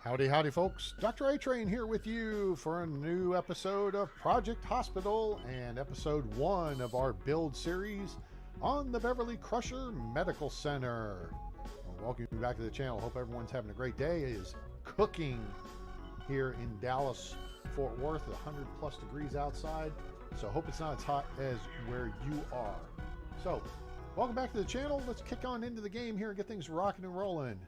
Howdy, howdy, folks. Dr. A-Train here with you for a new episode of Project Hospital and episode 1 of our build series on the Beverly Crusher Medical Center. Well, welcome back to the channel. Hope everyone's having a great day. It is cooking here in Dallas, Fort Worth, 100 plus degrees outside. So hope it's not as hot as where you are. So welcome back to the channel. Let's kick on into the game here and get things rocking and rolling.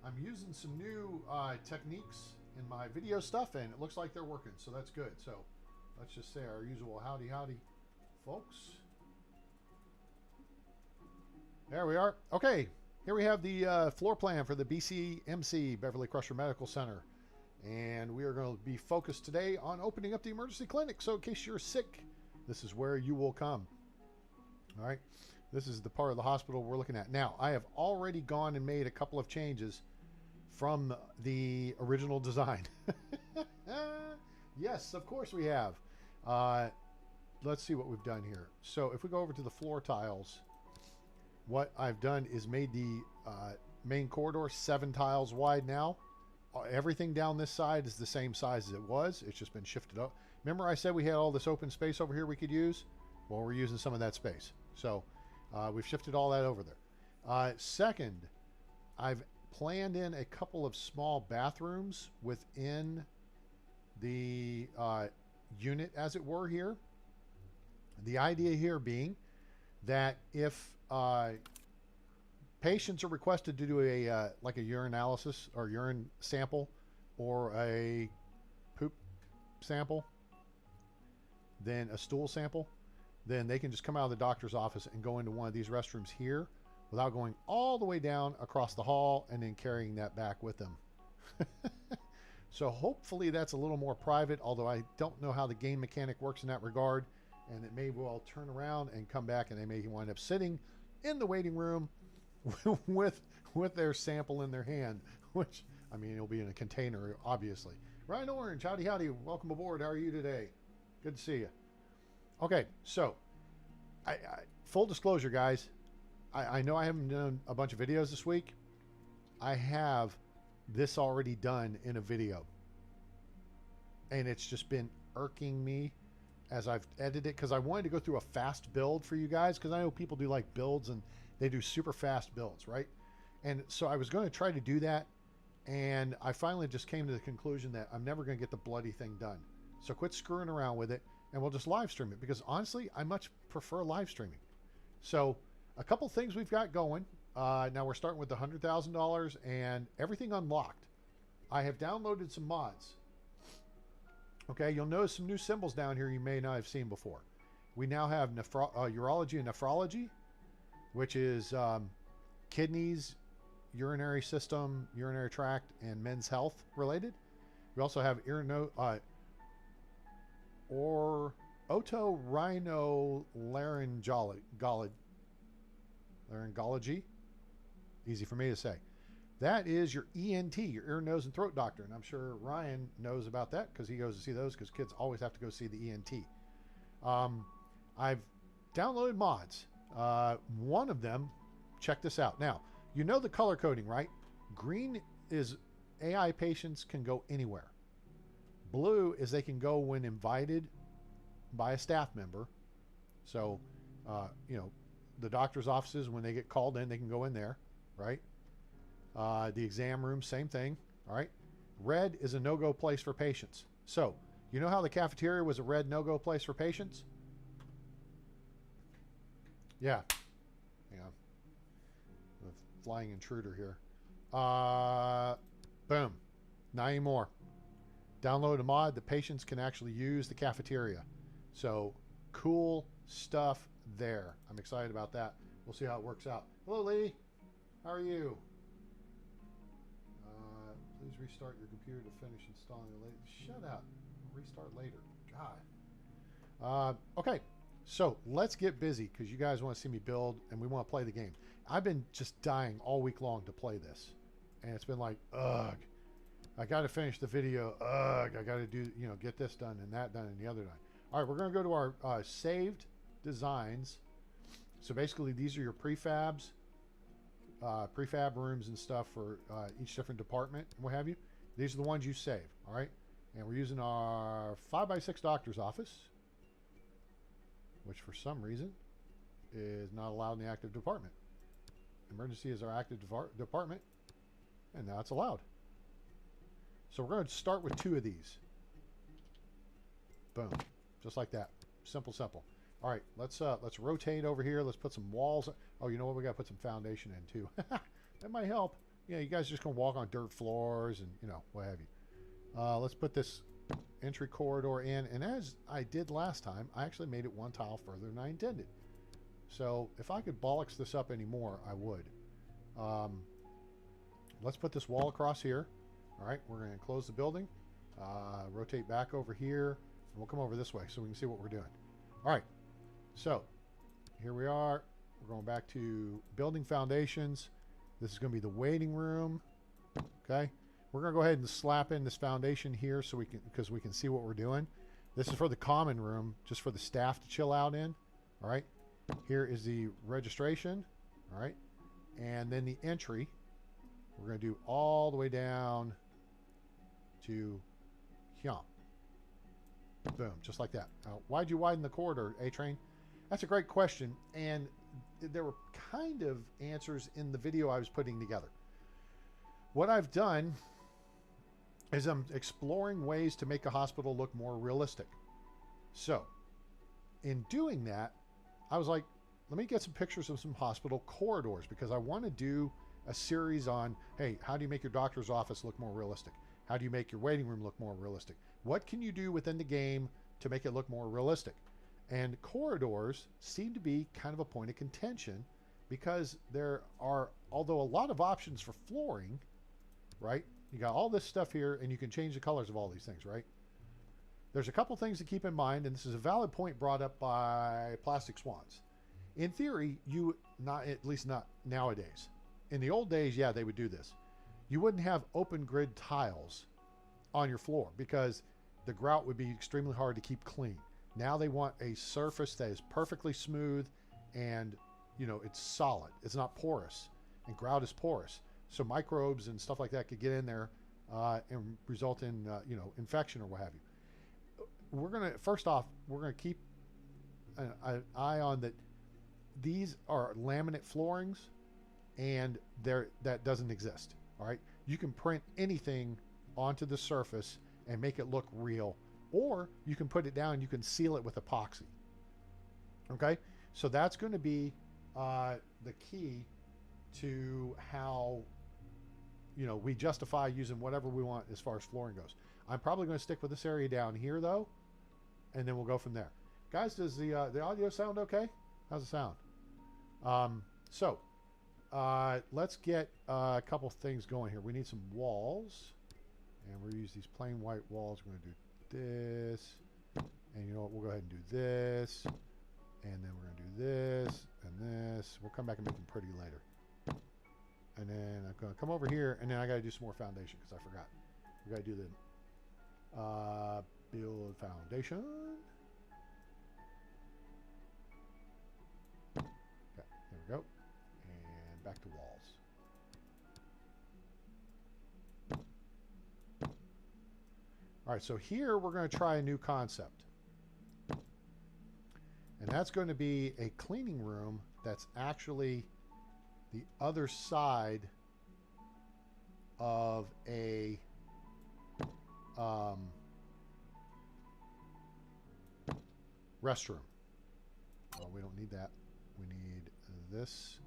I'm using some new techniques in my video stuff, and it looks like they're working, so that's good. So let's just say our usual howdy, howdy, folks. There we are. Okay, here we have the floor plan for the BCMC, Beverly Crusher Medical Center. And we are going to be focused today on opening up the emergency clinic. So in case you're sick, this is where you will come. All right, this is the part of the hospital we're looking at. Now, I have already gone and made a couple of changes from the original design. Yes, of course we have. Let's see what we've done here. So if we go over to the floor tiles, what I've done is made the main corridor 7 tiles wide now. Everything down this side is the same size as it was. It's just been shifted up. Remember I said we had all this open space over here we could use? Well, we're using some of that space. So we've shifted all that over there. Second, I've planned in a couple of small bathrooms within the unit, as it were, here. The idea here being that if patients are requested to do a like a urine analysis or urine sample or a poop sample, then a stool sample, then they can just come out of the doctor's office and go into one of these restrooms here without going all the way down across the hall and then carrying that back with them. So hopefully that's a little more private, although I don't know how the game mechanic works in that regard, and it may well turn around and come back and they may wind up sitting in the waiting room with their sample in their hand, which, I mean, it'll be in a container, obviously. Ryan Orange, howdy, howdy. Welcome aboard. How are you today? Good to see you. Okay, so full disclosure, guys, I know I haven't done a bunch of videos this week. I have this already done in a video, and it's just been irking me as I've edited it, because I wanted to go through a fast build for you guys, because I know people do like builds and they do super fast builds, right? And so I was going to try to do that, and I finally just came to the conclusion that I'm never going to get the bloody thing done. So quit screwing around with it, and we'll just live stream it, because honestly, I much prefer live streaming. So a couple things we've got going. Now we're starting with the $100,000 and everything unlocked. I have downloaded some mods. Okay, you'll notice some new symbols down here you may not have seen before. We now have urology and nephrology, which is kidneys, urinary system, urinary tract, and men's health related. We also have otorhinolaryngology. Easy for me to say. That is your ENT, your ear, nose, and throat doctor. And I'm sure Ryan knows about that because he goes to see those, because kids always have to go see the ENT. I've downloaded mods. One of them, check this out. Now, you know the color coding, right? Green is AI patients can go anywhere. Blue is they can go when invited by a staff member. So, you know, the doctor's offices, when they get called in, they can go in there, right? The exam room, same thing, all right? Red is a no-go place for patients. So, you know how the cafeteria was a red no-go place for patients? Yeah. Hang on. The flying intruder here. Boom. Not anymore. Download a mod. The patients can actually use the cafeteria. So, cool stuff there. I'm excited about that. We'll see how it works out. Hello, lady. How are you? Please restart your computer to finish installing the latest. Shut up. Restart later. God. Okay. So let's get busy, because you guys want to see me build and we want to play the game. I've been just dying all week long to play this, and it's been like, ugh, I got to finish the video. Ugh, I got to do, you know, get this done and that done and the other done. All right, we're going to go to our saved designs. So basically, these are your prefabs. prefab rooms and stuff for each different department and what have you. These are the ones you save, all right? And we're using our 5x6 doctor's office, which for some reason is not allowed in the active department. Emergency is our active department, and now it's allowed. So we're going to start with 2 of these. Boom, just like that. Simple, simple. All right, let's rotate over here. Let's put some walls. Oh, you know what? We got to put some foundation in too. That might help. Yeah, you guys are just gonna walk on dirt floors and what have you. Let's put this entry corridor in, and as I did last time, I actually made it 1 tile further than I intended. So if I could bollocks this up anymore, I would. Let's put this wall across here. All right, we're gonna close the building, rotate back over here, and we'll come over this way so we can see what we're doing. All right, so here we are. We're going back to building foundations. This is going to be the waiting room. Okay, we're going to go ahead and slap in this foundation here so because we can see what we're doing. This is for the common room, just for the staff to chill out in. All right, here is the registration. All right, and then the entry. We're going to do all the way down to here. Boom, just like that. Why'd you widen the corridor, A-Train? That's a great question, and there were kind of answers in the video I was putting together. What I've done is I'm exploring ways to make a hospital look more realistic. So, in doing that, I was like, let me get some pictures of some hospital corridors, because I want to do a series on, hey, how do you make your doctor's office look more realistic? How do you make your waiting room look more realistic? What can you do within the game to make it look more realistic? And corridors seem to be kind of a point of contention, because there are, although a lot of options for flooring, right? You got all this stuff here, and you can change the colors of all these things, right? There's a couple things to keep in mind, and this is a valid point brought up by Plastic Swans. In theory, at least not nowadays. In the old days, yeah, they would do this. You wouldn't have open grid tiles on your floor because the grout would be extremely hard to keep clean. Now they want a surface that is perfectly smooth and, it's solid. It's not porous, and grout is porous. So microbes and stuff like that could get in there and result in, infection or what have you. First off, we're going to keep an eye on that. These are laminate floorings, and that doesn't exist. All right, you can print anything onto the surface and make it look real, or you can put it down and you can seal it with epoxy. Okay, so that's going to be the key to how we justify using whatever we want as far as flooring goes. I'm probably going to stick with this area down here though, and then we'll go from there. Guys, does the audio sound okay? How's it sound? Let's get a couple things going here. We need some walls, and we'll use these plain white walls. We're going to do this, and you know what? We'll go ahead and do this, and then we're going to do this and this. We'll come back and make them pretty later. And then I'm going to come over here, and then I got to do some more foundation because I forgot. We got to do the build foundation. Okay, there we go. And back to walls. All right, so here we're going to try a new concept. And that's going to be a cleaning room that's actually the other side of a restroom. Well, we don't need that. We need this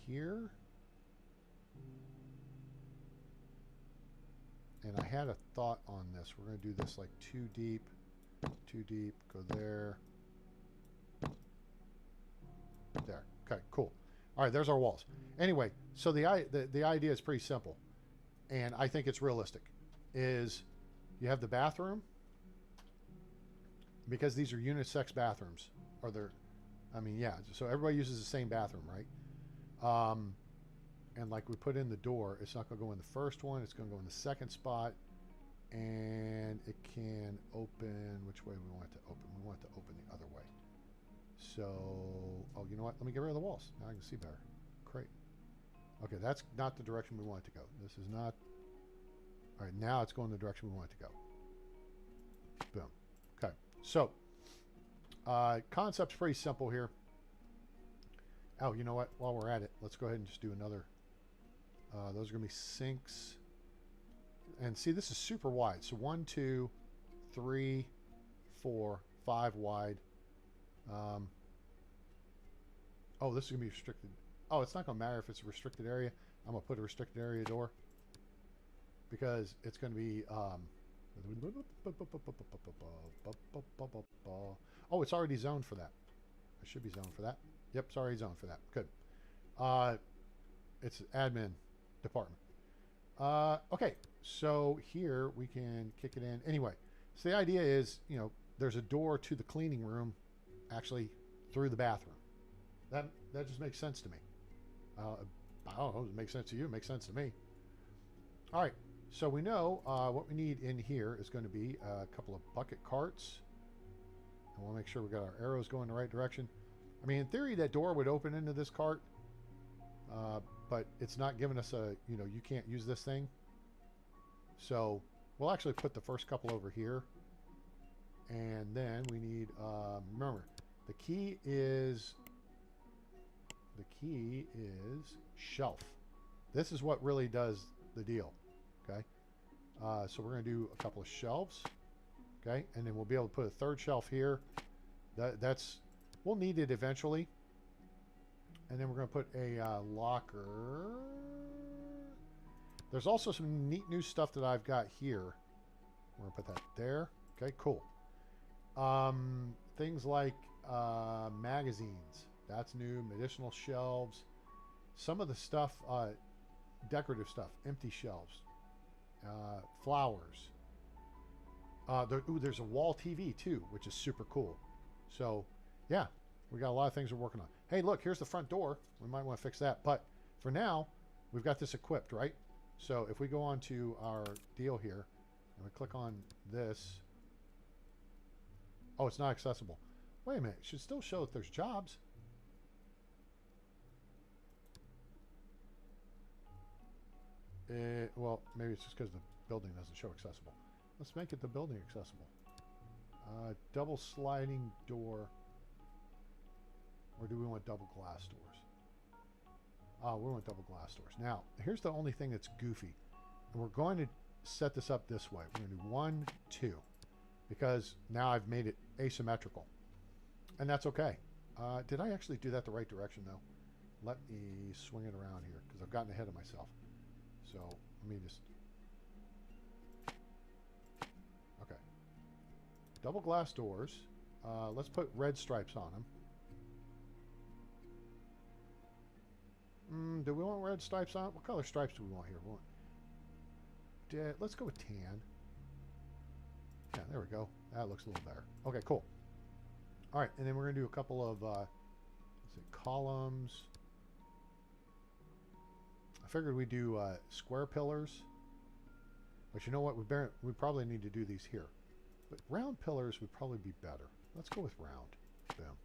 here. And I had a thought on this. We're going to do this like too deep, go there. There. Okay, cool. All right, there's our walls. Anyway, so the idea is pretty simple, and I think it's realistic. Is you have the bathroom, because these are unisex bathrooms, or they're, I mean, yeah. So everybody uses the same bathroom, right? And like we put in the door, it's not going to go in the first one. It's going to go in the second spot, and it can open. Which way we want it to open? We want it to open the other way. So, oh, you know what? Let me get rid of the walls. Now I can see better. Great. Okay, that's not the direction we want it to go. This is not. All right, now it's going the direction we want it to go. Boom. Okay, so concept's pretty simple here. Oh, you know what? While we're at it, let's go ahead and just do another. Those are going to be sinks. And see, this is super wide. So 1, 2, 3, 4, 5 wide. Oh, this is going to be restricted. Oh, it's not going to matter if it's a restricted area. I'm going to put a restricted area door because it's going to be... oh, it's already zoned for that. I should be zoned for that. Yep, it's already zoned for that. Good. It's admin department. Okay, so here we can kick it in. Anyway, so the idea is, you know, there's a door to the cleaning room actually through the bathroom. That just makes sense to me. I don't know, does it make sense to you? It makes sense to me. All right, so we know what we need in here is going to be a couple of bucket carts. I want to make sure we got our arrows going the right direction. I mean, in theory, that door would open into this cart, but it's not giving us a, you know, you can't use this thing. So we'll actually put the first couple over here. And then we need, remember, the key is shelf. This is what really does the deal, okay? So we're going to do a couple of shelves, okay? And then we'll be able to put a third shelf here. We'll need it eventually. And then we're going to put a locker. There's also some neat new stuff that I've got here. We're going to put that there. Okay, cool. Things like magazines. That's new. Medicinal shelves. Some of the stuff, decorative stuff. Empty shelves. Flowers. There's a wall TV too, which is super cool. So, yeah, we got a lot of things we're working on. Hey, look, here's the front door. We might want to fix that. But for now, we've got this equipped, right? So if we go on to our deal here, and we click on this. Oh, it's not accessible. Wait a minute. It should still show that there's jobs. Well, maybe it's just because the building doesn't show accessible. Let's make it the building accessible. Double sliding door. Or do we want double glass doors? We want double glass doors. Now, here's the only thing that's goofy. And we're going to set this up this way. We're going to do 1, 2. Because now I've made it asymmetrical. And that's okay. Did I actually do that the right direction, though? Let me swing it around here, because I've gotten ahead of myself. So, let me just... Okay. Double glass doors. Let's put red stripes on them. Do we want red stripes on? What color stripes do we want here? Let's go with tan. Yeah, there we go. That looks a little better. Okay, cool. All right, and then we're going to do a couple of let's see, columns. I figured we'd do square pillars. But you know what? We probably need to do these here. But round pillars would probably be better. Let's go with round. Boom.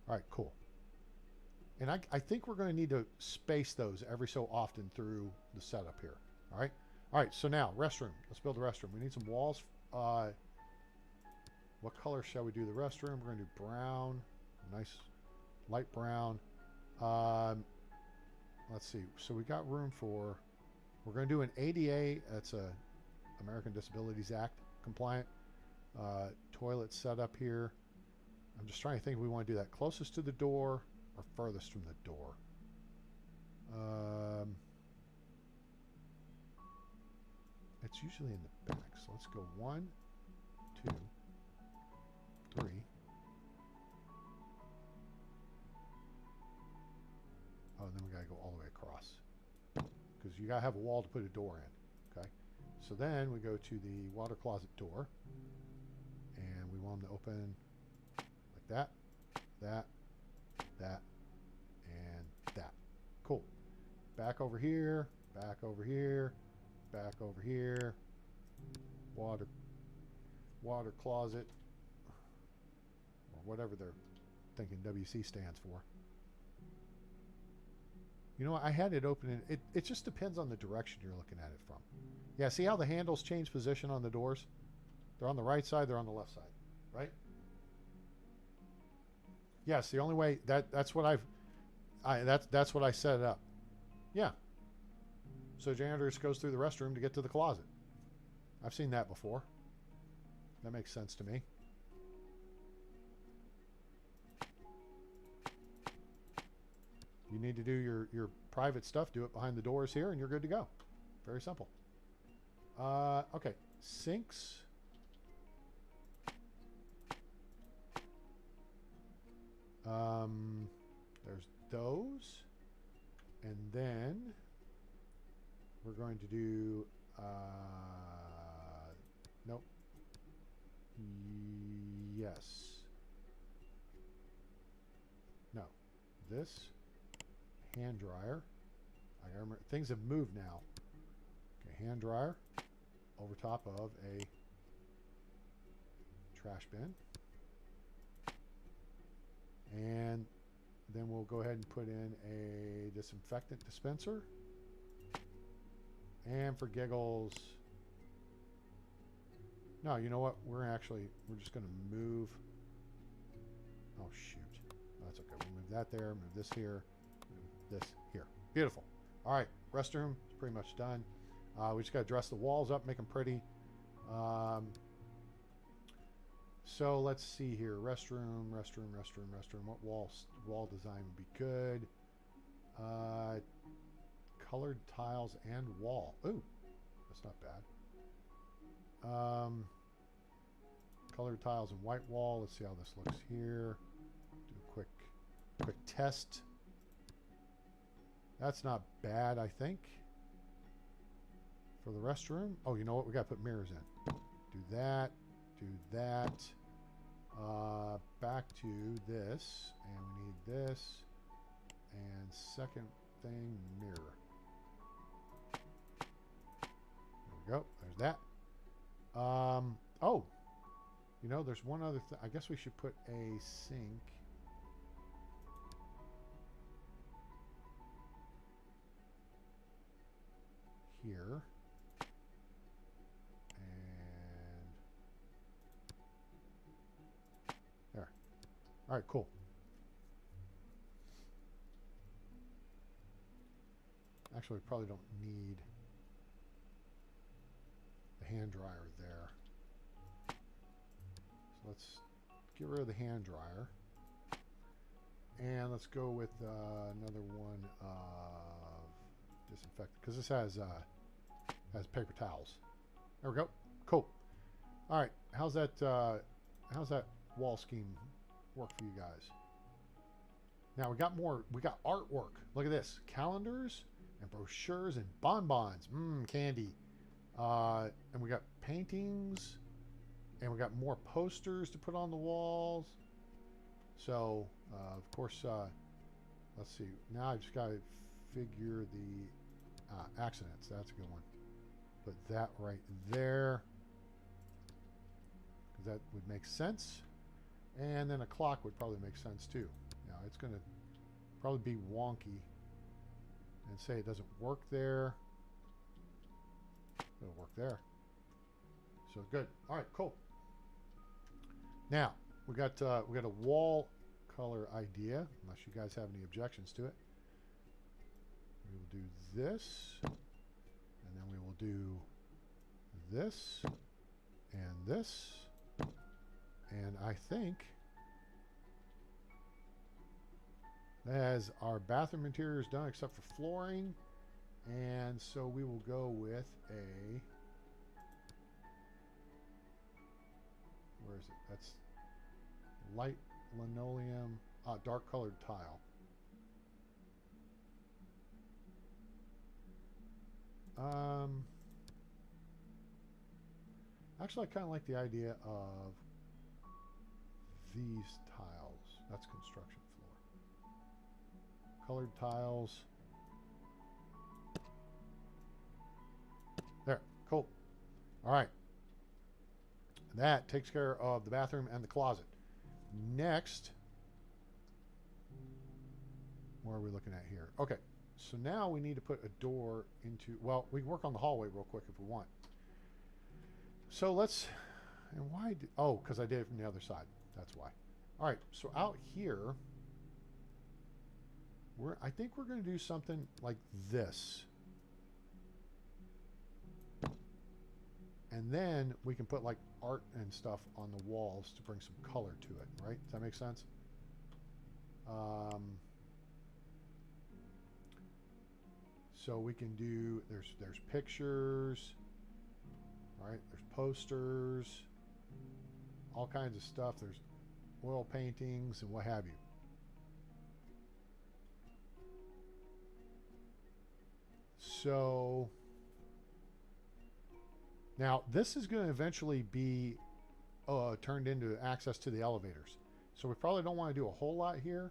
All right, cool. And I think we're going to need to space those every so often through the setup here. All right? All right, so now, restroom. Let's build a restroom. We need some walls. What color shall we do the restroom? We're going to do brown. Nice light brown. Let's see. So we got room for... We're going to do an ADA. That's a American Disabilities Act compliant. Toilet setup here. I'm just trying to think if we want to do that closest to the door or furthest from the door. It's usually in the back, so let's go 1, 2, 3. Oh, and then we gotta go all the way across, because you gotta have a wall to put a door in. Okay, so then we go to the water closet door, and we want them to open like that, that, and that. Cool. Back over here, back over here, back over here. Water closet, or whatever they're thinking WC stands for. You know, I had it open. It just depends on the direction you're looking at it from. Yeah, see how the handles change position on the doors? They're on the right side, they're on the left side, right? Yes, the only way that's what that's what I set it up. Yeah. So janitor just goes through the restroom to get to the closet. I've seen that before. That makes sense to me. You need to do your private stuff, do it behind the doors here, and you're good to go. Very simple. Okay, sinks. There's those. And then we're going to do, nope. Yes. No. This. Hand dryer. I remember things have moved now. Okay, hand dryer over top of a trash bin. And then we'll go ahead and put in a disinfectant dispenser. And for giggles, no, you know what? We're just going to move. Oh, shoot. That's okay. We'll move that there, move this here, move this here. Beautiful. All right, restroom is pretty much done. We just got to dress the walls up, make them pretty. So let's see here. Restroom. What wall design would be good? Colored tiles and wall. Ooh, that's not bad. Colored tiles and white wall. Let's see how this looks here. Do a quick test. That's not bad, I think. For the restroom. Oh, you know what? We got to put mirrors in. Do that. Do that. Back to this, and we need this, and second thing, mirror. There we go. There's that. Oh, you know, there's one other thing. I guess we should put a sink here. All right, cool. Actually, we probably don't need the hand dryer there. So let's get rid of the hand dryer. And let's go with another one of disinfectant, because this has paper towels. There we go. Cool. All right, how's that wall scheme work for you guys? Now we got artwork. Look at this. Calendars and brochures and bonbons. Candy. And we got paintings, and we got more posters to put on the walls. So, of course, let's see. Now I just got to figure the accidents. That's a good one. Put that right there, because that would make sense. And then a clock would probably make sense too. Now it's going to probably be wonky and say it doesn't work there. It'll work there. So good. All right, cool. Now we got a wall color idea, unless you guys have any objections to it. We will do this, and then we will do this and this. And I think that has our bathroom interiors done except for flooring. And so we will go with a, where is it? That's light linoleum, dark colored tile. Actually, I kind of like the idea of these tiles. That's construction floor. Colored tiles. There. Cool. All right. That takes care of the bathroom and the closet. Next, what are we looking at here? Okay. So now we need to put a door into, well, we can work on the hallway real quick if we want. So let's, and why, oh, because I did it from the other side. That's why. All right, so out here, I think we're going to do something like this. And then we can put like art and stuff on the walls to bring some color to it, right? Does that make sense? So we can do, there's pictures, right? There's posters, all kinds of stuff. There's oil paintings and what have you. So now this is going to eventually be turned into access to the elevators. So we probably don't want to do a whole lot here.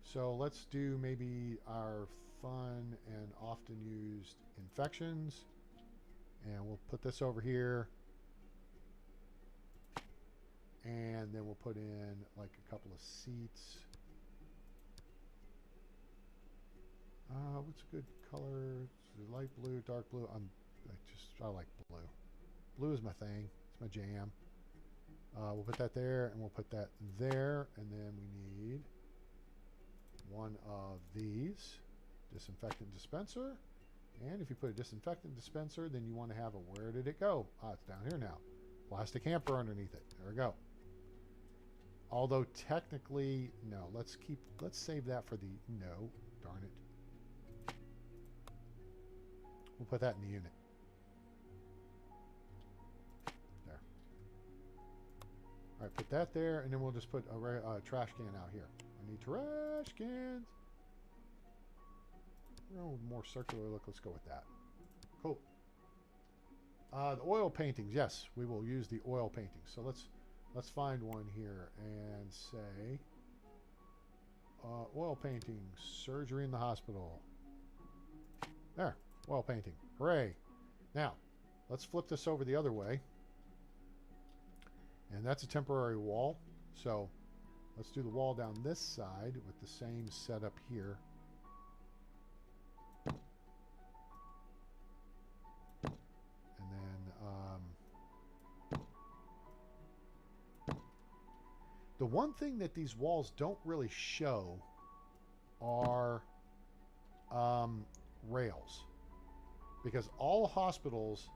So let's do maybe our fun and often used infections. And we'll put this over here. And then we'll put in like a couple of seats. What's a good color? Light blue, dark blue. I like blue. Blue is my thing. It's my jam. We'll put that there, and we'll put that there, and then we need one of these. Disinfectant dispenser. And if you put a disinfectant dispenser, then you want to have a, where did it go? Ah, it's down here now. Plastic hamper underneath it. There we go. Although technically, no, let's save that for the, no, darn it. We'll put that in the unit. There. All right, put that there, and then we'll just put a trash can out here. I need trash cans. More circular look. Let's go with that. Cool. The oil paintings. Yes, we will use the oil paintings. So let's find one here and say oil painting, surgery in the hospital. There, oil painting. Hooray. Now, let's flip this over the other way. And that's a temporary wall. So let's do the wall down this side with the same setup here. And then the one thing that these walls don't really show are rails. Because all hospitals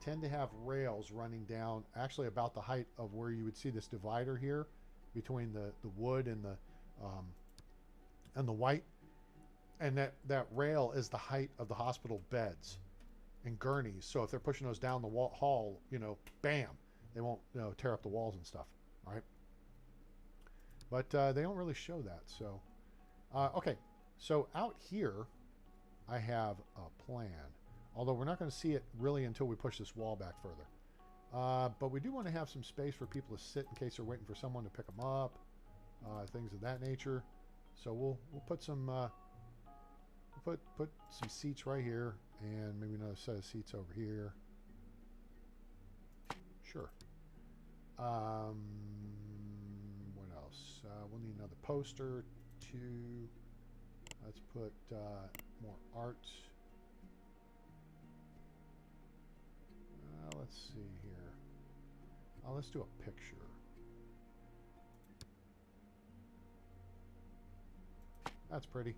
tend to have rails running down actually about the height of where you would see this divider here between the wood and the white, and that rail is the height of the hospital beds and gurneys. So if they're pushing those down the hall, bam, they won't tear up the walls and stuff, right? But they don't really show that. So okay, so out here I have a plan. Although we're not going to see it really until we push this wall back further. But we do want to have some space for people to sit in case they're waiting for someone to pick them up, things of that nature. So we'll put some put some seats right here, and maybe another set of seats over here. Sure. What else? We'll need another poster. Let's put more art. Let's see here. Let's do a picture. That's pretty.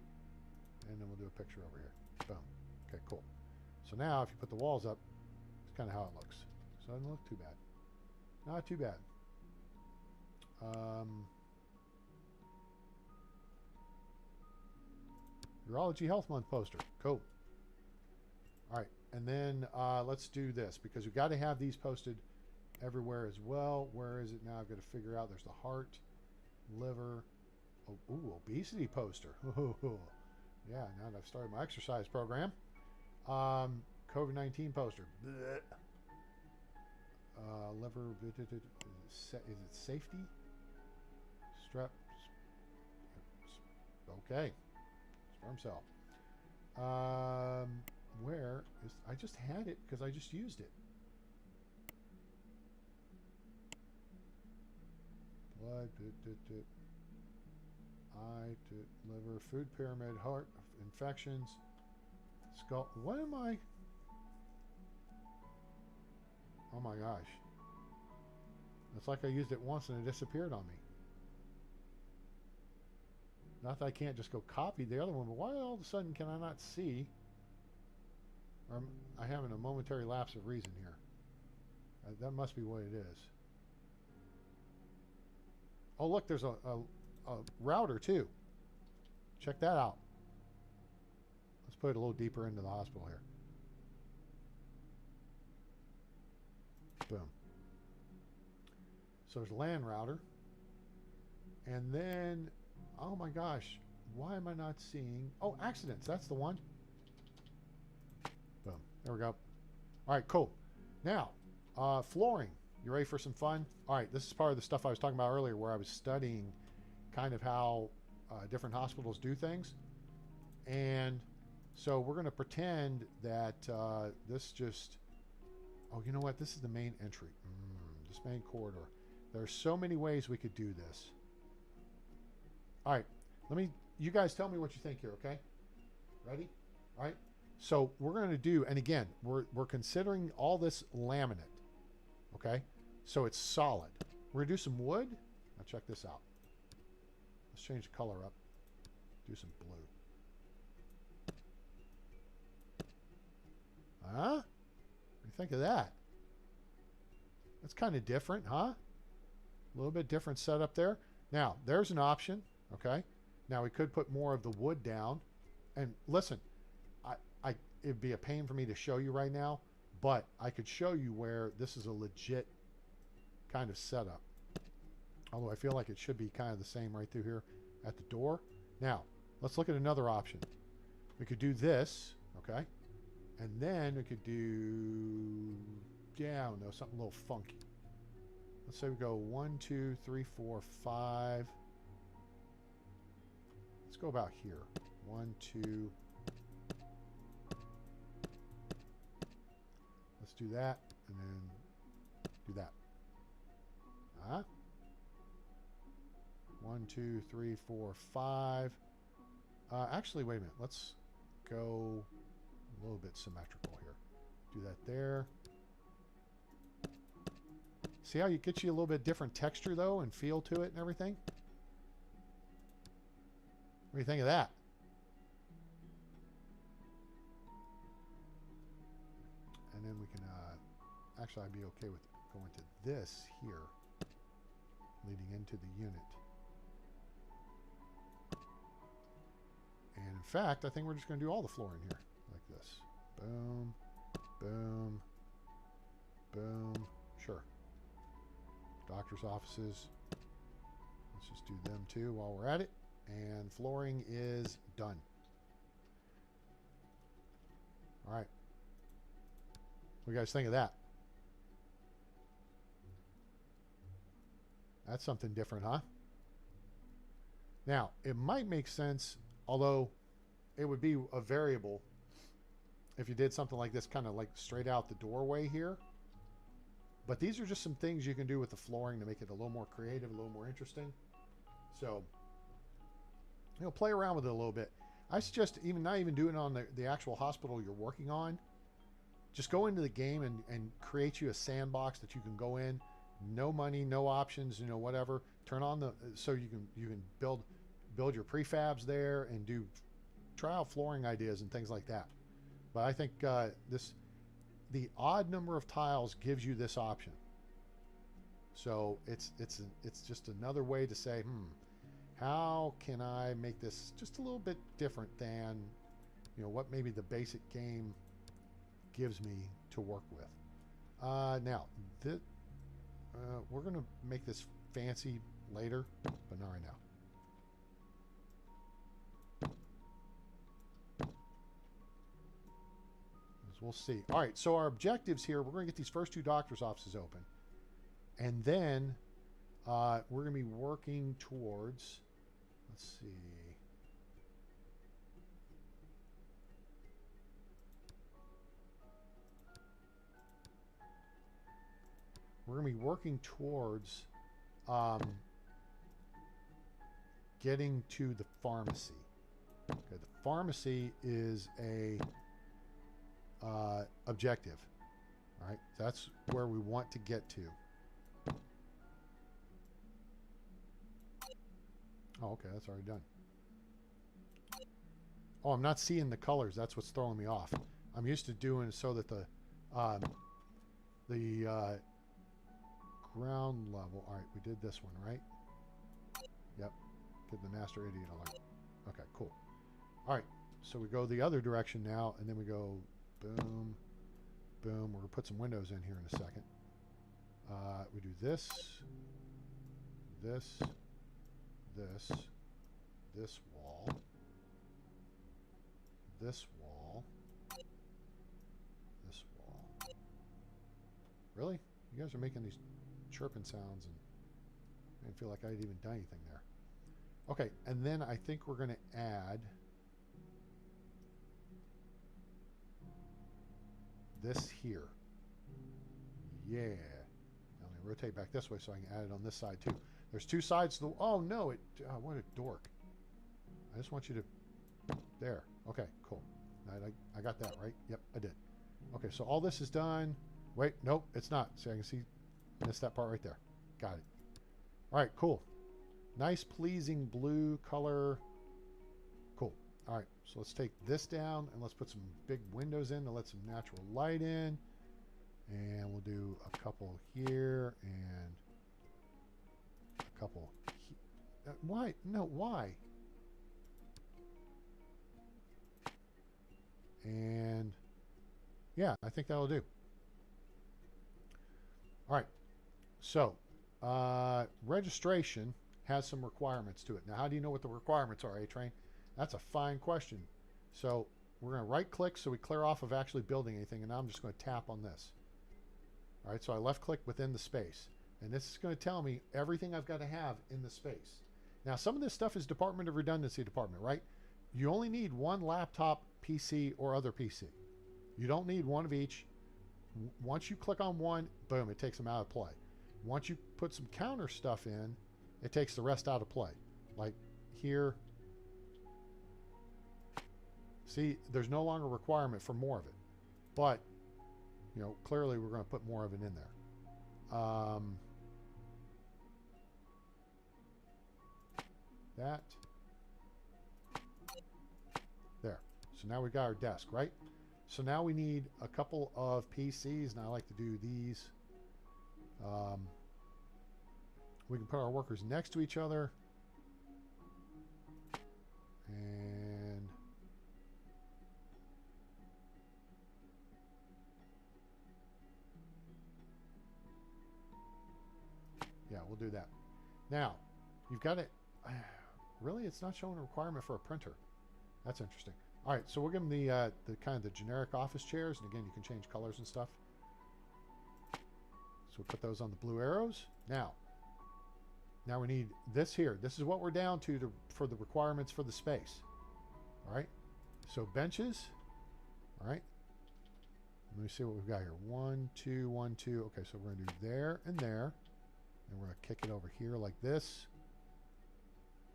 And then we'll do a picture over here. Boom. Okay, cool. So now if you put the walls up, it's kind of how it looks. So it doesn't look too bad. Not too bad. Urology Health Month poster. Cool. All right. And then let's do this, because we've got to have these posted everywhere as well. Where is it now? I've got to figure out. There's the heart, liver. Oh, ooh, obesity poster. Yeah, now that I've started my exercise program. COVID-19 poster. Liver. Is it safety? Strep. Okay. Sperm cell. Where is, I just had it because I just used it. Blood. eye to liver, food pyramid, heart, infections, skull. What am I? Oh my gosh. It's like I used it once and it disappeared on me. Not that I can't just go copy the other one, but why all of a sudden can I not see? Or am I having a momentary lapse of reason here? That must be what it is. Oh, look, there's a router too. Check that out. Let's put it a little deeper into the hospital here. Boom. So there's a LAN router. And then, oh my gosh, why am I not seeing? Oh, accidents. That's the one. Boom. There we go. All right, cool. Now, flooring. You ready for some fun? All right, this is part of the stuff I was talking about earlier where I was studying kind of how different hospitals do things. And so we're going to pretend that this just... Oh, you know what? This is the main entry. This main corridor. There are so many ways we could do this. All right, you guys tell me what you think here, okay? Ready? All right. So we're going to do, and again, we're considering all this laminate, okay? So it's solid. We're going to do some wood. Now check this out. Let's change the color up. Do some blue. Huh? What do you think of that? That's kind of different, huh? A little bit different setup there. Now, there's an option, okay? Now, we could put more of the wood down. And listen, it'd be a pain for me to show you right now, but I could show you where this is a legit kind of setup. Although I feel like it should be kind of the same right through here at the door. Now, let's look at another option. We could do this, okay? And then we could do, yeah, I don't know, something a little funky. Let's say we go 1, 2, 3, 4, 5. Let's go about here. 1, 2. Let's do that, and then do that. Huh? 1, 2, 3, 4, 5. Actually, wait a minute. Let's go a little bit symmetrical here. Do that there. See how it gets you a little bit different texture, though, and feel to it and everything? What do you think of that? And then we can, actually, I'd be okay with going to this here, leading into the unit. And in fact, I think we're just going to do all the flooring here, like this. Boom, boom, boom. Sure. Doctor's offices. Let's just do them too while we're at it. And flooring is done. All right. What do you guys think of that? That's something different, huh? Now, it might make sense, although it would be a variable if you did something like this, kind of like straight out the doorway here. But these are just some things you can do with the flooring to make it a little more creative, a little more interesting. So, you know, play around with it a little bit. I suggest not even doing it on the actual hospital you're working on. Just go into the game and create you a sandbox that you can go in. No money, no options, you know, whatever. Turn on so you can build your prefabs there and try out flooring ideas and things like that. But I think the odd number of tiles gives you this option. So it's just another way to say, how can I make this just a little bit different than, you know, what maybe the basic game gives me to work with. Now, we're going to make this fancy later, but not right now. As we'll see. All right, so our objectives here, we're going to get these first 2 doctor's offices open. And then we're going to be working towards, let's see. We're going to be working towards getting to the pharmacy. Okay, the pharmacy is a objective. All right, that's where we want to get to. Oh, okay, that's already done. Oh, I'm not seeing the colors. That's what's throwing me off. I'm used to doing it so that the ground level. All right, we did this one, right? Yep. Give the master idiot alert. Okay, cool. All right, so we go the other direction now, and then we go boom, boom. We're gonna put some windows in here in a second. We do this, this, this, this wall, this wall, this wall. Really? You guys are making these chirping sounds, and I didn't feel like I'd even done anything there. Okay, and then I think we're going to add this here. Yeah. Now let me rotate back this way so I can add it on this side too. There's two sides to the... Oh, no. What a dork. I just want you to... There. Okay, cool. I got that, right? Yep, I did. Okay, so all this is done. Wait, nope, it's not. See, I can see... I missed that part right there. Got it. All right, cool. Nice, pleasing blue color. Cool. All right, so let's take this down and let's put some big windows in to let some natural light in. And we'll do a couple here and a couple here. Why? No, why? And yeah, I think that'll do. All right. So, registration has some requirements to it. Now, how do you know what the requirements are, A-Train? That's a fine question. So, we're going to right-click so we clear off of actually building anything, and now I'm just going to tap on this. All right, so I left-click within the space, and this is going to tell me everything I've got to have in the space. Now, some of this stuff is Department of Redundancy department, right? You only need one laptop, PC, or other PC. You don't need one of each. Once you click on one, boom, it takes them out of play. Once you put some counter stuff in, it takes the rest out of play. Like here, see, there's no longer a requirement for more of it. But, you know, clearly we're going to put more of it in there. That. There. So now we've got our desk, right? So now we need a couple of PCs, and I like to do these. We can put our workers next to each other. And yeah, we'll do that. Now, you've got it. Really, it's not showing a requirement for a printer. That's interesting. All right, so we'll give them the kind of the generic office chairs, and again, you can change colors and stuff. So we'll put those on the blue arrows. Now we need this here. This is what we're down to for the requirements for the space. All right, so benches. All right, let me see what we've got here. 1, 2, 1, 2. Okay, so we're going to do there and there, and we're going to kick it over here like this.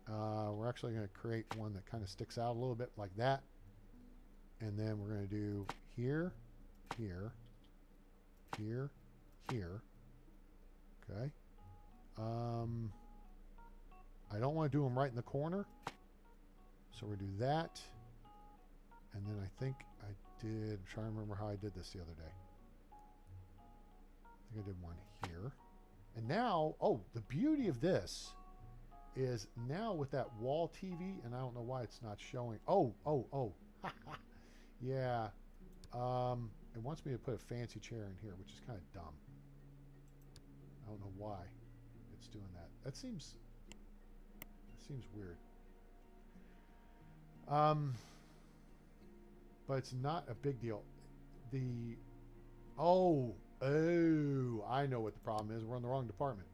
We're actually going to create one that kind of sticks out a little bit like that. And then we're going to do here, here, here, here. Okay. I don't want to do them right in the corner. So we do that. And then I think I did, I'm trying to remember how I did this the other day. I think I did one here. And now, oh, the beauty of this is now with that wall TV, and I don't know why it's not showing. Oh. Yeah. It wants me to put a fancy chair in here, which is kind of dumb. I don't know why it's doing that. That seems weird. But it's not a big deal. Oh, I know what the problem is. We're in the wrong department.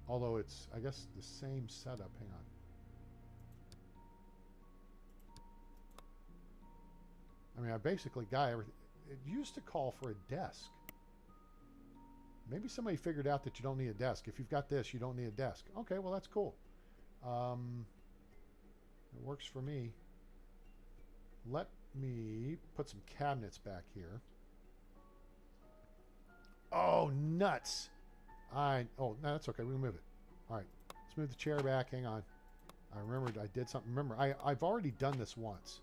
Although it's, I guess, the same setup. Hang on. I mean, I basically got everything. It used to call for a desk. Maybe somebody figured out that you don't need a desk. If you've got this, you don't need a desk. Okay, well, that's cool. It works for me. Let me put some cabinets back here. Oh, nuts. Oh, no, that's okay. We can move it. All right. Let's move the chair back. Hang on. I remembered I did something. Remember, I've already done this once,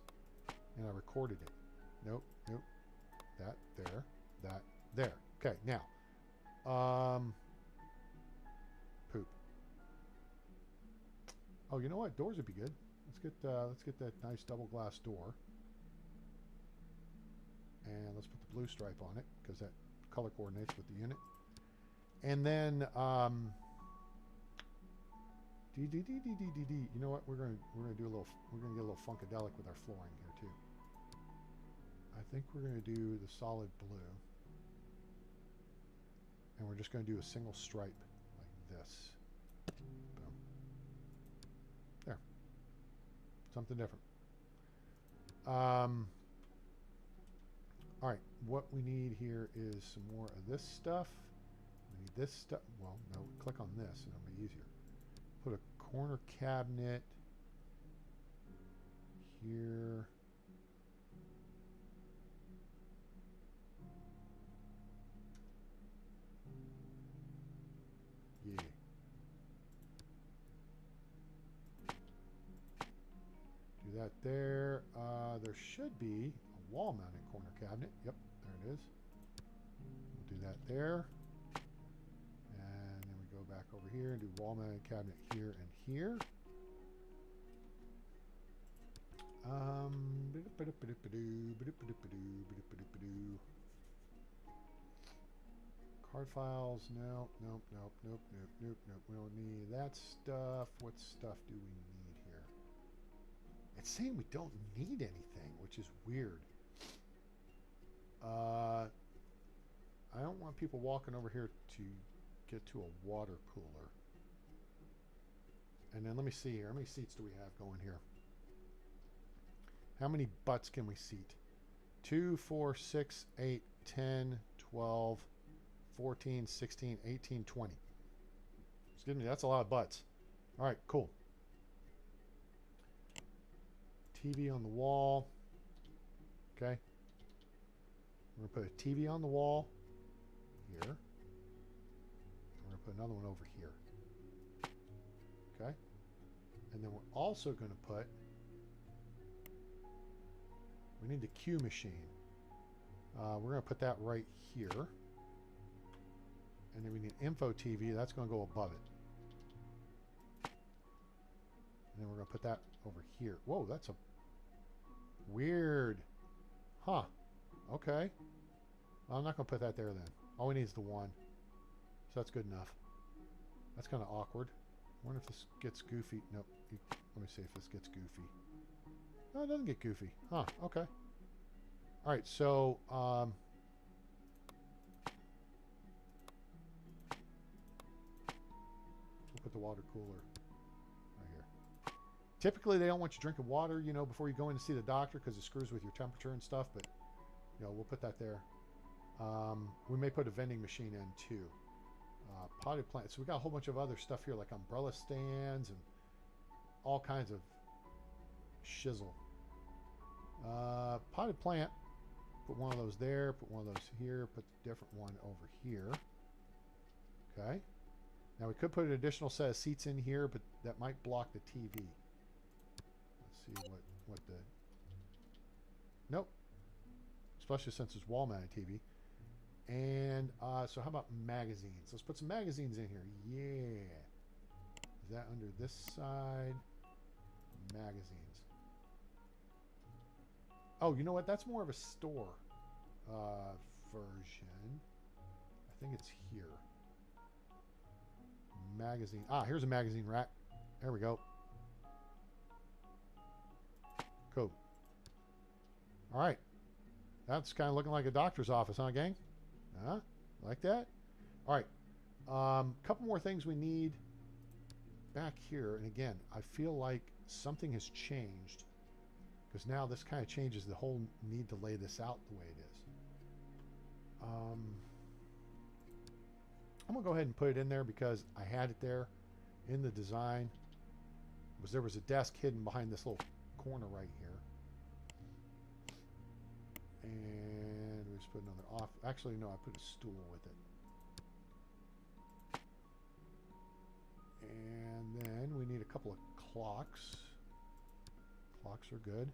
and I recorded it. Nope, nope. That, there, that, there. Okay, now. Poop. Oh, you know what? Doors would be good. Let's get that nice double glass door. And let's put the blue stripe on it, because that color coordinates with the unit. And then, you know what? We're gonna get a little funkadelic with our flooring here too. I think we're gonna do the solid blue, and we're just gonna do a single stripe like this. Boom. There. Something different. All right. What we need here is some more of this stuff. We need this stuff. Well, no. Click on this, and it'll be easier. Put a corner cabinet here. Yeah. Do that there. There should be a wall-mounted corner cabinet. Yep, there it is. We'll do that there. And then we go back over here and do wall-mounted cabinet here and here. Card files, no, nope, nope, nope, nope, nope, nope. We don't need that stuff. What stuff do we need here? It's saying we don't need anything, which is weird. I don't want people walking over here to get to a water cooler. And then let me see here. How many seats do we have going here? How many butts can we seat? 2, 4, 6, 8, 10, 12, 14, 16, 18, 20. Excuse me, that's a lot of butts. All right, cool. TV on the wall. Okay. We're going to put a TV on the wall here. We're going to put another one over here. Okay. And then we're also going to put, we need the Q machine. We're going to put that right here. And then we need Info TV. That's going to go above it. And then we're going to put that over here. Whoa, that's a weird. Huh. Okay. Well, I'm not going to put that there then. All we need is the one. So that's good enough. That's kind of awkward. I wonder if this gets goofy. Nope. Let me see if this gets goofy. No, it doesn't get goofy. Huh. Okay. All right. So, we'll put the water cooler right here. Typically, they don't want you drinking water, you know, before you go in to see the doctor because it screws with your temperature and stuff. But, you know, we'll put that there. We may put a vending machine in too. Potted plants. So we got a whole bunch of other stuff here like umbrella stands and all kinds of shizzle. Potted plant. Put one of those there. Put one of those here. Put the different one over here. Okay. Now we could put an additional set of seats in here, but that might block the TV. Let's see what the... Nope. Especially since it's wall-mounted TV. And so how about magazines? Let's put some magazines in here. Yeah. Is that under this side? Magazines. Oh, you know what? That's more of a store version. I think it's here. Magazine. Ah, here's a magazine rack. There we go. Cool. All right. That's kind of looking like a doctor's office, huh, gang? Huh? Like that? All right. Couple more things we need back here. And again, I feel like something has changed because now this kind of changes the whole need to lay this out the way it is. I'm going to go ahead and put it in there because I had it there in the design. There was a desk hidden behind this little corner right here. And we just put another off. Actually, no, I put a stool with it. And then we need a couple of clocks. Clocks are good.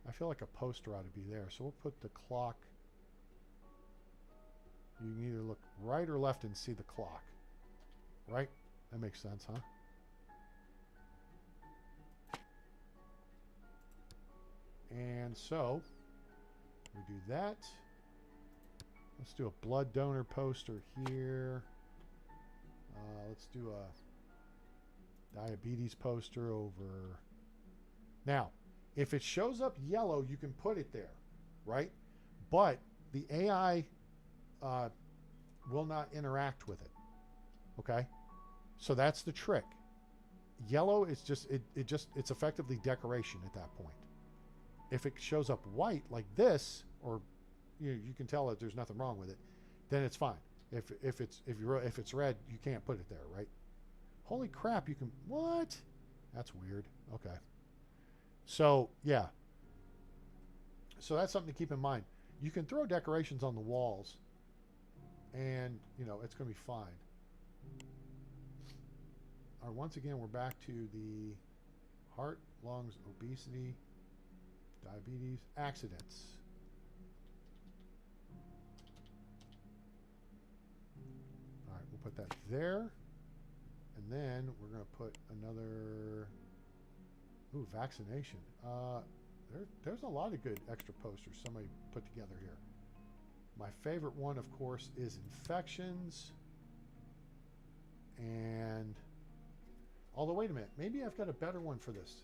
I feel like a poster ought to be there. So we'll put the clock. You can either look right or left and see the clock. Right? That makes sense, huh? And so we do that. Let's do a blood donor poster here. Let's do a diabetes poster over. Now, if it shows up yellow, you can put it there, right? But the AI will not interact with it. Okay? So that's the trick. Yellow is just it's effectively decoration at that point. If it shows up white like this, or you can tell that there's nothing wrong with it, then it's fine. If it's red, you can't put it there, right? Holy crap, you can what? That's weird. Okay. So, yeah. So that's something to keep in mind. You can throw decorations on the walls and, you know, it's going to be fine. All right, once again, we're back to the heart, lungs, obesity, diabetes, accidents. All right, we'll put that there. And then we're going to put another, ooh, vaccination. There's a lot of good extra posters somebody put together here. My favorite one, of course, is infections. And, although, wait a minute. Maybe I've got a better one for this.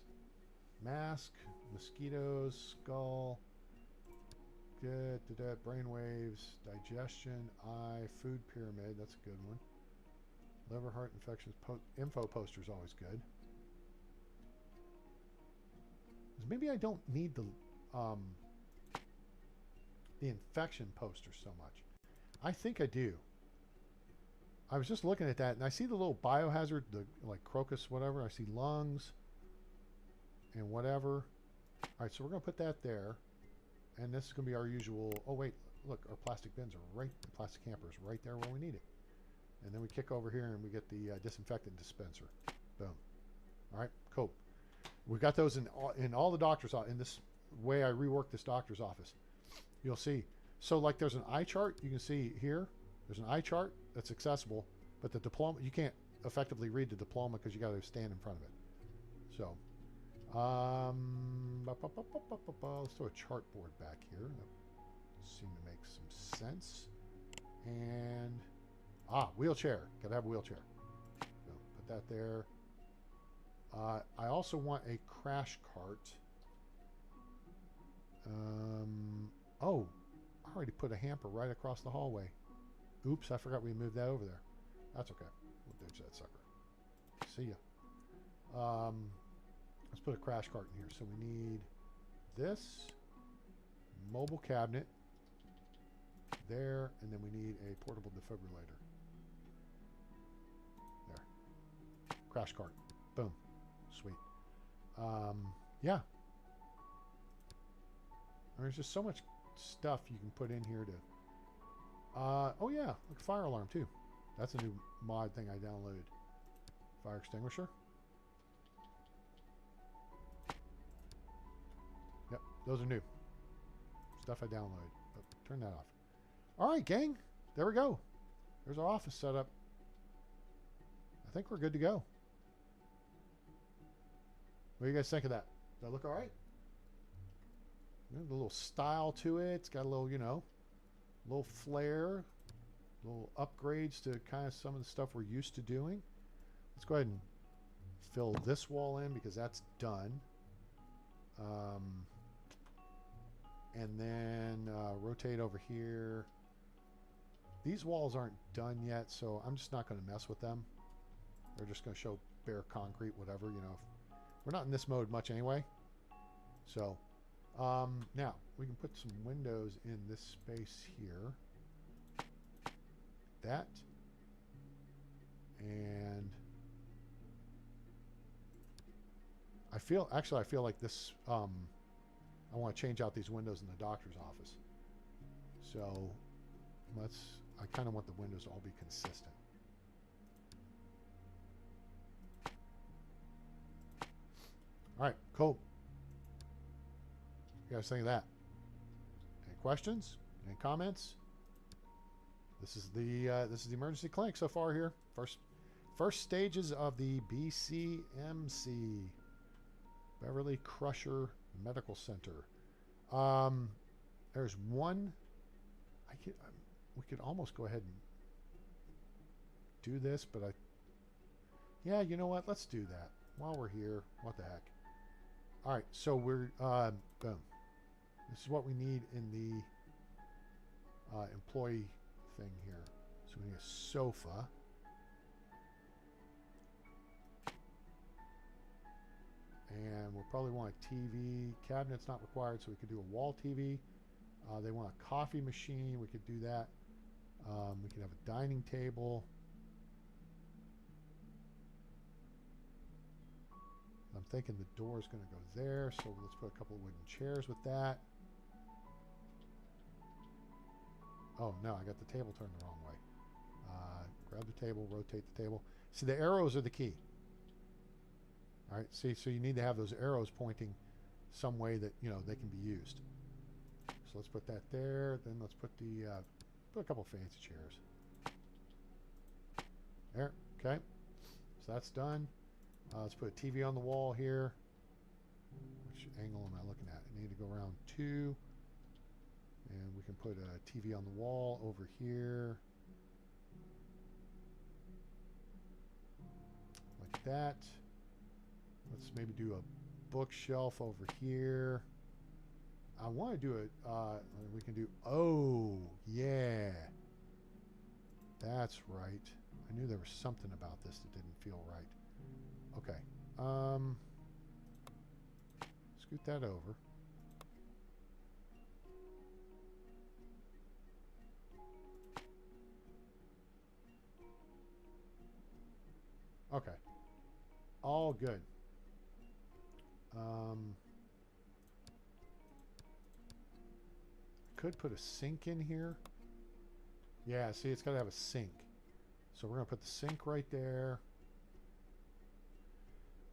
Mask, mosquitoes, skull, good, brainwaves, digestion, eye, food pyramid. That's a good one. Liver, heart infections, info poster is always good. Maybe I don't need the infection poster so much. I think I do. I was just looking at that, and I see the little biohazard, the like crocus, whatever. I see lungs and whatever. All right, so we're going to put that there. And this is going to be our usual. Oh, wait. Look, our plastic bins are right. The plastic hamper is right there where we need it. And then we kick over here, and we get the disinfectant dispenser. Boom. All right, cool. We've got those in all the doctor's office. In this way I reworked this doctor's office. You'll see. So, like, there's an eye chart. You can see here. There's an eye chart that's accessible. But the diploma, you can't effectively read the diploma because you got to stand in front of it. So, let's throw a chartboard back here. That seemed to make some sense. And, wheelchair. Got to have a wheelchair. So put that there. I also want a crash cart. Oh, I already put a hamper right across the hallway. Oops, I forgot we moved that over there. That's okay. We'll ditch that sucker. See ya. Let's put a crash cart in here. So we need this mobile cabinet there, and then we need a portable defibrillator. There. Crash cart. Boom. Sweet. Yeah. There's just so much stuff you can put in here to... oh yeah, like a fire alarm too. That's a new mod thing I downloaded. Fire extinguisher. Yep, those are new. Stuff I downloaded. Oh, turn that off. Alright, gang. There we go. There's our office setup. I think we're good to go. What do you guys think of that? Does that look all right? There's a little style to it. It's got a little, you know, little flair, little upgrades to kind of some of the stuff we're used to doing. Let's go ahead and fill this wall in because that's done. And then rotate over here. These walls aren't done yet, so I'm just not going to mess with them. They're just going to show bare concrete, whatever, you know. We're not in this mode much anyway. So, Now, we can put some windows in this space here. That. And I feel like this, I want to change out these windows in the doctor's office. So I kind of want the windows to all be consistent. All right, cool. You guys think of that? Any questions? Any comments? This is the emergency clinic so far here. First stages of the BCMC, Beverly Crusher Medical Center. There's one. We could almost go ahead and do this, but yeah, you know what? Let's do that while we're here. What the heck? All right, so we're boom. This is what we need in the employee thing here. So we need a sofa. And we'll probably want a TV. Cabinet's not required, so we could do a wall TV. They want a coffee machine. We could do that. We could have a dining table. I'm thinking the door is going to go there, so let's put a couple of wooden chairs with that. Oh, no, I got the table turned the wrong way. Grab the table, rotate the table. See, the arrows are the key. All right, see, so you need to have those arrows pointing some way that, you know, they can be used. So let's put that there. Then let's put put a couple fancy chairs. There, okay. So that's done. Let's put a TV on the wall here. Which angle am I looking at? I need to go around 2. And we can put a TV on the wall over here. Like that. Let's maybe do a bookshelf over here. I want to do it. We can do. Oh, yeah. That's right. I knew there was something about this that didn't feel right. Okay. Scoot that over. Okay. All good. Could put a sink in here. Yeah, see, it's got to have a sink. So we're going to put the sink right there.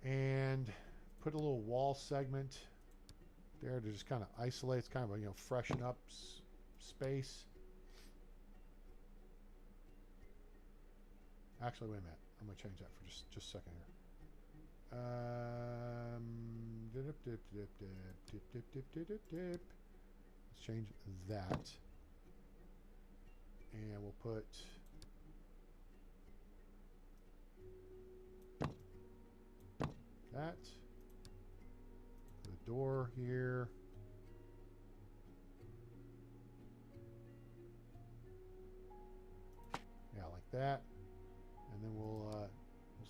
And put a little wall segment there to just kind of isolate. It's kind of a, you know, freshen up space. Actually, wait a minute. I'm going to change that for just a second here. Let's change that. And we'll put that. Put a door here. Yeah, like that. And then we'll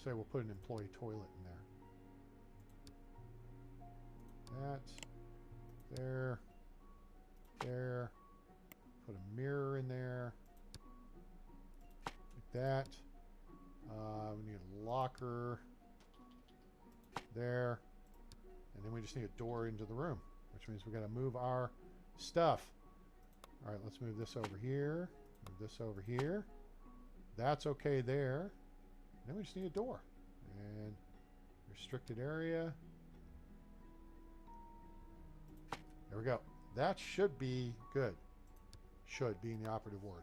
say we'll put an employee toilet in there. That. There. There. Put a mirror in there. Like that. We need a locker. There. And then we just need a door into the room, which means we got to move our stuff. All right, let's move this over here. Move this over here. That's okay there. And then we just need a door. And restricted area. There we go. That should be good. Should be in the operative word.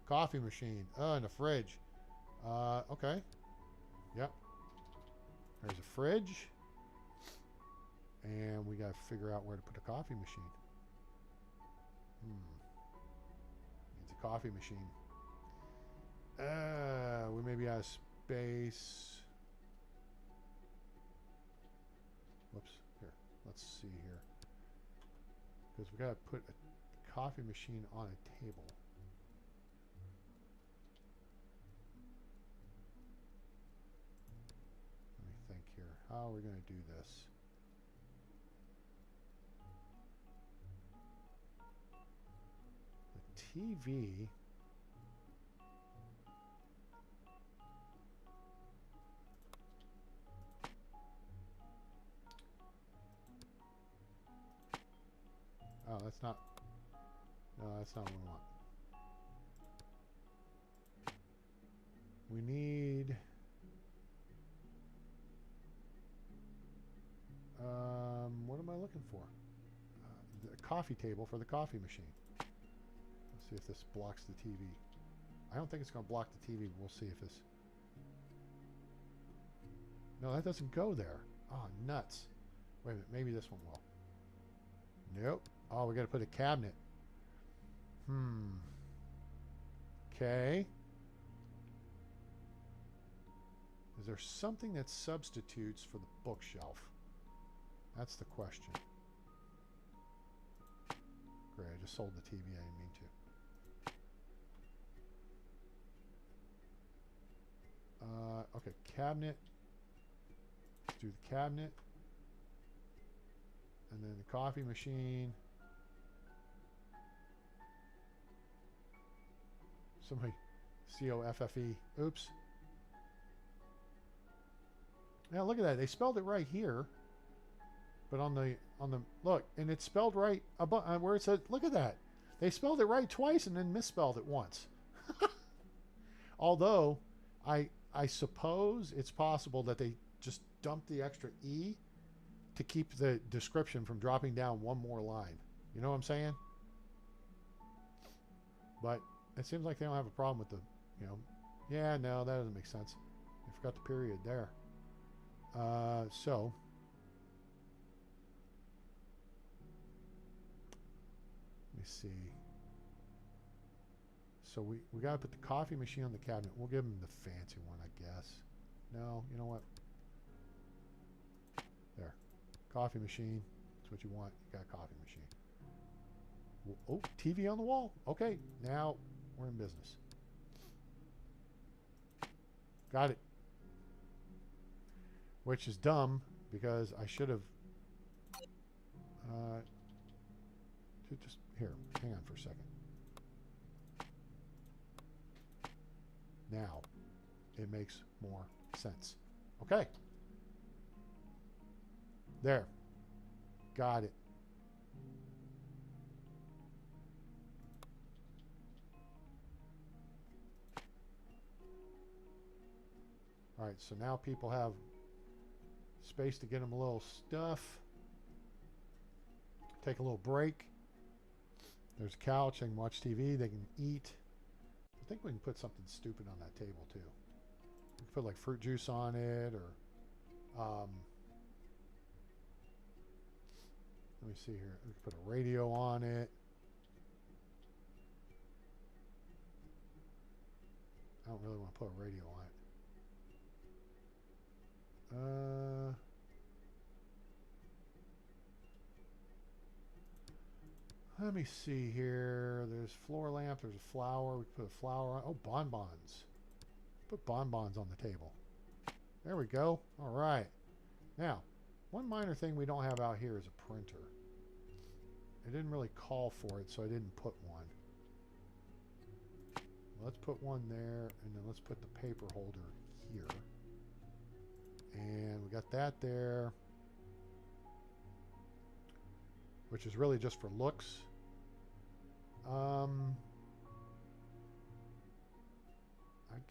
Coffee machine. And a fridge. Okay. Yep. There's a fridge. And we got to figure out where to put a coffee machine. Needs a coffee machine. We may be out of space. Whoops. Here. Let's see here. Because we got to put a coffee machine on a table. Let me think here. How are we going to do this? TV. Oh, that's not. No, that's not what we want. We need. What am I looking for? The coffee table for the coffee machine. Let's see if this blocks the TV. I don't think it's going to block the TV. We'll see if this. No, that doesn't go there. Oh, nuts. Wait a minute. Maybe this one will. Nope. Oh, we got to put a cabinet. Okay. Is there something that substitutes for the bookshelf? That's the question. Great, I just sold the TV. I didn't mean to. Okay, cabinet. Let's do the cabinet. And then the coffee machine. Somebody, C-O-F-F-E. Oops. Now look at that. They spelled it right here. But on the look, and it's spelled right above where it said, look at that. They spelled it right twice and then misspelled it once. Although I suppose it's possible that they just dumped the extra E to keep the description from dropping down one more line. You know what I'm saying? But it seems like they don't have a problem with the, yeah, no, that doesn't make sense. I forgot the period there. So let me see. So we got to put the coffee machine on the cabinet. We'll give them the fancy one, I guess. No, you know what? There. Coffee machine. That's what you want. You got a coffee machine. Oh, TV on the wall. Okay, now we're in business. Got it. Which is dumb because I should have just here, hang on for a second. Now it makes more sense. Okay. There. Got it. All right, so now people have space to get them a little stuff. Take a little break. There's a couch. They can watch TV. They can eat. I think we can put something stupid on that table too. We can put like fruit juice on it, or let me see here. We can put a radio on it. I don't really want to put a radio on it. Let me see here. There's floor lamp. There's a flower. We can put a flower on. Oh, bonbons. Put bonbons on the table. There we go. All right. Now, one minor thing we don't have out here is a printer. It didn't really call for it, so I didn't put one. Let's put one there, and then let's put the paper holder here. And we got that there, which is really just for looks. I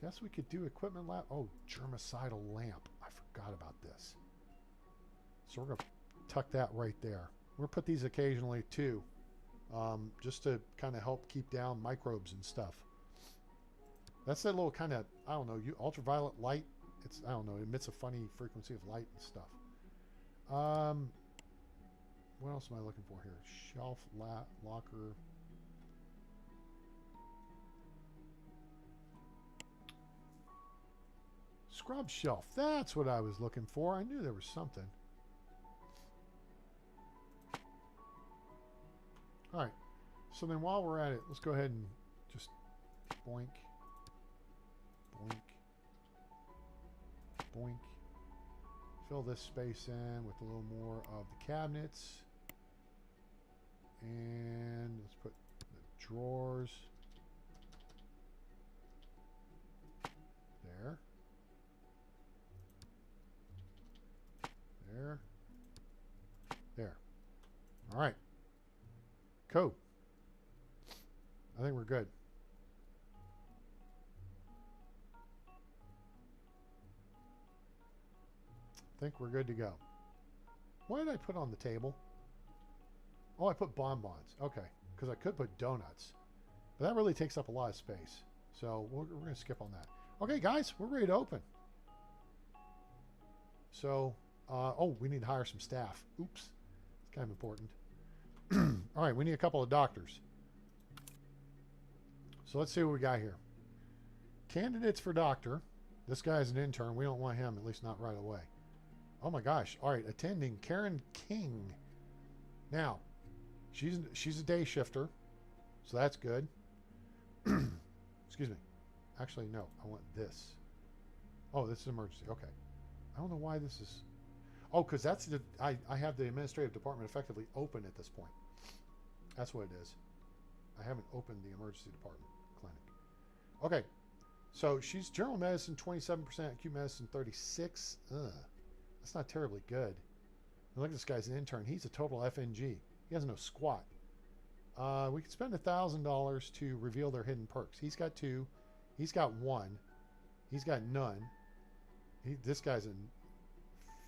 guess we could do equipment lab. Oh, germicidal lamp. I forgot about this. So we're going to tuck that right there. We're going to put these occasionally too, just to kind of help keep down microbes and stuff. That's that little kind of, I don't know, ultraviolet light. It's, I don't know, it emits a funny frequency of light and stuff. What else am I looking for here? Shelf, locker. Scrub shelf. That's what I was looking for. I knew there was something. All right. So then while we're at it, let's go ahead and just boink, boink, boink. Fill this space in with a little more of the cabinets. And let's put the drawers. There. There. There. All right. Cool. I think we're good. I think we're good to go. What did I put on the table? Oh, I put bonbons. Okay. Because I could put donuts. But that really takes up a lot of space. So we're going to skip on that. Okay, guys. We're ready to open. So, oh, we need to hire some staff. Oops. It's kind of important. All right. We need a couple of doctors. So let's see what we got here. Candidates for doctor. This guy's an intern. We don't want him, at least not right away. Oh my gosh. All right. Attending Karen King. Now, she's a day shifter. So that's good. Excuse me. Actually, no. I want this. Oh, this is emergency. Okay. I don't know why this is... Oh, because that's the... I have the administrative department effectively open at this point. That's what it is. I haven't opened the emergency department clinic. Okay. So she's general medicine 27%, acute medicine 36%. Ugh. That's not terribly good. And look at this guy's an intern. He's a total FNG. He doesn't know squat. We could spend $1,000 to reveal their hidden perks. He's got 2. He's got 1. He's got none. This guy's a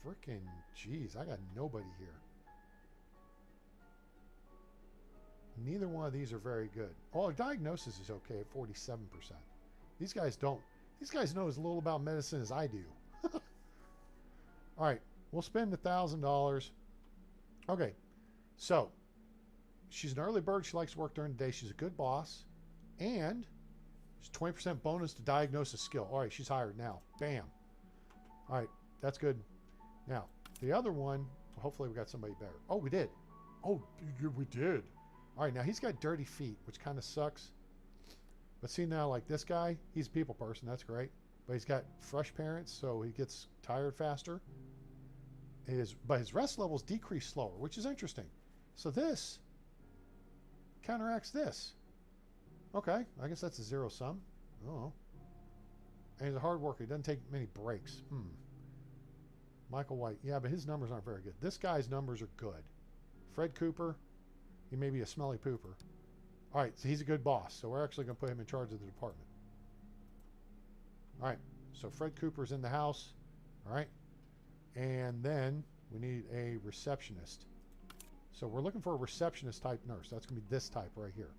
freaking... Jeez, I got nobody here. Neither one of these are very good. Oh, diagnosis is okay at 47%. These guys don't... These guys know as little about medicine as I do. All right, we'll spend $1,000. Okay, so she's an early bird. She likes to work during the day. She's a good boss. And she's 20% bonus to diagnosis skill. All right, she's hired now. Bam. All right, that's good. Now, the other one, hopefully we got somebody better. Oh, we did. Oh, we did. All right, now he's got dirty feet, which kind of sucks. But see now, like this guy, he's a people person. That's great. But he's got fresh parents, so he gets tired faster. But his rest levels decrease slower, which is interesting. So this counteracts this. Okay, I guess that's a zero sum. Oh. And he's a hard worker. He doesn't take many breaks. Michael White. Yeah, but his numbers aren't very good. This guy's numbers are good. Fred Cooper. He may be a smelly pooper. All right, so he's a good boss. So we're actually going to put him in charge of the department. All right, so Fred Cooper's in the house. All right. And then we need a receptionist. So we're looking for a receptionist type nurse. That's going to be this type right here.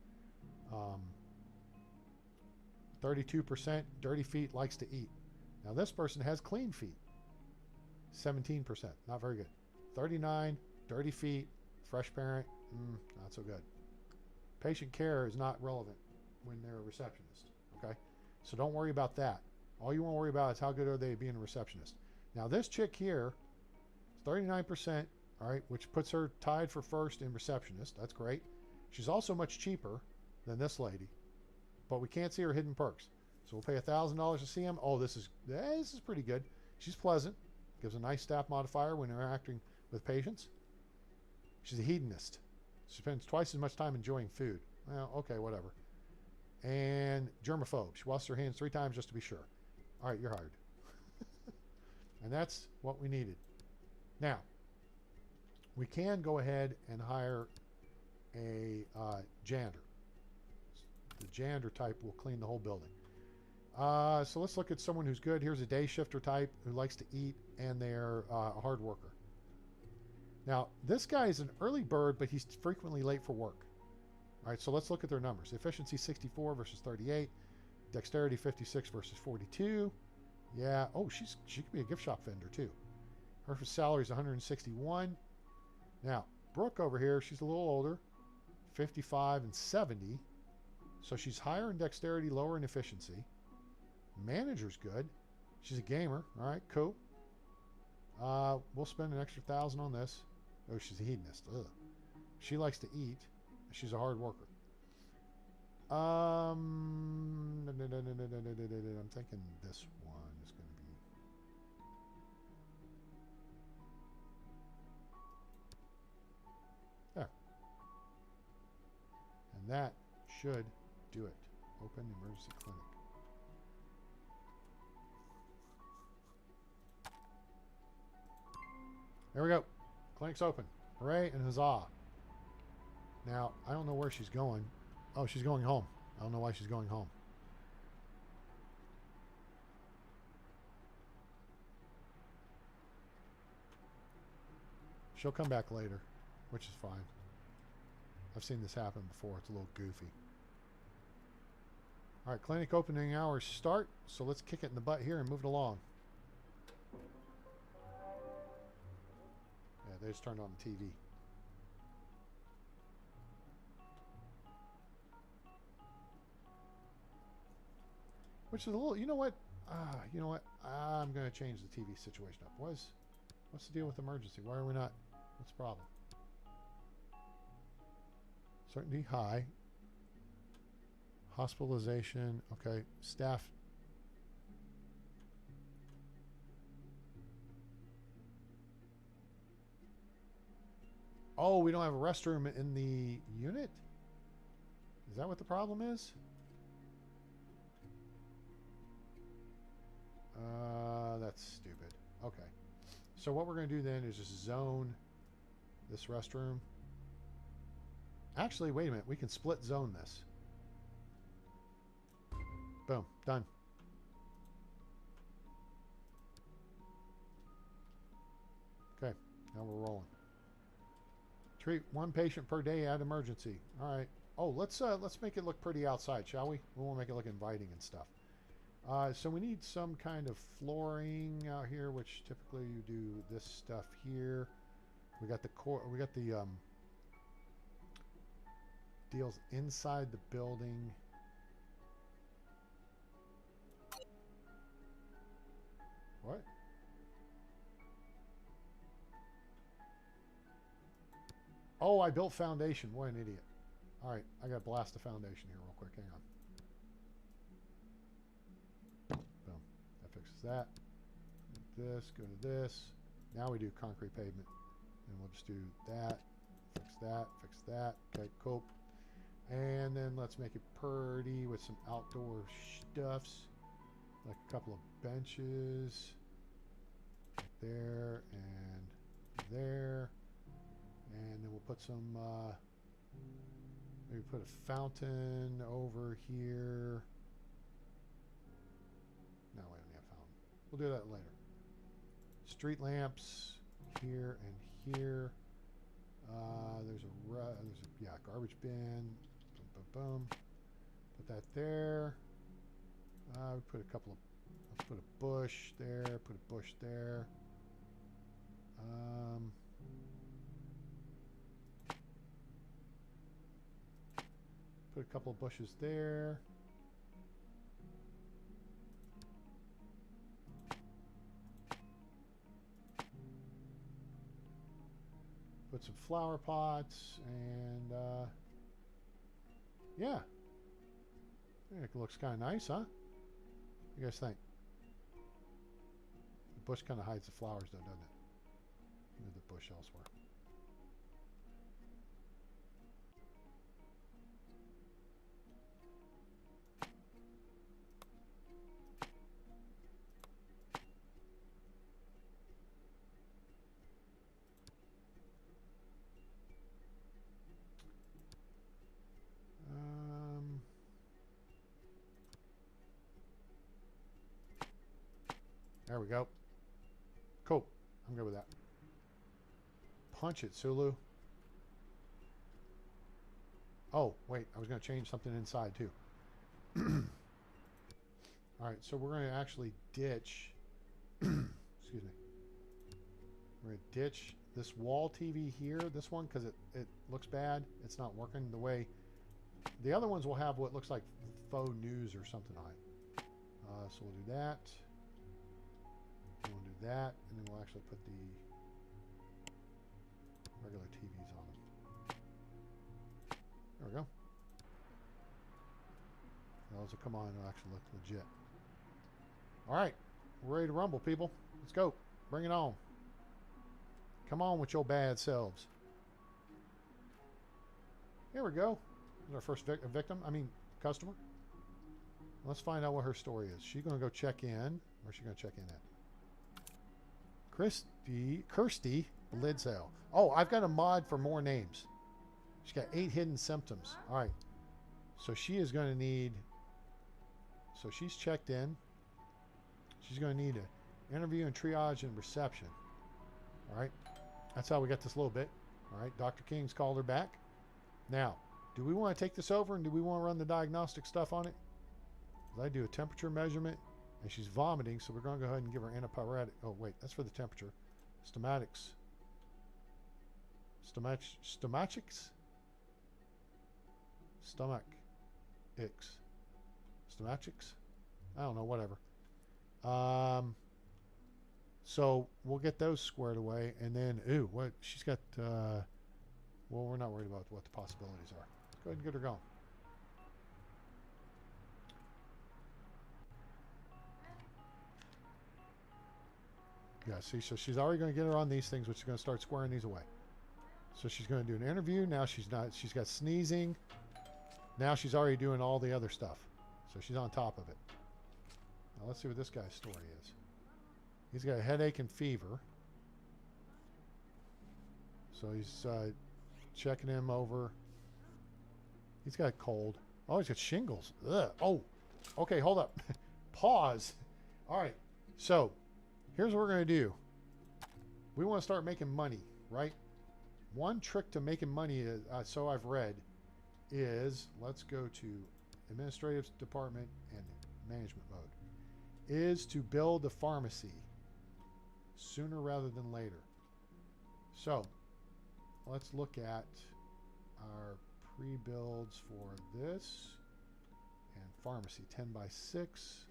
32%. Dirty feet, likes to eat. Now this person has clean feet. 17%. Not very good. 39. Dirty feet. Fresh parent. Not so good. Patient care is not relevant when they're a receptionist. Okay? So don't worry about that. All you want to worry about is how good are they being a receptionist. Now this chick here is 39%, all right, which puts her tied for first in receptionist. That's great. She's also much cheaper than this lady, but we can't see her hidden perks. So we'll pay $1,000 to see him. Oh, this is pretty good. She's pleasant. Gives a nice staff modifier when interacting with patients. She's a hedonist. She spends twice as much time enjoying food. Well, okay, whatever. And germaphobe. She washes her hands 3 times just to be sure. All right, you're hired. And that's what we needed. Now, we can go ahead and hire a janitor. The janitor type will clean the whole building. So let's look at someone who's good. Here's a day shifter type who likes to eat, and they're a hard worker. Now, this guy is an early bird, but he's frequently late for work. All right, so let's look at their numbers. Efficiency 64 versus 38. Dexterity 56 versus 42. Yeah. Oh, she could be a gift shop vendor too. Her salary is 161. Now, Brooke over here, she's a little older, 55 and 70. So she's higher in dexterity, lower in efficiency. Manager's good. She's a gamer. All right, cool. We'll spend an extra $1,000 on this. Oh, she's a hedonist. Ugh. She likes to eat. She's a hard worker. I'm thinking this one is going to be... There. And that should do it. Open emergency clinic. There we go. Clinic's open. Hooray and huzzah. Now, I don't know where she's going. Oh, she's going home. I don't know why she's going home. She'll come back later, which is fine. I've seen this happen before. It's a little goofy. All right, clinic opening hours start. So let's kick it in the butt here and move it along. Yeah, they just turned on the TV. Which is a little, you know what? You know what? I'm going to change the TV situation up. What's the deal with emergency? Why are we not? What's the problem? Certainty high. Hospitalization. Okay. Staff. Oh, we don't have a restroom in the unit? Is that what the problem is? That's stupid. Okay. So what we're going to do then is just zone this restroom. Actually, wait a minute. We can split zone this. Boom. Done. Okay. Now we're rolling. Treat one patient per day at emergency. All right. Oh, let's make it look pretty outside, shall we? We want to make it look inviting and stuff. So we need some kind of flooring out here, which typically you do this stuff here. We got the core. We got the deals inside the building. What? Oh, I built foundation. What an idiot. All right, I got to blast the foundation here real quick. Hang on. Boom. That fixes that. This, go to this. Now we do concrete pavement. And we'll just do that. Fix that. Fix that. Okay, cool. And then let's make it pretty with some outdoor stuffs. Like a couple of benches. There and there. And then we'll put some, maybe put a fountain over here. No, we don't have a fountain. We'll do that later. Street lamps here and here. There's a garbage bin. Boom, boom, boom. Put that there. We put a couple of, let's put a bush there. Put a bush there. Put a couple of bushes there. Put some flower pots and yeah. I think it looks kind of nice, huh? What do you guys think? The bush kind of hides the flowers though, doesn't it? Move the bush elsewhere. There we go. Cool. I'm good with that. Punch it, Sulu. Oh, wait. I was going to change something inside, too. All right. So we're going to actually ditch... excuse me. We're going to ditch this wall TV here, this one, because it looks bad. It's not working the way... The other ones will have what looks like faux news or something on it. So we'll do that. We'll do that, and then we'll actually put the regular TVs on them. There we go. Those will come on and actually look legit. All right, we're ready to rumble, people. Let's go. Bring it on. Come on with your bad selves. There we go. our first victim. I mean, customer. Let's find out what her story is. She's going to go check in. Where's she going to check in at? Kirsty Lidsale. Oh, I've got a mod for more names. She's got 8 hidden symptoms. All right. So she is going to need... So she's checked in. She's going to need an interview and triage and reception. All right. That's how we got this little bit. All right. Dr. King's called her back. Now, do we want to take this over and do we want to run the diagnostic stuff on it? I do a temperature measurement and she's vomiting, so we're going to go ahead and give her antipyretic. Oh, wait, that's for the temperature. Stomatics. Stomachics? Stomach. Ix. Stomachics? I don't know, whatever. So we'll get those squared away, and then, ooh, what she's got, well, we're not worried about what the possibilities are. Let's go ahead and get her going. Yeah, see, so she's already going to get her on these things, which is going to start squaring these away. So she's going to do an interview. Now she's got sneezing. Now she's already doing all the other stuff. So she's on top of it. Now let's see what this guy's story is. He's got a headache and fever. So he's checking him over. He's got a cold. Oh, he's got shingles. Ugh. Oh, okay, hold up. Pause. All right, so here's what we're going to do. We want to start making money, right? One trick to making money, is, so I've read, is let's go to administrative department and management mode, is to build a pharmacy sooner rather than later. So let's look at our pre-builds for this and pharmacy 10 by 6.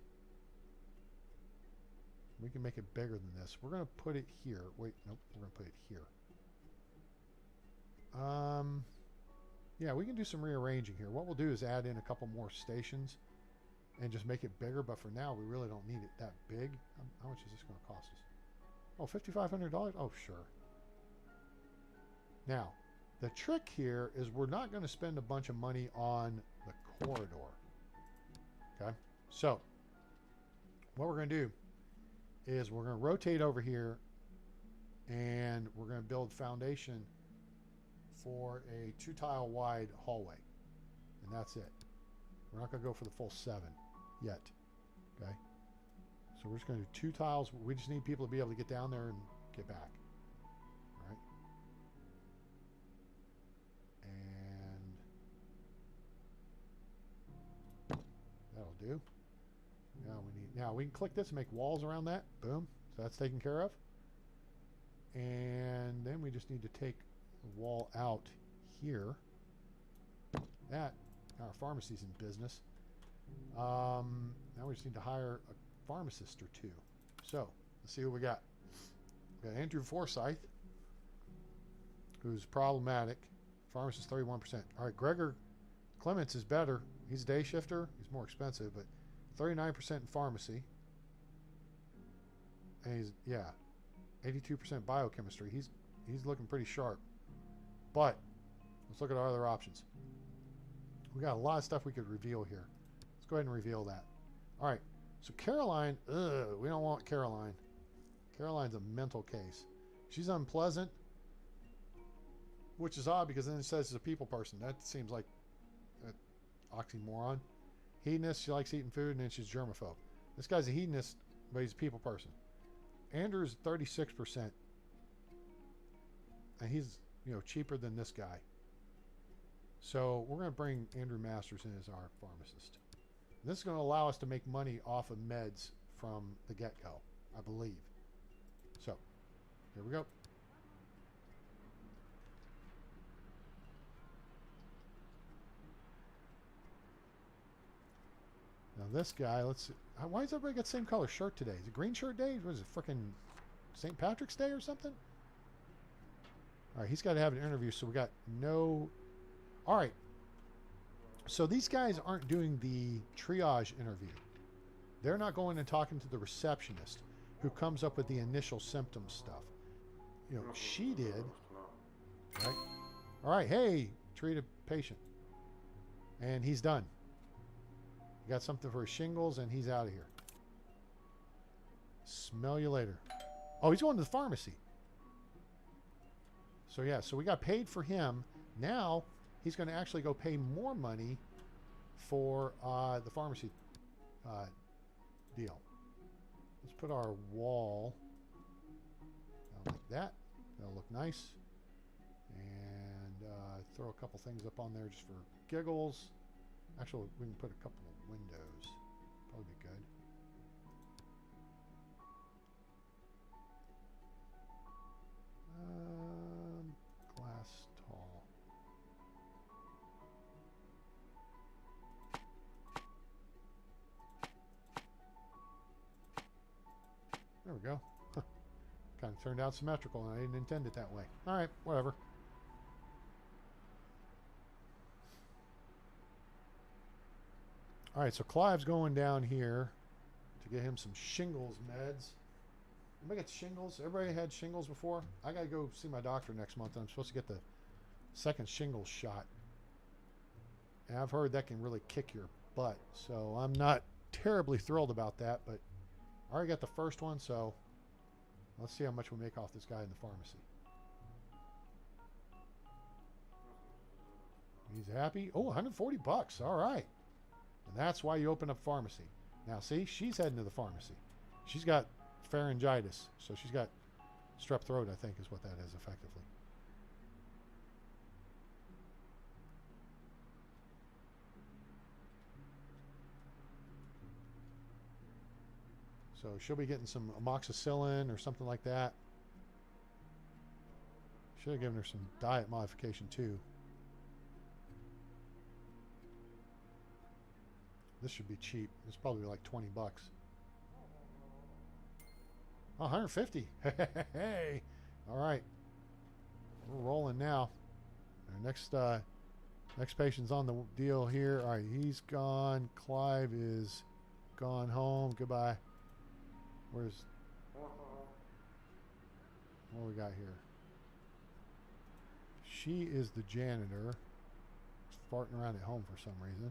We can make it bigger than this. We're going to put it here. Wait, nope, we're going to put it here. Yeah, we can do some rearranging here. What we'll do is add in a couple more stations and just make it bigger, but for now we really don't need it that big. How much is this going to cost us? Oh, $5,500? Oh, sure. Now, the trick here is we're not going to spend a bunch of money on the corridor. Okay? So, what we're going to do is we're going to rotate over here and we're going to build foundation for a 2-tile wide hallway, and that's it. We're not going to go for the full 7 yet. Okay, so we're just going to do 2 tiles. We just need people to be able to get down there and get back. All right, and that'll do. Now we can click this and make walls around that. Boom. So that's taken care of. And then we just need to take the wall out here. Now our pharmacy's in business. Now we just need to hire a pharmacist or 2. So let's see what we got. We got Andrew Forsyth, who's problematic. Pharmacist 31%. All right, Gregor Clements is better. He's a day shifter. He's more expensive, but 39% in pharmacy. And he's, yeah, 82% biochemistry. He's looking pretty sharp. But let's look at our other options. We got a lot of stuff we could reveal here. Let's go ahead and reveal that. All right. So Caroline, we don't want Caroline. Caroline's a mental case. She's unpleasant, which is odd because then it says she's a people person. That seems like an oxymoron. Hedonist, she likes eating food, and then she's germaphobe. This guy's a hedonist, but he's a people person. Andrew's 36%. And he's, cheaper than this guy. So we're going to bring Andrew Masters in as our pharmacist. This is going to allow us to make money off of meds from the get-go, I believe. So, here we go. Now this guy, let's see. Why does everybody got the same color shirt today? Is it green shirt day? Was it frickin' St. Patrick's Day or something? All right, he's got to have an interview, so we got no... All right. So these guys aren't doing the triage interview. They're not going and talking to the receptionist who comes up with the initial symptom stuff. She did. Right? All right, hey, treat a patient. And he's done. He got something for his shingles, and he's out of here. Smell you later. Oh, he's going to the pharmacy. So yeah, so we got paid for him. Now he's going to actually go pay more money for the pharmacy deal. Let's put our wall like that. That'll look nice. And throw a couple things up on there just for giggles. Actually, we can put a couple of windows. Probably be good. Glass tall. There we go. Kind of turned out symmetrical, and I didn't intend it that way. All right, whatever. All right, so Clive's going down here to get him some shingles meds. Anybody get shingles? Everybody had shingles before? I got to go see my doctor next month. I'm supposed to get the second shingles shot. And I've heard that can really kick your butt. So I'm not terribly thrilled about that, but I already got the first one, so let's see how much we make off this guy in the pharmacy. He's happy. Oh, 140 bucks. All right. And that's why you open up pharmacy. Now, see, she's heading to the pharmacy. She's got pharyngitis, so she's got strep throat, I think is what that is effectively. So she'll be getting some amoxicillin or something like that. Should have given her some diet modification too. This should be cheap. It's probably like 20 bucks. Oh, 150. Hey. All right. We're rolling now. Our next patient's on the deal here. All right, he's gone. Clive is gone home. Goodbye. What we got here? She is the janitor. She's farting around at home for some reason.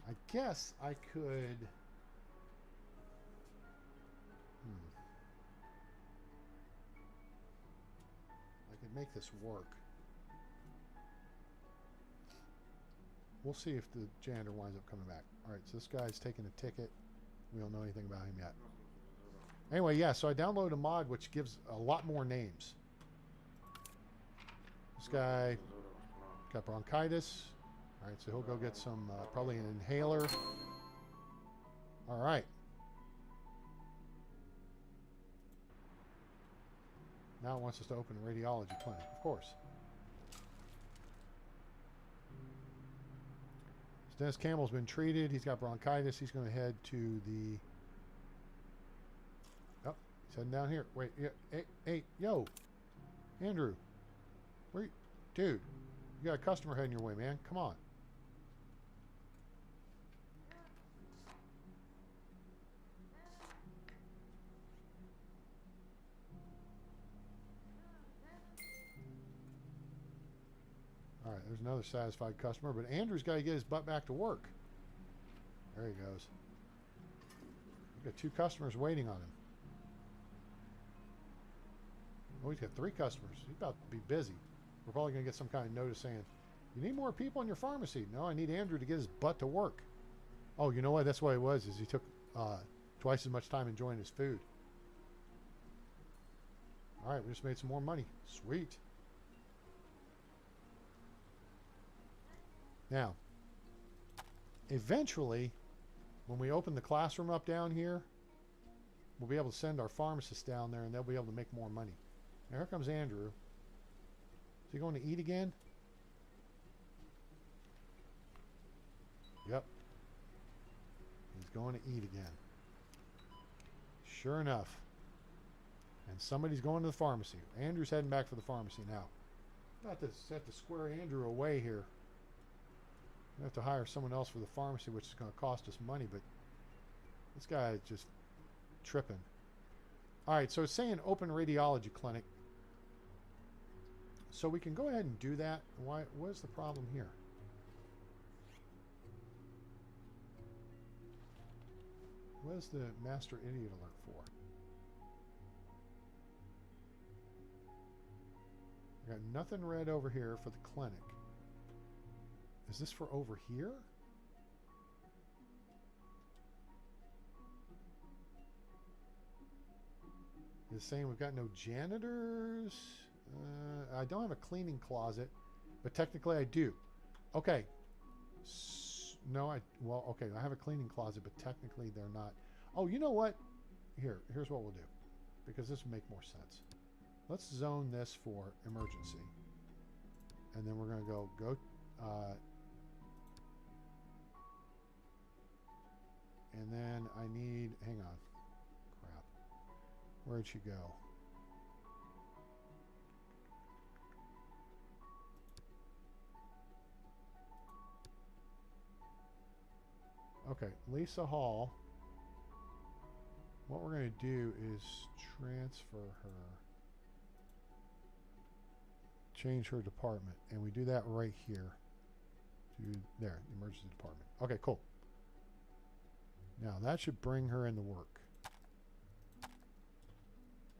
I guess I could. I could make this work. We'll see if the janitor winds up coming back. All right, so this guy's taking a ticket. We don't know anything about him yet. Anyway, yeah, so I downloaded a mod which gives a lot more names. This guy got bronchitis. All right, so he'll go get some, probably an inhaler. All right. Now it wants us to open a radiology clinic, of course. So Dennis Campbell's been treated. He's got bronchitis. He's going to head to the... Oh, he's heading down here. Wait, yeah, hey, yo. Andrew. Where you... Dude, you got a customer heading your way, man. Come on. All right, there's another satisfied customer, but Andrew's got to get his butt back to work. There he goes. We've got 2 customers waiting on him. Oh, he's got 3 customers. He's about to be busy. We're probably going to get some kind of notice saying, you need more people in your pharmacy. No, I need Andrew to get his butt to work. Oh, you know what? That's what it was, is he took twice as much time enjoying his food. All right, we just made some more money. Sweet. Now, eventually, when we open the classroom up down here, we'll be able to send our pharmacists down there and they'll be able to make more money. Now, here comes Andrew. Is he going to eat again? Yep. He's going to eat again. Sure enough. And somebody's going to the pharmacy. Andrew's heading back for the pharmacy now. I have to square Andrew away here. We have to hire someone else for the pharmacy, which is going to cost us money, but this guy just tripping. All right, so it's saying open radiology clinic. So we can go ahead and do that. Why? What is the problem here? What is the master idiot alert for? I got nothing red over here for the clinic. Is this for over here? It's saying we've got no janitors. I don't have a cleaning closet, but technically I do. Okay. No, well, okay, I have a cleaning closet, but technically they're not. Oh, you know what? Here's what we'll do, because this will make more sense. Let's zone this for emergency. And then we're going to go, and then I need, hang on. Crap. Where'd she go? Okay, Lisa Hall. What we're going to do is transfer her. Change her department. And we do that right here. To there, emergency department. Okay, cool. Now that should bring her into work.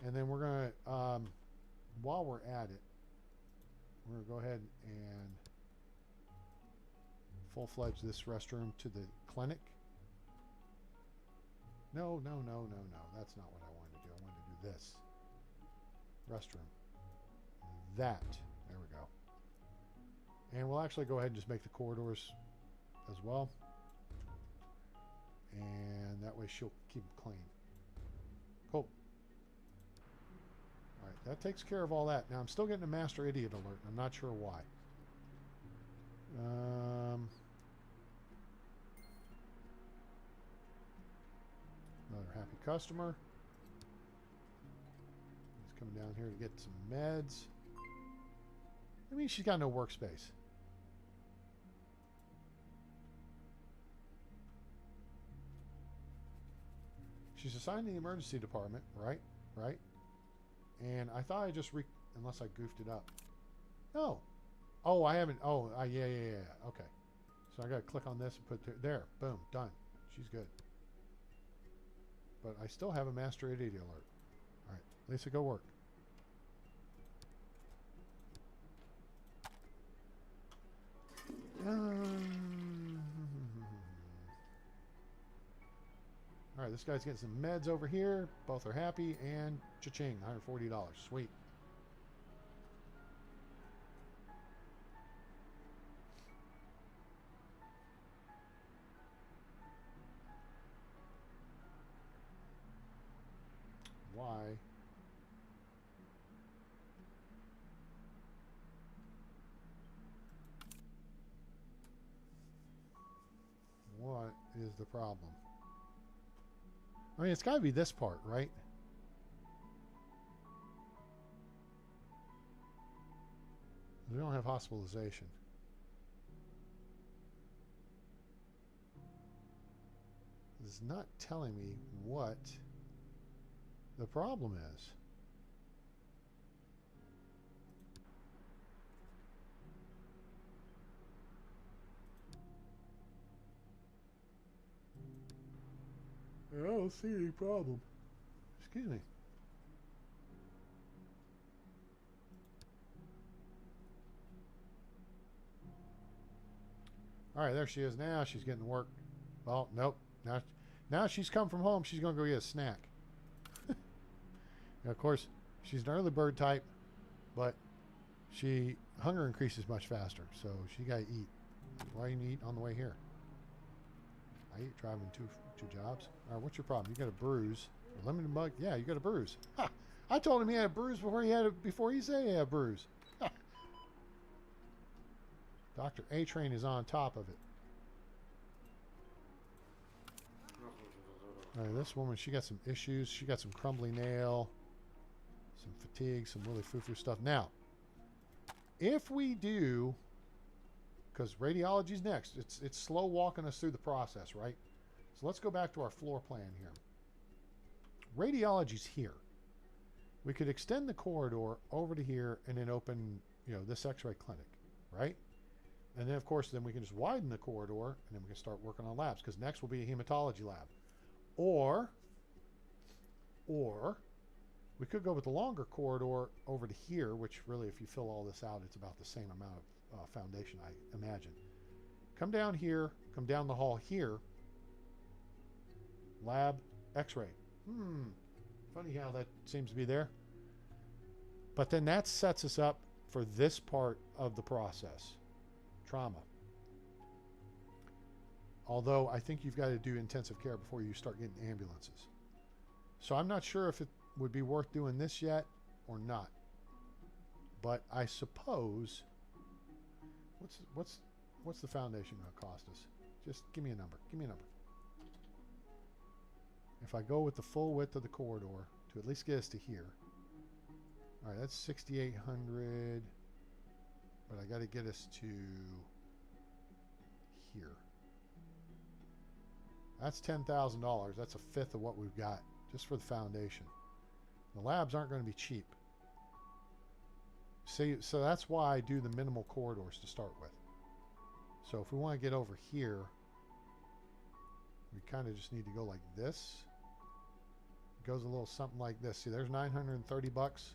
And then we're going to, while we're at it, we're going to go ahead and full-fledged this restroom to the clinic. No. That's not what I wanted to do. I wanted to do this. Restroom. That. There we go. And we'll actually go ahead and just make the corridors as well. And that way she'll keep them clean. Cool. Alright, that takes care of all that. Now I'm still getting a master idiot alert. I'm not sure why. Another happy customer. He's coming down here to get some meds. I mean, she's got no workspace. She's assigned to the emergency department, right? Right? And I thought I just unless I goofed it up. No. Oh, I haven't. Oh, yeah. Okay. So I got to click on this and put there. Boom. Done. She's good. But I still have a master idiot alert. All right. Lisa, go work. All right. This guy's getting some meds over here. Both are happy. And cha-ching. $140. Sweet. Why? What is the problem? I mean, it's got to be this part, right? We don't have hospitalization. It's not telling me what the problem is. I don't see any problem. Excuse me. All right, there she is now. She's getting to work. Well, nope. Now she's come from home. She's going to go get a snack. Now, of course, she's an early bird type, but hunger increases much faster, so she got to eat. Why didn't you eat on the way here? I eat driving two jobs. All right, what's your problem? You got a bruise. A limited bug? Yeah, you got a bruise. Ha! I told him he had a bruise before he said he had a bruise. Ha! Dr. A-Train is on top of it. All right, this woman, she got some issues. She got some crumbly nail, some fatigue, some really foo-foo stuff. Now, if we do, because radiology's next, it's slow walking us through the process, right? So let's go back to our floor plan here. radiology's here. We could extend the corridor over to here and then open, you know, this x-ray clinic, right? And then, of course, then we can just widen the corridor and then we can start working on labs, because next will be a hematology lab. Or we could go with the longer corridor over to here, which really, if you fill all this out, it's about the same amount of foundation, I imagine. Come down here, come down the hall here, lab, x-ray. Funny how that seems to be there. But then that sets us up for this part of the process, trauma. Although I think you've got to do intensive care before you start getting ambulances. So I'm not sure if it would be worth doing this yet or not. But I suppose, what's the foundation going to cost us? Just give me a number. Give me a number. If I go with the full width of the corridor to at least get us to here. All right, that's 6,800. But I got to get us to here. That's $10,000. That's a fifth of what we've got just for the foundation. The labs aren't going to be cheap. See, so that's why I do the minimal corridors to start with. So if we want to get over here, we kind of just need to go like this. It goes a little something like this. See, there's 930 bucks.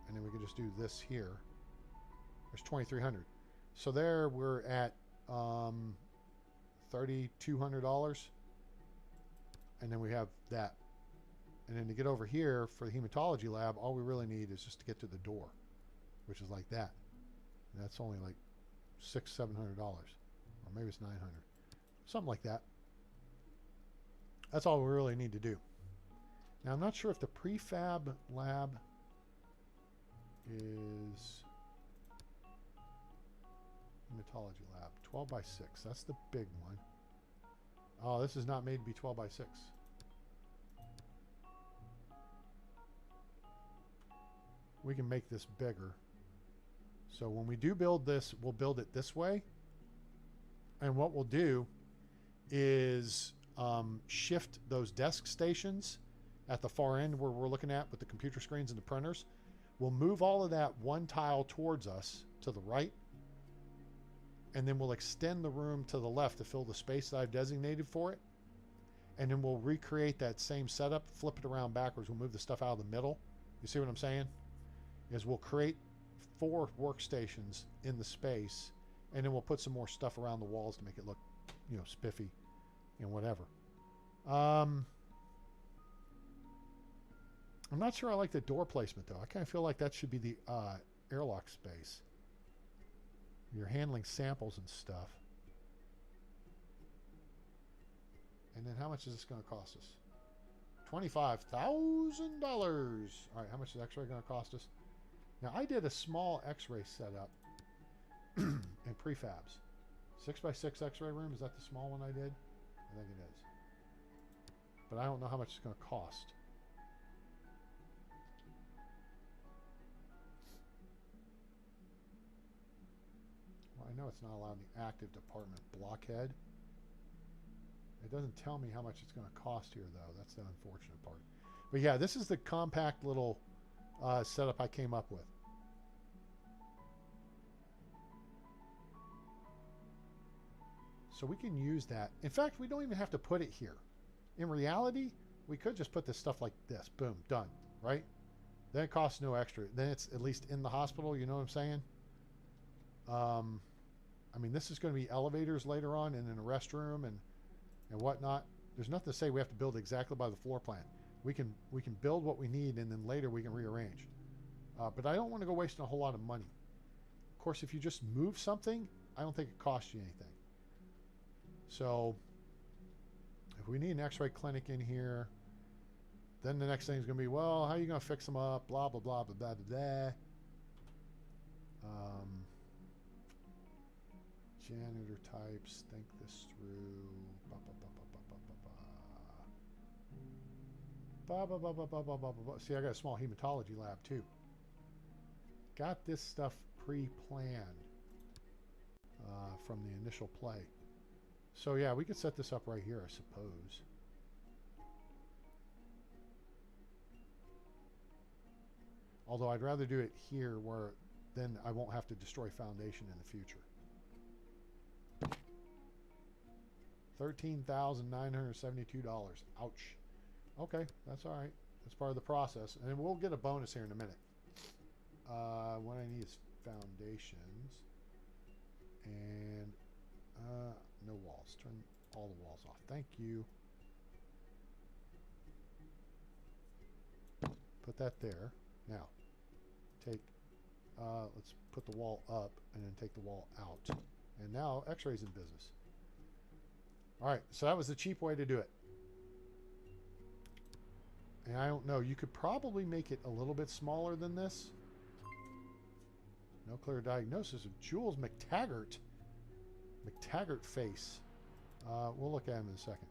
And then we can just do this here. There's 2,300. So there we're at $3,200. And then we have that. And then to get over here for the hematology lab, all we really need is just to get to the door, which is like that. And that's only like $600-700, or maybe it's $900, something like that. That's all we really need to do. Now I'm not sure if the prefab lab is hematology lab 12 by 6. That's the big one. Oh, this is not made to be 12 by 6. We can make this bigger. So when we do build this, we'll build it this way. And what we'll do is shift those desk stations at the far end where we're looking at with the computer screens and the printers. We'll move all of that one tile towards us to the right. And then we'll extend the room to the left to fill the space that I've designated for it. And then we'll recreate that same setup, flip it around backwards. We'll move the stuff out of the middle. You see what I'm saying? Is we'll create 4 workstations in the space, and then we'll put some more stuff around the walls to make it look, you know, spiffy and whatever. I'm not sure I like the door placement though. I kind of feel like that should be the airlock space. You're handling samples and stuff. And then how much is this going to cost us? $25,000. All right, how much is X-ray going to cost us? Now, I did a small X-ray setup in prefabs. 6 by 6 X-ray room. Is that the small one I did? I think it is. But I don't know how much it's going to cost. Well, I know it's not allowed in the active department blockhead. It doesn't tell me how much it's going to cost here, though. That's the unfortunate part. But yeah, this is the compact little setup I came up with. So we can use that. In fact, we don't even have to put it here. In reality, we could just put this stuff like this. Boom, done, right? Then it costs no extra. Then it's at least in the hospital, you know what I'm saying? I mean, this is going to be elevators later on and in a restroom and whatnot. There's nothing to say we have to build exactly by the floor plan. We can build what we need, and then later we can rearrange. But I don't want to go wasting a whole lot of money. Of course, if you just move something, I don't think it costs you anything. So if we need an X-ray clinic in here, then the next thing is going to be, well, how are you going to fix them up? Blah, blah, blah, blah, blah, blah, blah. Janitor types, think this through. Ba, ba, ba, ba, ba, ba, ba, ba. Ba, ba, ba, ba, ba, ba, ba, ba, ba. See, I got a small hematology lab too. Got this stuff pre-planned from the initial play. So yeah, we could set this up right here, I suppose. Although I'd rather do it here where then I won't have to destroy foundation in the future. $13,972. Ouch. Okay, that's all right. That's part of the process. And we'll get a bonus here in a minute. What I need is foundations. And no walls. Turn all the walls off. Thank you. Put that there. Now, take, let's put the wall up and then take the wall out. And now X-ray's in business. All right, so that was the cheap way to do it. And I don't know, you could probably make it a little bit smaller than this. No clear diagnosis of Jules McTaggart. McTaggart face. We'll look at him in a second.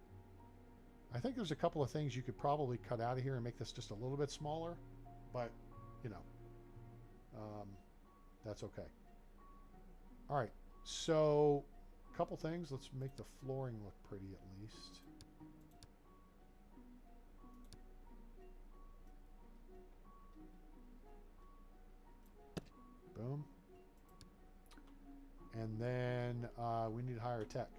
I think there's a couple of things you could probably cut out of here and make this just a little bit smaller. But, you know, that's okay. All right, so a couple things. Let's make the flooring look pretty at least. Boom. And then we need to hire a tech.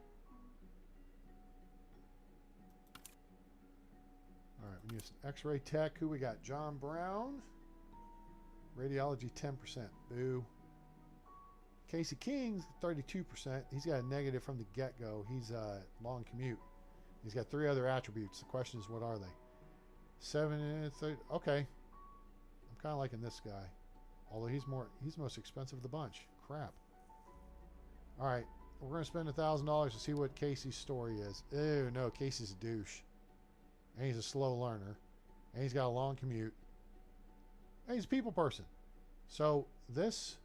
All right, we need an X-ray tech. Who we got? John Brown. Radiology 10%. Boo. Casey King's 32%. He's got a negative from the get-go. He's a long commute. He's got 3 other attributes. The question is, what are they? 7, 30. Okay. I'm kind of liking this guy. Although he's the most expensive of the bunch. Crap. All right. We're going to spend $1,000 to see what Casey's story is. Ew, no. Casey's a douche. And he's a slow learner. And he's got a long commute. And he's a people person. So this...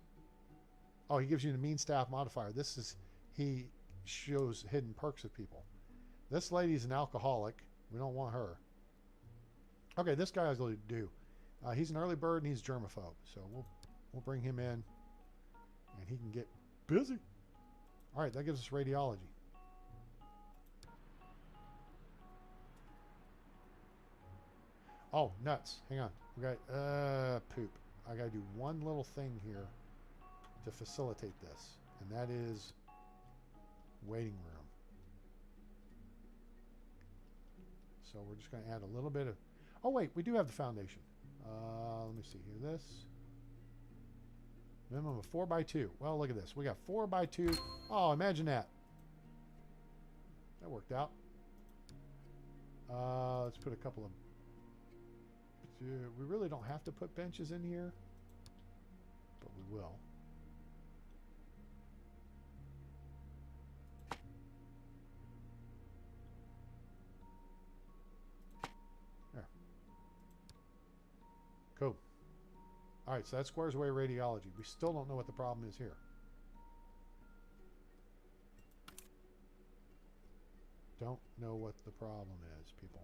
Oh, he gives you the mean staff modifier. This is... He shows hidden perks of people. This lady's an alcoholic. We don't want her. Okay, this guy has to do. He's an early bird and he's germaphobe. So we'll bring him in. And he can get busy. All right, that gives us radiology. Oh, nuts. Hang on. We got, poop. I got to do one little thing here to facilitate this. And that is waiting room. So we're just going to add a little bit of... Oh, wait. We do have the foundation. Let me see here. This. Minimum of 4x2. Well, look at this. We got 4x2. Oh, imagine that. That worked out. Let's put a couple of... We really don't have to put benches in here, but we will. There. Cool. All right, so that squares away radiology. We still don't know what the problem is here. Don't know what the problem is, people.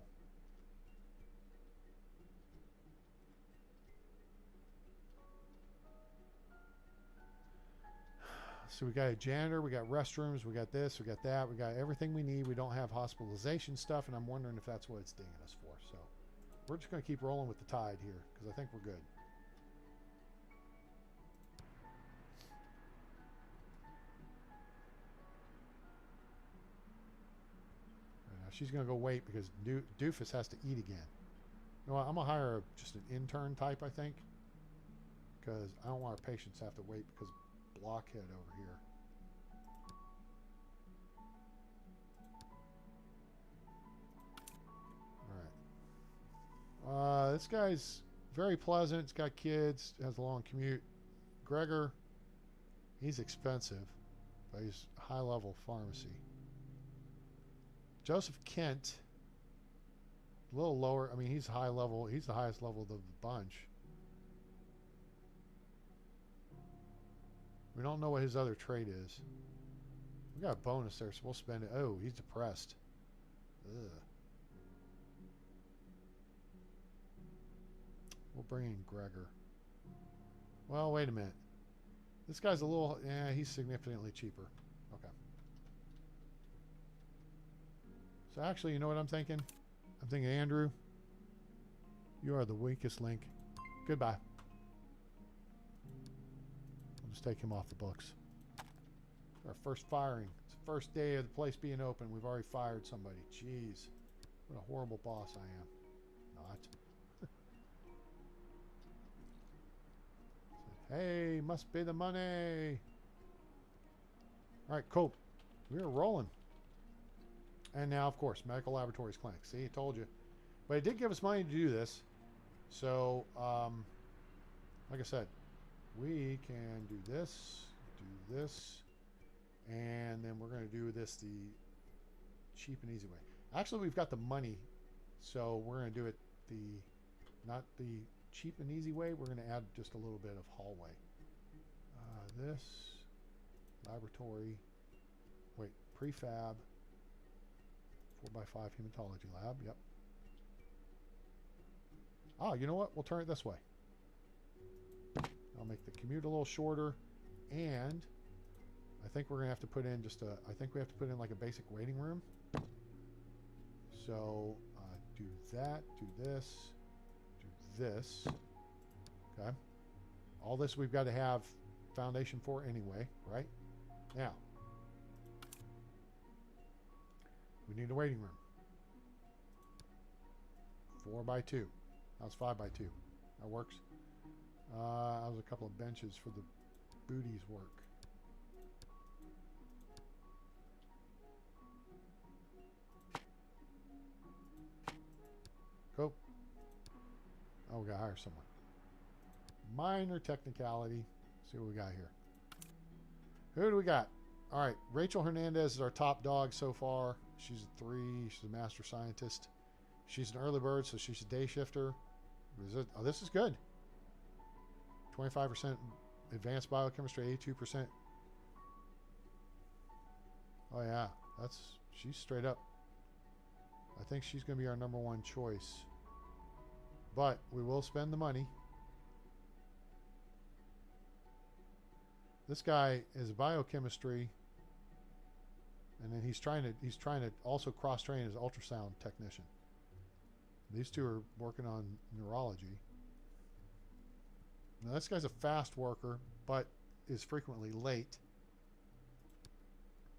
So we got a janitor, we got restrooms, we got this, we got that, we got everything we need. We don't have hospitalization stuff, and I'm wondering if that's what it's dinging us for. So we're just going to keep rolling with the tide here because I think we're good. Now she's going to go wait because Doofus has to eat again. You know what, I'm going to hire just an intern type, I think, because I don't want our patients to have to wait because blockhead over here. All right. This guy's very pleasant. He's got kids. Has a long commute. Gregor, he's expensive, but he's high-level pharmacy. Joseph Kent, a little lower. I mean, he's high level. He's the highest level of the bunch. We don't know what his other trait is. We got a bonus there, so we'll spend it. Oh, he's depressed. Ugh. We'll bring in Gregor. Well, wait a minute. This guy's a little... Yeah, he's significantly cheaper. Okay. So actually, you know what I'm thinking? I'm thinking, Andrew, you are the weakest link. Goodbye. Let's take him off the books. Our first firing. It's the first day of the place being open. We've already fired somebody. Jeez. What a horrible boss I am. Not. Hey, must be the money. All right, cool. We're rolling. And now, of course, medical laboratories clinic. See, I told you. But it did give us money to do this. So, like I said, we can do this, and then we're going to do this the cheap and easy way. Actually, we've got the money, so we're going to do it not the cheap and easy way. We're going to add just a little bit of hallway. This laboratory, wait, prefab, 4x5 hematology lab. Yep. Ah, you know what? We'll turn it this way. I'll make the commute a little shorter, and I think we're gonna have to put in just I think we have to put in like a basic waiting room. So do that, do this, do this. Okay. All this we've got to have foundation for anyway, right? Now, we need a waiting room. 4x2. That's 5x2. That works. That was a couple of benches for the booties work. Cool. Oh, we gotta hire someone. Minor technicality. See what we got here. Who do we got? All right, Rachel Hernandez is our top dog so far. She's a 3. She's a master scientist. She's an early bird, so she's a day shifter. Oh, this is good. 25% advanced biochemistry, 82%. Oh yeah, she's straight up. I think she's going to be our #1 choice. But we will spend the money. This guy is biochemistry, and then he's trying to also cross-train as ultrasound technician. These two are working on neurology. Now this guy's a fast worker, but is frequently late.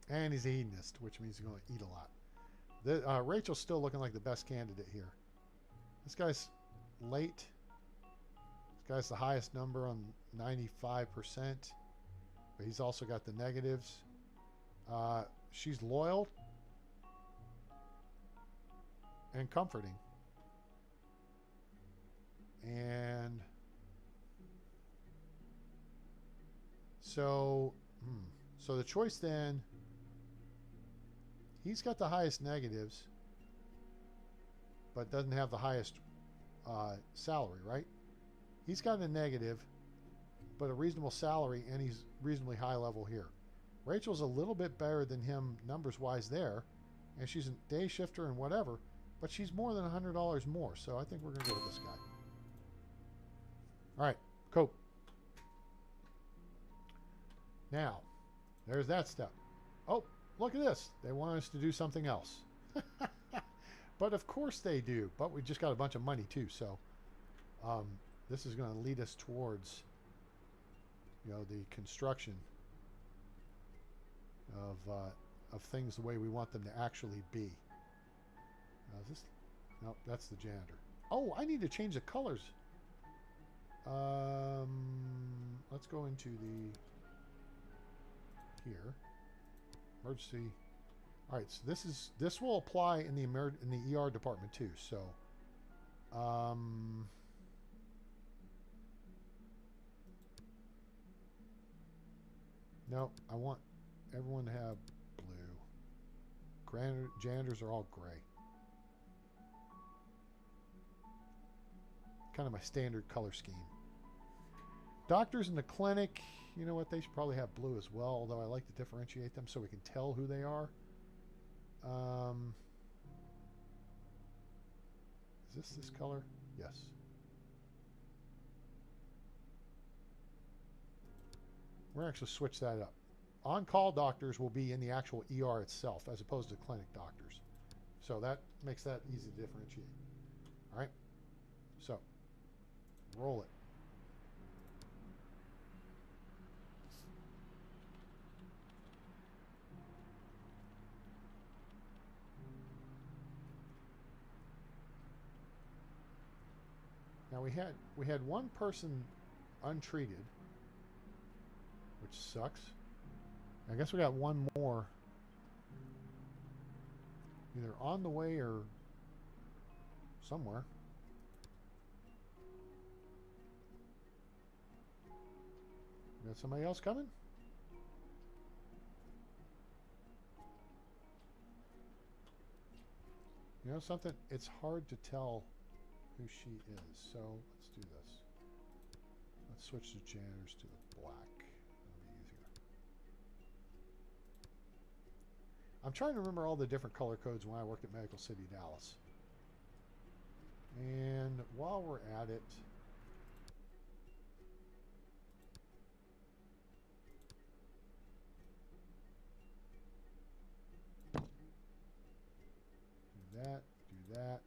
And he's a hedonist, which means he's going to eat a lot. Rachel's still looking like the best candidate here. This guy's late. This guy's the highest number on 95%. But he's also got the negatives. She's loyal and comforting. And so the choice then, he's got the highest negatives, but doesn't have the highest salary, right? He's got a negative, but a reasonable salary, and he's reasonably high level here. Rachel's a little bit better than him numbers-wise there, and she's a day shifter and whatever, but she's more than $100 more, so I think we're going to go with this guy. All right, cool. Now, there's that step. Oh, look at this. They want us to do something else. But of course they do. But we just got a bunch of money too, so this is going to lead us towards, the construction of things the way we want them to actually be. Is this? Nope, that's the janitor. Oh, I need to change the colors. Let's go into here. Emergency. All right, so this will apply in the ER department too. So, no, I want everyone to have blue. Janitors are all gray. Kind of my standard color scheme. Doctors in the clinic, you know what? They should probably have blue as well, although I like to differentiate them so we can tell who they are. Is this color? Yes. We're going to actually switch that up. On-call doctors will be in the actual ER itself as opposed to clinic doctors. So that makes that easy to differentiate. All right? So, roll it. we had one person untreated, which sucks. I guess we got one more either on the way or somewhere. Got somebody else coming? You know something? It's hard to tell who she is, so let's do this. Let's switch the janitors to the black. That'll be easier. I'm trying to remember all the different color codes when I worked at Medical City, Dallas. And while we're at it, do that, do that.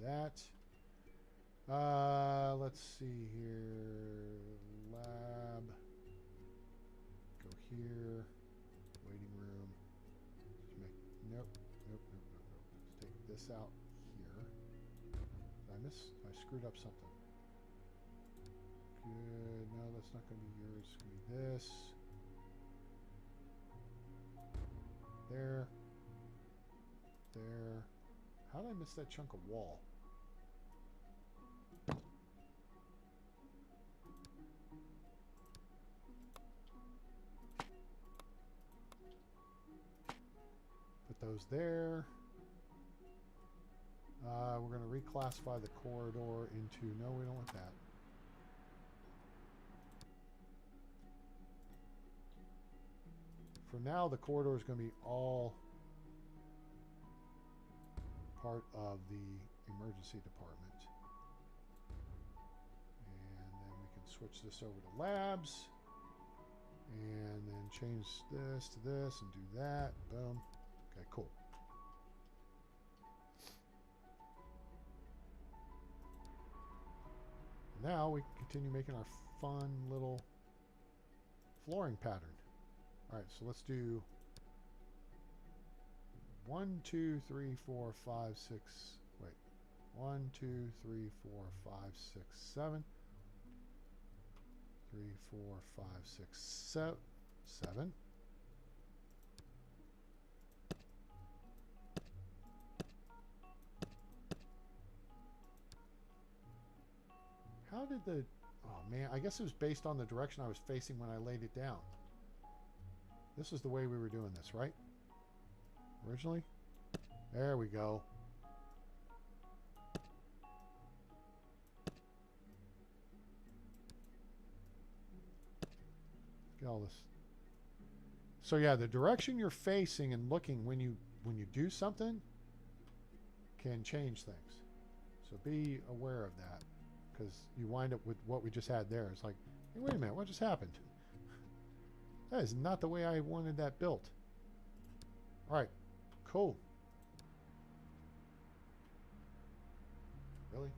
That. Let's see here. Lab. Go here. Waiting room. Just make, nope. Let's take this out here. Did I screwed up something. Good. No, that's not going to be yours. It's going to be this. There. There. How did I miss that chunk of wall? Put those there. We're going to reclassify the corridor into... No, we don't want that. For now, the corridor is going to be all part of the emergency department. And then we can switch this over to labs. And then change this to this and do that. Boom. Okay, cool. Now we can continue making our fun little flooring pattern. All right, so let's do 1, 2, 3, 4, 5, 6. Wait, 1, 2, 3, 4, 5, 6, 7. 3, 4, 5, 6, 7. How did the... Oh, man. I guess it was based on the direction I was facing when I laid it down. This is the way we were doing this, right? Originally? There we go. Get all this. So yeah, the direction you're facing and looking when you do something can change things. So be aware of that. Because you wind up with what we just had there. It's like, hey, wait a minute, what just happened? That is not the way I wanted that built. All right, cool. Really?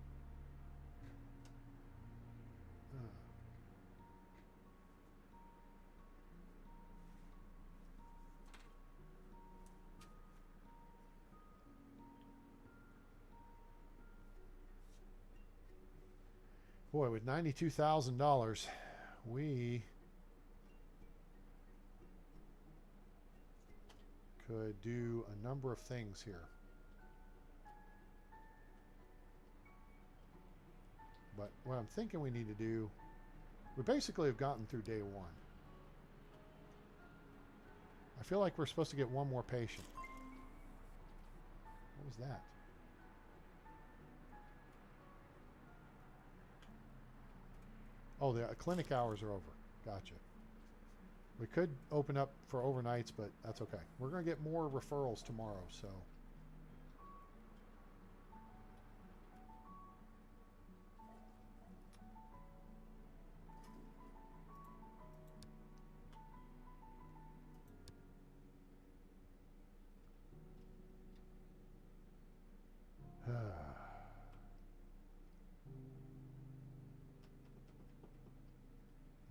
Boy, with $92,000, we could do a number of things here. But what I'm thinking we need to do, we basically have gotten through day one. I feel like we're supposed to get one more patient. What was that? Oh, the clinic hours are over. Gotcha. We could open up for overnights, but that's okay. We're going to get more referrals tomorrow, so...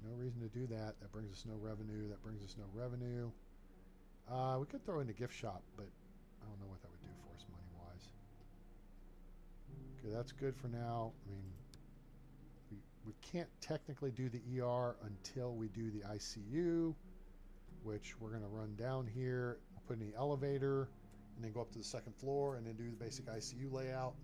No reason to do that. That brings us no revenue. That brings us no revenue. We could throw in a gift shop, but I don't know what that would do for us money-wise. Okay, that's good for now. I mean, we can't technically do the ER until we do the ICU, which we're going to run down here. We'll put in the elevator and then go up to the second floor and then do the basic ICU layout.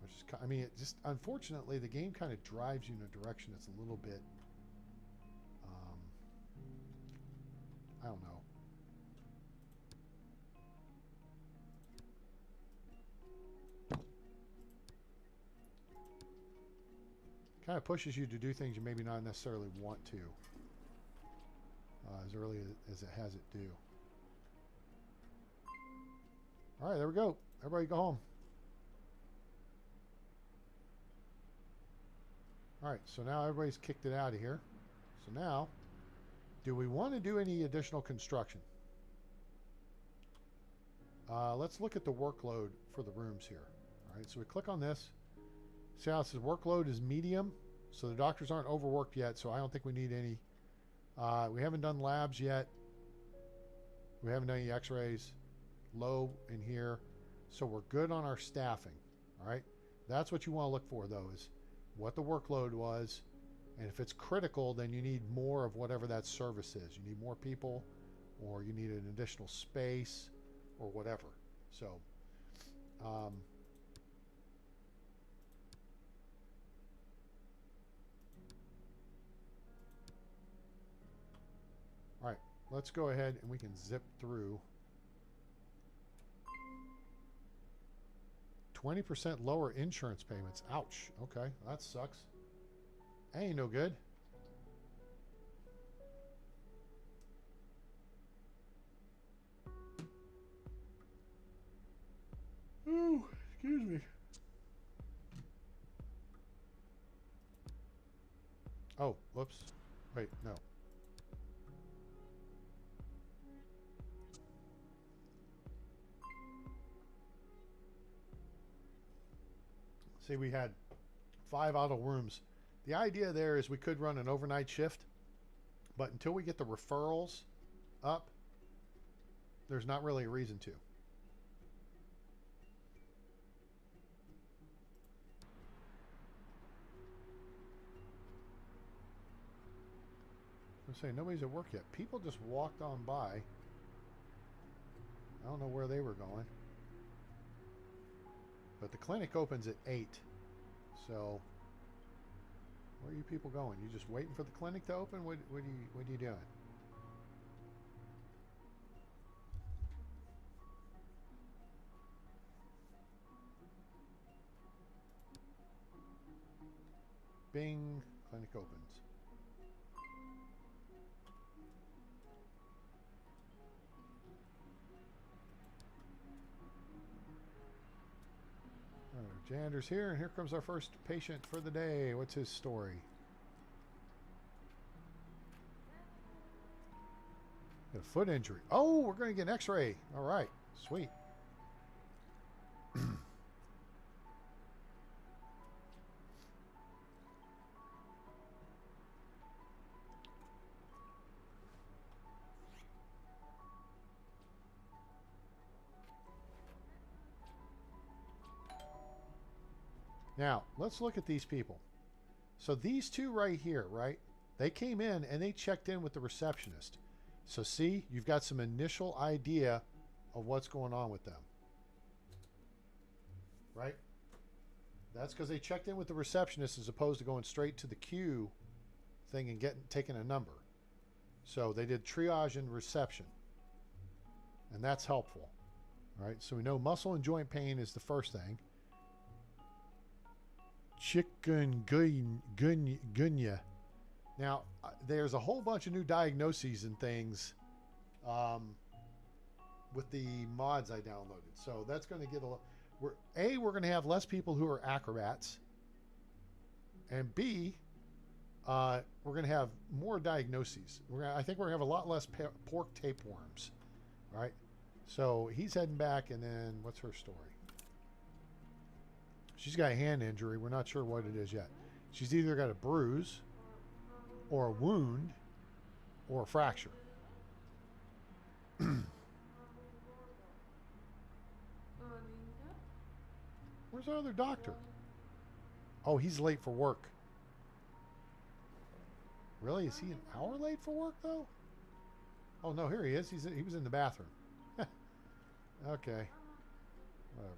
Which is, I mean, it just, unfortunately, the game kind of drives you in a direction that's a little bit, I don't know. Kind of pushes you to do things you maybe not necessarily want to as early as it has it do. All right, there we go. Everybody go home. All right, so now everybody's kicked it out of here. So now, do we want to do any additional construction? Let's look at the workload for the rooms here. All right, so we click on this. See how it says workload is medium, so the doctors aren't overworked yet, so I don't think we need any. We haven't done labs yet. We haven't done any x-rays. Low in here. So we're good on our staffing. All right. That's what you want to look for, though, is what the workload was. And if it's critical, then you need more of whatever that service is. You need more people, or you need an additional space, or whatever. So, all right, let's go ahead and we can zip through. 20% lower insurance payments. Ouch. Okay, that sucks. Ain't no good. Ooh, excuse me. Oh, whoops. Wait, no. See, we had 5 idle rooms. The idea there is we could run an overnight shift, but until we get the referrals up, there's not really a reason to. I'm saying nobody's at work yet. People just walked on by. I don't know where they were going. But the clinic opens at 8. So where are you people going? You just waiting for the clinic to open? What are you doing? Bing, clinic opens. Jander's here, and here comes our first patient for the day. What's his story? Got a foot injury. Oh, we're going to get an x-ray. All right, sweet. Now, let's look at these people. So these two right here, right? They came in and they checked in with the receptionist. So see, you've got some initial idea of what's going on with them. Right? That's because they checked in with the receptionist as opposed to going straight to the queue thing and taking a number. So they did triage and reception. And that's helpful. All right? So we know muscle and joint pain is the first thing. Chikungunya. Now, there's a whole bunch of new diagnoses and things with the mods I downloaded. So that's going to get we're going to have less people who are acrobats. And B, we're going to have more diagnoses. I think we're going to have a lot less pork tapeworms. All right? So he's heading back, and then what's her story? She's got a hand injury. We're not sure what it is yet. She's either got a bruise or a wound or a fracture. Where's our other doctor? Oh, he's late for work. Really? Is he an hour late for work, though? Oh, no, here he is. He was in the bathroom. Okay. Whatever.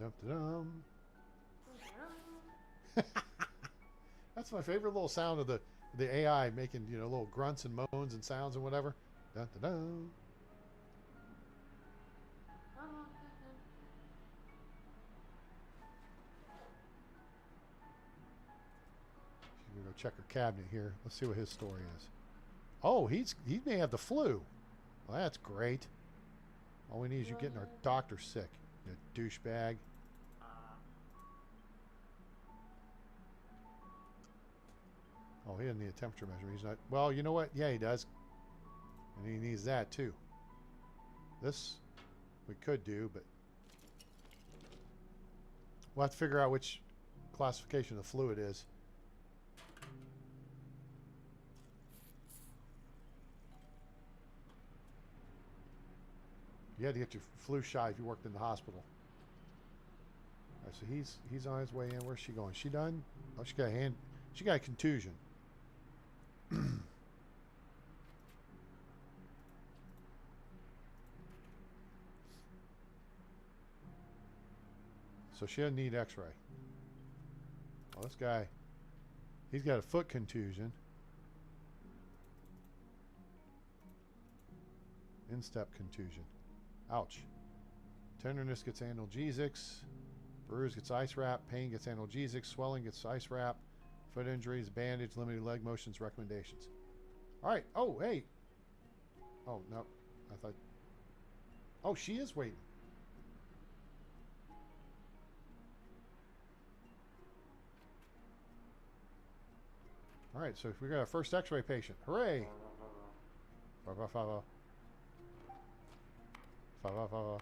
Dum-da-dum. That's my favorite little sound of the AI making, you know, little grunts and moans and sounds and whatever. Dun-da-dum. She's gonna go check her cabinet here. Let's see what his story is. Oh, he may have the flu. Well, that's great. All we need is you getting our doctor sick, you douchebag. Oh, he doesn't need a temperature measure. He's not. Well, you know what? Yeah, he does. And he needs that too. This we could do, but we'll have to figure out which classification of fluid is. You had to get your flu shot if you worked in the hospital. All right, so he's on his way in. Where's she going? She done? Oh, she got a contusion. So she doesn't need x-ray. Well, this guy, he's got a foot contusion. Instep contusion. Ouch. Tenderness gets analgesics. Bruise gets ice wrap. Pain gets analgesics. Swelling gets ice wrap. Foot injuries, bandage, limited leg motions, recommendations. All right. Oh, hey. Oh, no. I thought. Oh, she is waiting. All right. So we got our first x-ray patient. Hooray. 5-5-5-0. 5-5-5-0.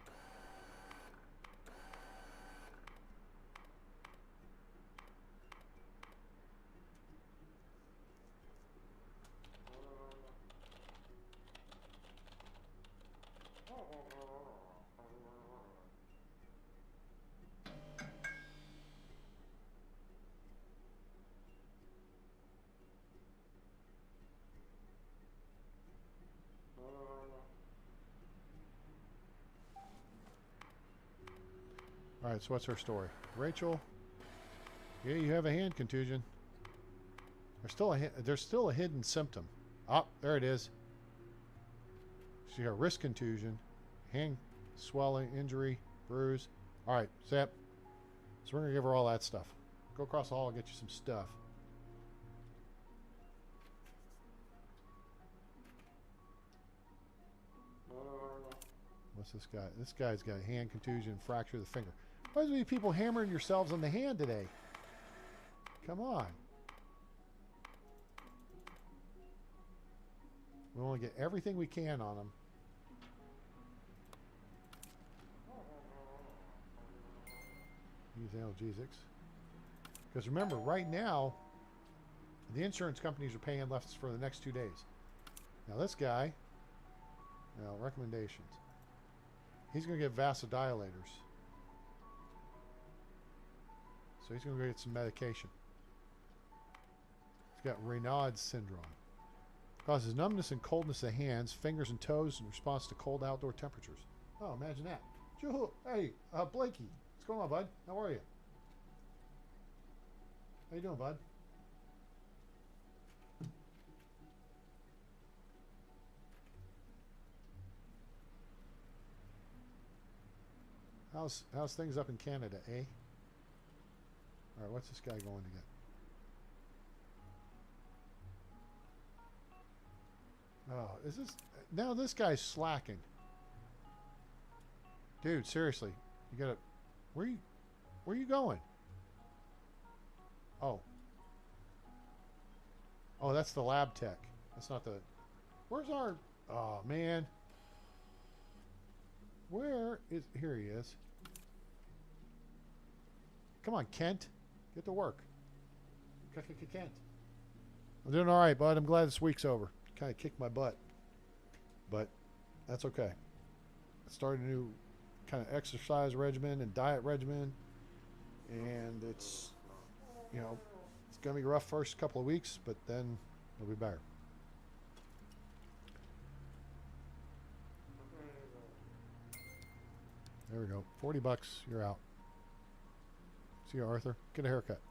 All right, so what's her story? Rachel, yeah, you have a hand contusion. There's still a hidden symptom. Ah, there it is. She got wrist contusion, hand swelling, injury, bruise. All right, Zap. So we're gonna give her all that stuff. Go across the hall and get you some stuff. What's this guy? This guy's got a hand contusion, fracture of the finger. Why are there people hammering yourselves on the hand today? Come on. We want to get everything we can on them. Use analgesics. Because remember, right now, the insurance companies are paying left for the next 2 days. Now this guy, now recommendations. He's going to get vasodilators. So he's going to go get some medication. He's got Raynaud's syndrome. Causes numbness and coldness of hands, fingers, and toes in response to cold outdoor temperatures. Oh, imagine that. Hey, Blakey. What's going on, bud? How are you? How you doing, bud? How's things up in Canada, eh? All right, what's this guy going to get? Oh, is this... Now this guy's slacking. Dude, seriously. You gotta... Where you going? Oh. Oh, that's the lab tech. That's not the... Where's our... Oh, man. Where is... Here he is. Come on, Kent. Get to work. Kent. I'm doing all right, bud. I'm glad this week's over. Kind of kicked my butt, but that's okay. I started a new kind of exercise regimen and diet regimen, and it's, you know, it's going to be rough first couple of weeks, but then it'll be better. There we go. $40. You're out. See you, Arthur. Get a haircut.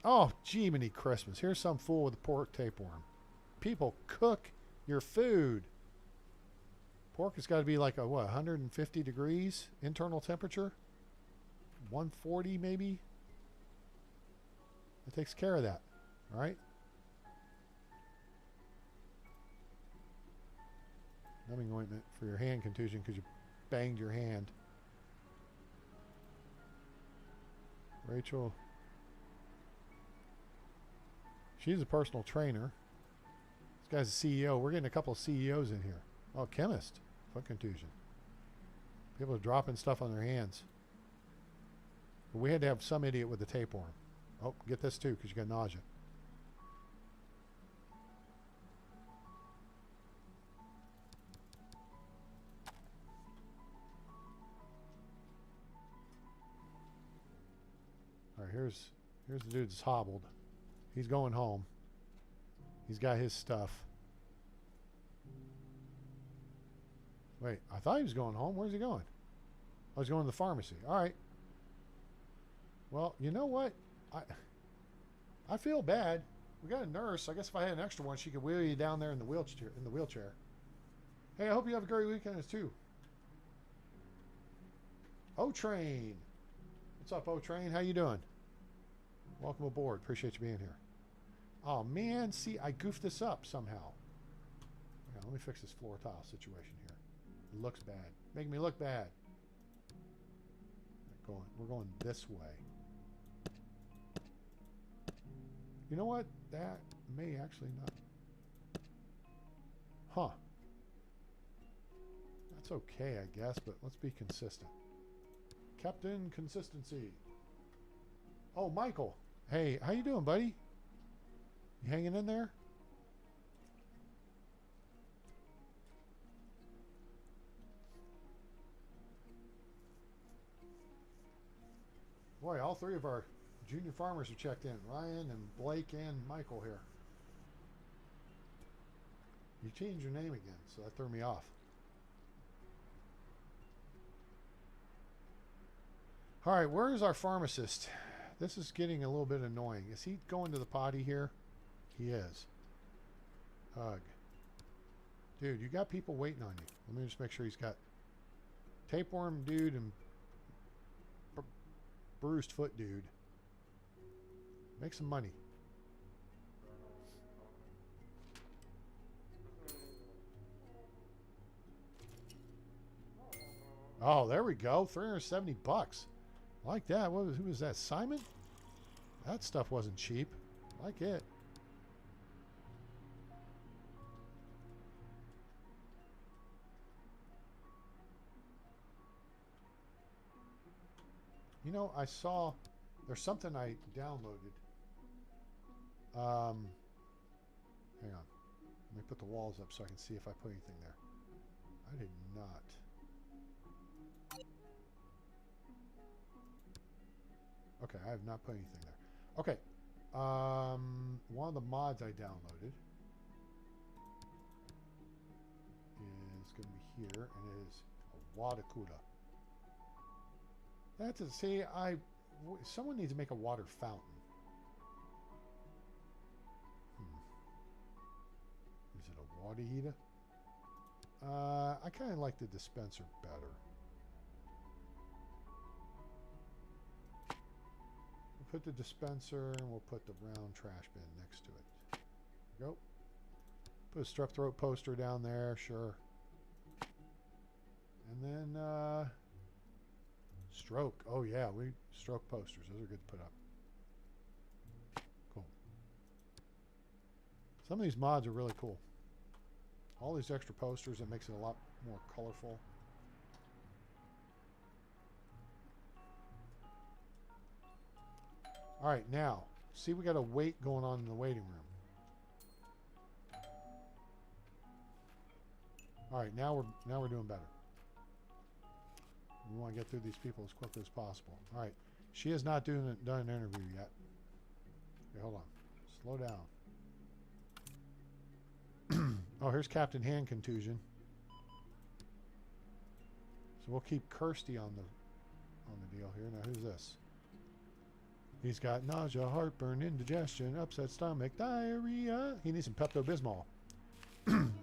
Oh, Jiminy Christmas. Here's some fool with a pork tapeworm. People, cook your food. Pork has got to be like a, what, 150 degrees internal temperature? 140 maybe? It takes care of that. All right? Numbing ointment for your hand contusion because you banged your hand. Rachel. She's a personal trainer. This guy's a CEO. We're getting a couple of CEOs in here. Oh, chemist. Foot contusion. People are dropping stuff on their hands. But we had to have some idiot with a tapeworm. Oh, get this too because you got nausea. All right, here's the dude that's hobbled. He's going home. He's got his stuff. Wait, I thought he was going home. Where's he going? Oh, he's going to the pharmacy. All right. Well, you know what? I feel bad. We got a nurse. I guess if I had an extra one, she could wheel you down there in the wheelchair. Hey, I hope you have a great weekend too. O-Train. What's up, O-Train? How you doing? Welcome aboard. Appreciate you being here. Oh, man. See, I goofed this up somehow. Yeah, let me fix this floor tile situation here. It looks bad. Making me look bad. We're going this way. You know what? That may actually not. Huh. That's okay, I guess, but let's be consistent. Captain Consistency. Oh, Michael. Hey, how you doing, buddy? You hanging in there? Boy, all three of our junior farmers have checked in. Ryan and Blake and Michael here. You changed your name again, so that threw me off. All right, where is our pharmacist? This is getting a little bit annoying. Is he going to the potty here? He is. Hug. Dude, you got people waiting on you. Let me just make sure he's got tapeworm dude and bruised foot dude. Make some money. Oh, there we go. $370. I like that. Who was that? Simon? That stuff wasn't cheap. I like it. You know, I saw there's something I downloaded. Hang on. Let me put the walls up so I can see if I put anything there. I did not. Okay, I have not put anything there. Okay. One of the mods I downloaded is going to be here, and it is a Wadakuda. That's it. See, someone needs to make a water fountain. Is it a water heater? I kind of like the dispenser better. We'll put the dispenser and we'll put the round trash bin next to it. There we go. Put a strep throat poster down there, sure. And then stroke. Oh yeah, stroke posters. Those are good to put up. Cool. Some of these mods are really cool. All these extra posters, it makes it a lot more colorful. All right, now See, we got a wait going on in the waiting room. All right, now we're doing better. We want to get through these people as quickly as possible. All right, she has not done an interview yet. Okay, hold on. Slow down. Oh, here's Captain Hand Contusion. So we'll keep Kirsty on the deal here. Now who's this? He's got nausea, heartburn, indigestion, upset stomach, diarrhea. He needs some Pepto-Bismol.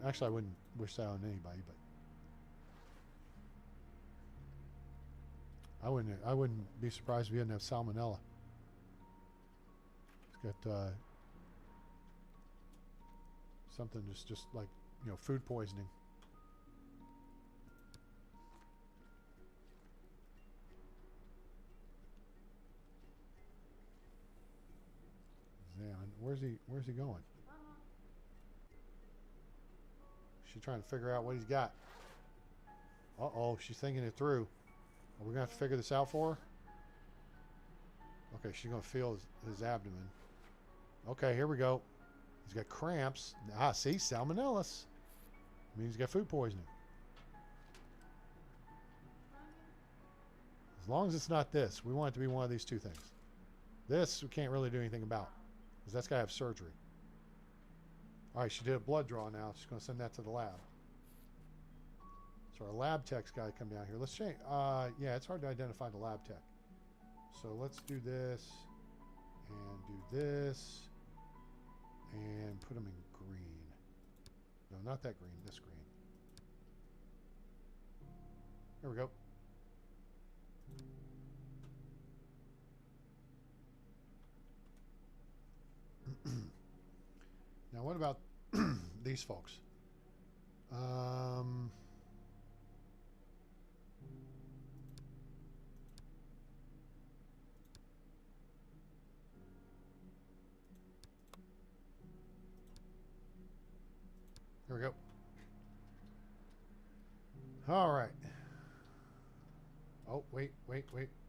Actually, I wouldn't wish that on anybody, but I wouldn't be surprised if he didn't have salmonella. He's got something just like, you know, food poisoning. Where's he going? She's trying to figure out what he's got. Uh-oh, she's thinking it through. Are we going to have to figure this out for her? Okay, she's going to feel his abdomen. Okay, here we go. He's got cramps. Ah, see, salmonellus. I mean, he's got food poisoning. As long as it's not this. We want it to be one of these two things. This we can't really do anything about, because that's got to have surgery. All right, she did a blood draw now. She's going to send that to the lab. So our lab tech's got to come down here. Let's change. Yeah, it's hard to identify the lab tech. So let's do this and do this and put them in green. No, not that green. This green. There we go. Now, what about these folks? Here we go. All right. Oh, wait.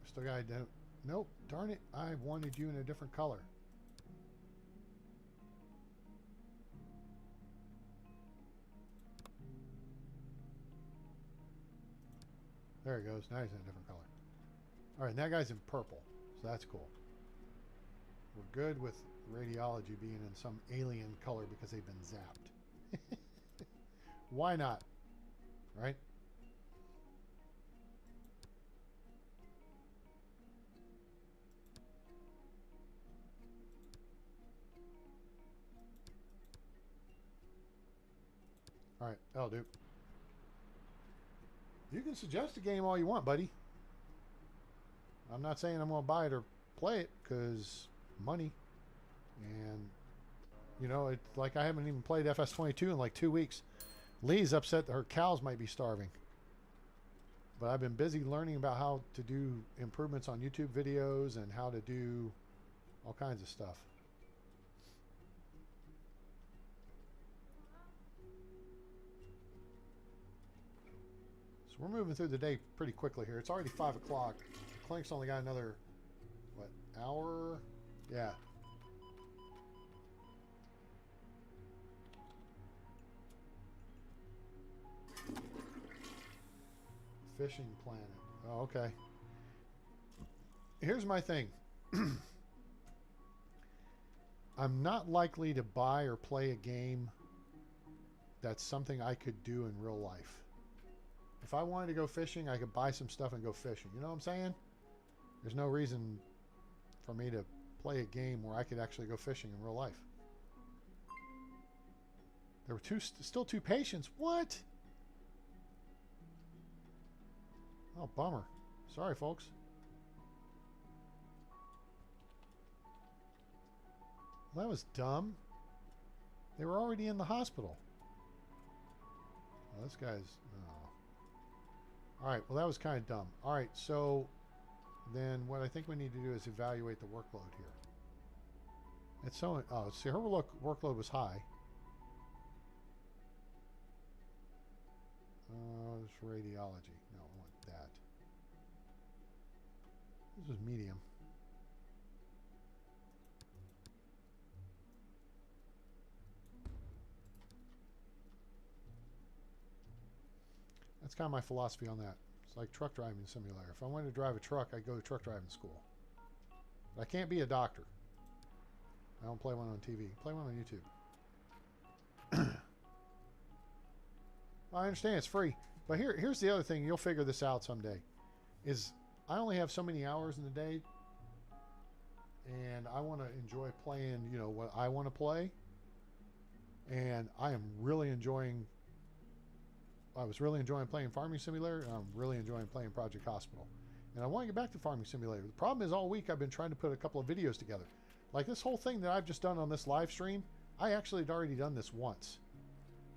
Still got to identify. Nope, darn it. I wanted you in a different color. There he goes. Now he's in a different color. All right, that guy's in purple, so that's cool. We're good with radiology being in some alien color because they've been zapped. Why not? Right? All right, that'll do. You can suggest a game all you want, buddy. I'm not saying I'm going to buy it or play it because money. And, you know, it's like I haven't even played FS22 in like 2 weeks. Lee's upset that her cows might be starving. But I've been busy learning about how to do improvements on YouTube videos and how to do all kinds of stuff. So we're moving through the day pretty quickly here. It's already 5 o'clock. The clinic's only got another, what, hour? Yeah. Fishing planet. Oh, okay. Here's my thing. I'm not likely to buy or play a game that's something I could do in real life. If I wanted to go fishing, I could buy some stuff and go fishing. You know what I'm saying? There's no reason for me to play a game where I could actually go fishing in real life. There were still two patients. What? Oh, bummer. Sorry, folks. Well, that was dumb. They were already in the hospital. Well, this guy's... Oh. All right, well, that was kind of dumb. All right, so then what I think we need to do is evaluate the workload here. It's so... Oh, see, her workload was high. This is radiology. No, I want that. This is medium. That's kind of my philosophy on that. It's like truck driving simulator. If I wanted to drive a truck, I'd go to truck driving school. But I can't be a doctor. I don't play one on TV. I play one on YouTube. I understand it's free. But here's the other thing. You'll figure this out someday. Is I only have so many hours in the day. And I want to enjoy playing, you know, what I want to play. And I am really enjoying... I was really enjoying playing Farming Simulator, and I'm really enjoying playing Project Hospital. And I want to get back to Farming Simulator. The problem is all week I've been trying to put a couple of videos together. Like this whole thing that I've just done on this live stream, I actually had already done this once.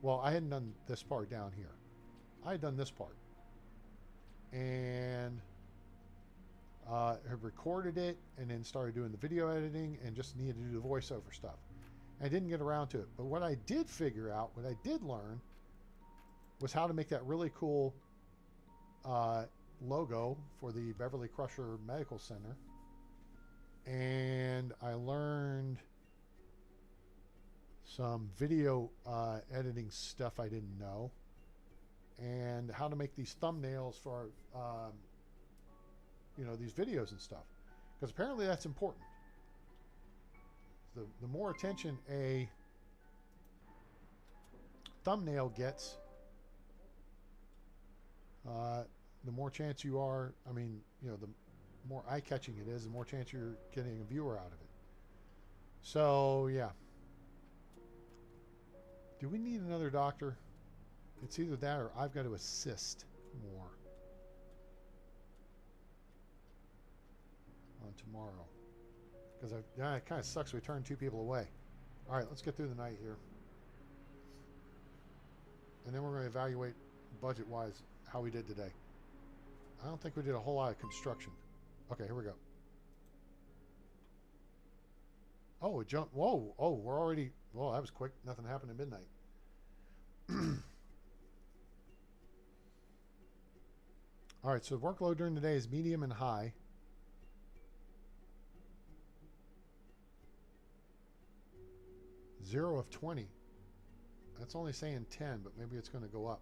Well, I hadn't done this part down here. I had done this part. And have recorded it, and then started doing the video editing, and just needed to do the voiceover stuff. I didn't get around to it. But what I did figure out, what I did learn, was how to make that really cool logo for the Beverly Crusher Medical Center. And I learned some video editing stuff I didn't know, and how to make these thumbnails for you know, these videos and stuff, because apparently that's important. The more attention a thumbnail gets, the more chance you are, I mean, you know, the more eye-catching it is, the more chance you're getting a viewer out of it. So, yeah. Do we need another doctor? It's either that or I've got to assist more on tomorrow. Because yeah, it kind of sucks we turned 2 people away. All right, let's get through the night here. And then we're going to evaluate budget-wise how we did today. I don't think we did a whole lot of construction. Okay, here we go. Oh, it jumped. Whoa. Oh, we're already... Whoa, that was quick. Nothing happened at midnight. All right, so the workload during the day is medium and high. Zero of 20. That's only saying 10, but maybe it's going to go up.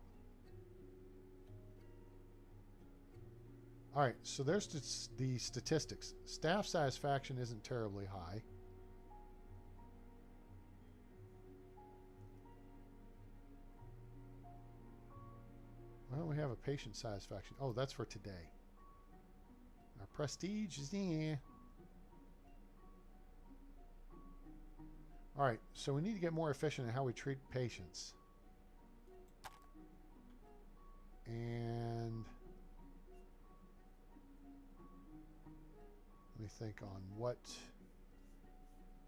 All right, so there's the statistics. Staff satisfaction isn't terribly high. Why don't we have a patient satisfaction? Oh, that's for today. Our prestige is yeah. All right, so we need to get more efficient in how we treat patients. And let me think on what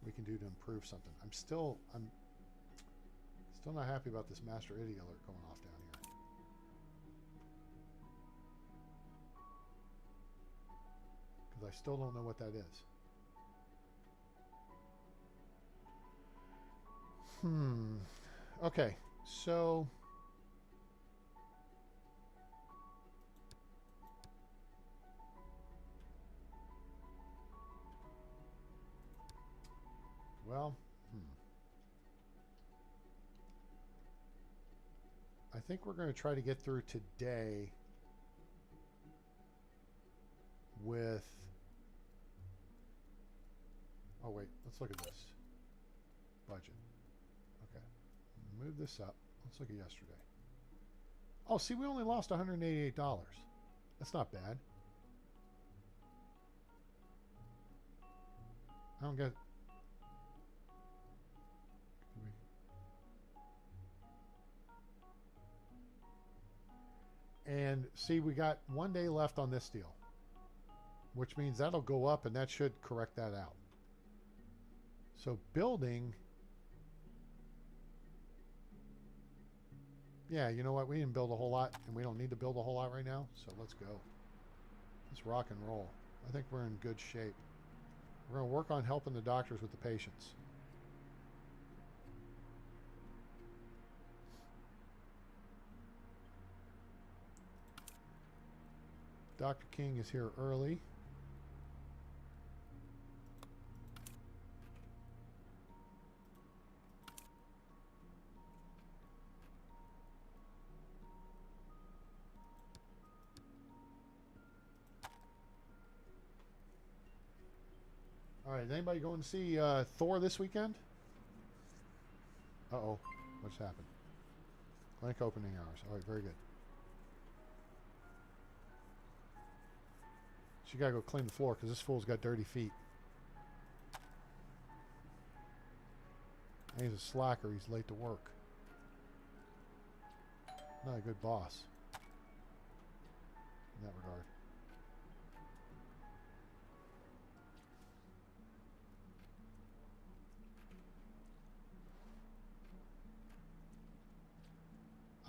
we can do to improve something. I'm still not happy about this master idiot alert going off down here. Because I still don't know what that is. Okay, so well, I think we're going to try to get through today with... Oh, wait, let's look at this. Budget. Okay. Move this up. Let's look at yesterday. Oh, see, we only lost $188. That's not bad. I don't get... And see, we got 1 day left on this deal, which means that'll go up, and that should correct that out. So building, yeah, you know what? We didn't build a whole lot, and we don't need to build a whole lot right now. So let's go. Let's rock and roll. I think we're in good shape. We're going to work on helping the doctors with the patients. Dr. King is here early. All right, is anybody going to see Thor this weekend? Uh-oh. What's happened? Clinic opening hours. All right, very good. She got to go clean the floor because this fool's got dirty feet. And he's a slacker. He's late to work. Not a good boss in that regard.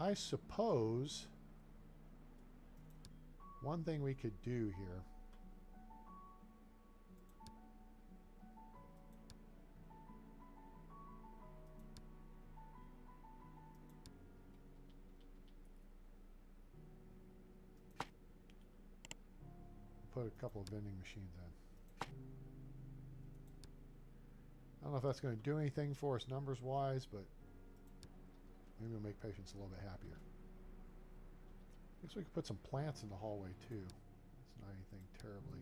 I suppose one thing we could do here put a couple of vending machines in. I don't know if that's going to do anything for us numbers wise, but maybe it'll make patients a little bit happier. I guess we could put some plants in the hallway too. It's not anything terribly.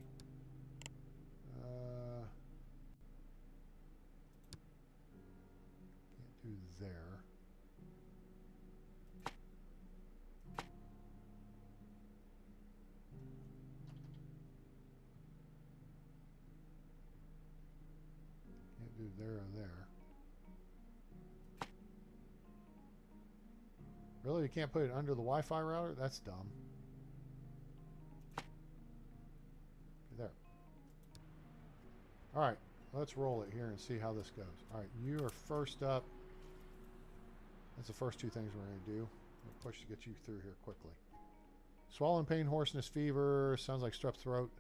Can't do there. Can't do there or there. Really? You can't put it under the Wi-Fi router? That's dumb. There. Alright, let's roll it here and see how this goes. Alright, you are first up. That's the first two things we're going to do. We'll push to get you through here quickly. Swallowing pain, hoarseness, fever. Sounds like strep throat.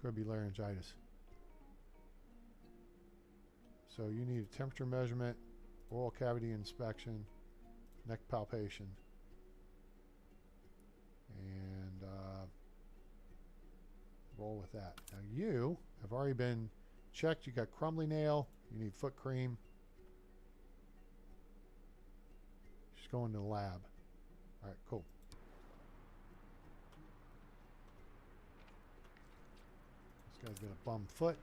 Could be laryngitis. So you need a temperature measurement, oral cavity inspection, neck palpation, and roll with that. Now you have already been checked. You got crumbly nail. You need foot cream. She's going to the lab. All right, cool. This guy's got a bum foot.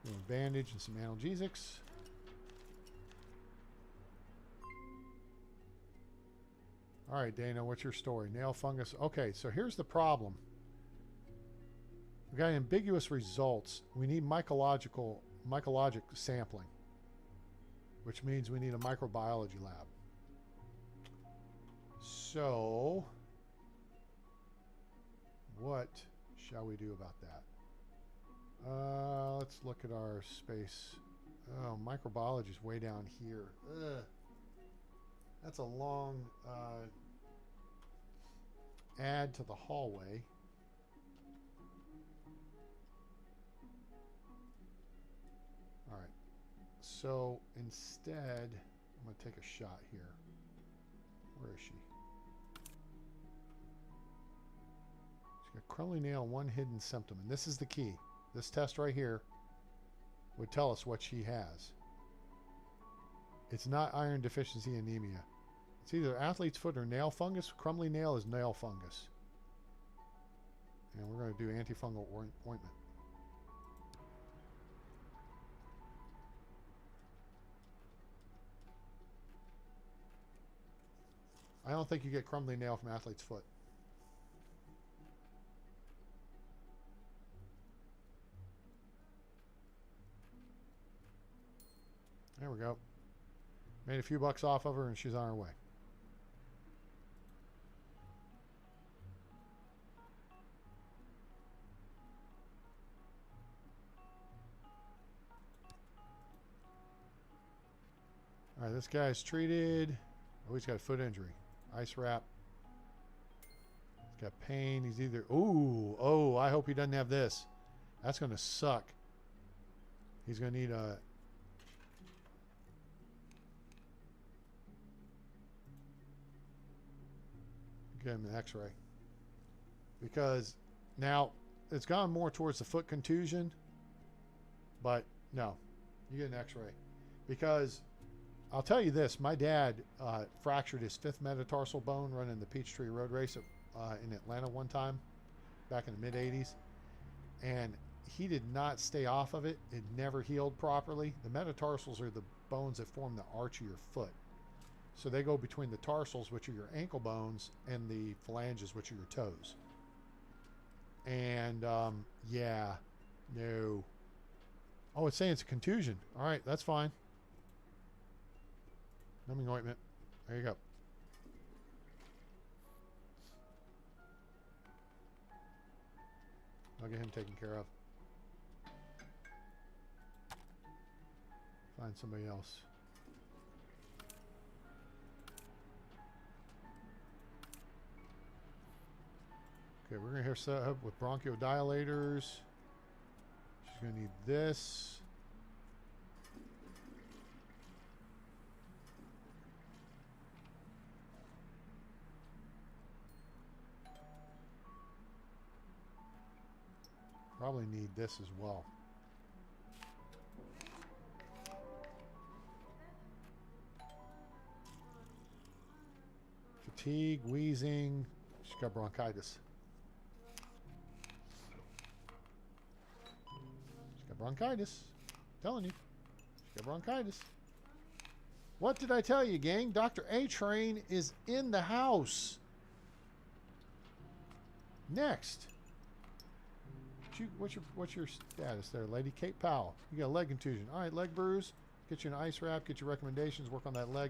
A bandage and some analgesics. All right, Dana, what's your story? Nail fungus. Okay, so here's the problem. We've got ambiguous results. We need mycologic sampling, which means we need a microbiology lab. So, what shall we do about that? Let's look at our space. Oh, microbiology is way down here. Ugh. That's a long add to the hallway. All right. So instead, I'm going to take a shot here. Where is she? She's got crumbly nail, one hidden symptom. And this is the key. This test right here would tell us what she has. It's not iron deficiency anemia. It's either athlete's foot or nail fungus. Crumbly nail is nail fungus. And we're going to do antifungal ointment. I don't think you get crumbly nail from athlete's foot. There we go. Made a few bucks off of her and she's on her way. All right, this guy's treated. Oh, he's got a foot injury. Ice wrap. He's got pain. He's either... Ooh, oh, I hope he doesn't have this. That's going to suck. He's going to need a... Get him an x-ray. Because now it's gone more towards the foot contusion. But no, you get an x-ray. Because I'll tell you this, my dad fractured his 5th metatarsal bone running the Peachtree Road Race in Atlanta one time, back in the mid 80s, and he did not stay off of it. It never healed properly. The metatarsals are the bones that form the arch of your foot. So they go between the tarsals, which are your ankle bones, and the phalanges, which are your toes. And yeah, no. Oh, it's saying it's a contusion. All right, that's fine. Numbing ointment. There you go. I'll get him taken care of. Find somebody else. Okay, we're going to set up with bronchodilators. She's going to need this. Probably need this as well. Fatigue, wheezing. She's got bronchitis. She's got bronchitis. I'm telling you. She's got bronchitis. What did I tell you, gang? Dr. A-Train is in the house. Next. What's your status there, lady? Kate Powell. You got a leg contusion. All right, leg bruise. Get you an ice wrap. Get your recommendations. Work on that leg.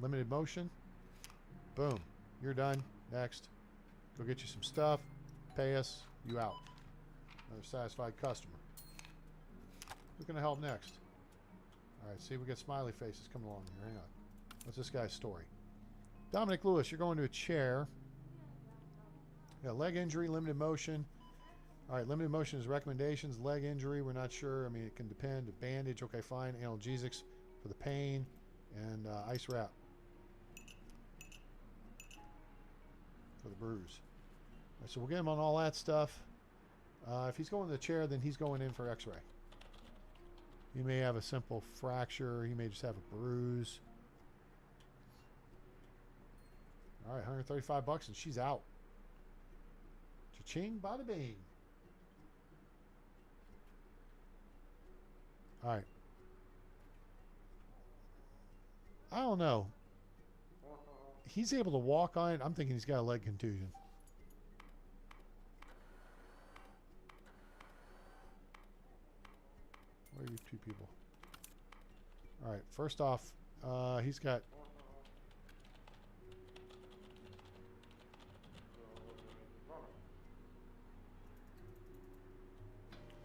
Limited motion. Boom. You're done. Next. Go get you some stuff. Pay us. You out. Another satisfied customer. Who's going to help next? All right, see, we got smiley faces coming along here. Hang on. What's this guy's story? Dominic Lewis, you're going to a chair. You got leg injury, limited motion. All right, limited motion is recommendations. Leg injury, we're not sure. I mean, it can depend. A bandage, okay, fine. Analgesics for the pain, and ice wrap for the bruise. All right, so we'll get him on all that stuff. If he's going to the chair, then he's going in for x-ray. He may have a simple fracture. He may just have a bruise. All right, $135, and she's out. Cha-ching, bada bing. All right. I don't know. He's able to walk on it. I'm thinking he's got a leg contusion. Where are you two people? All right. First off, he's got...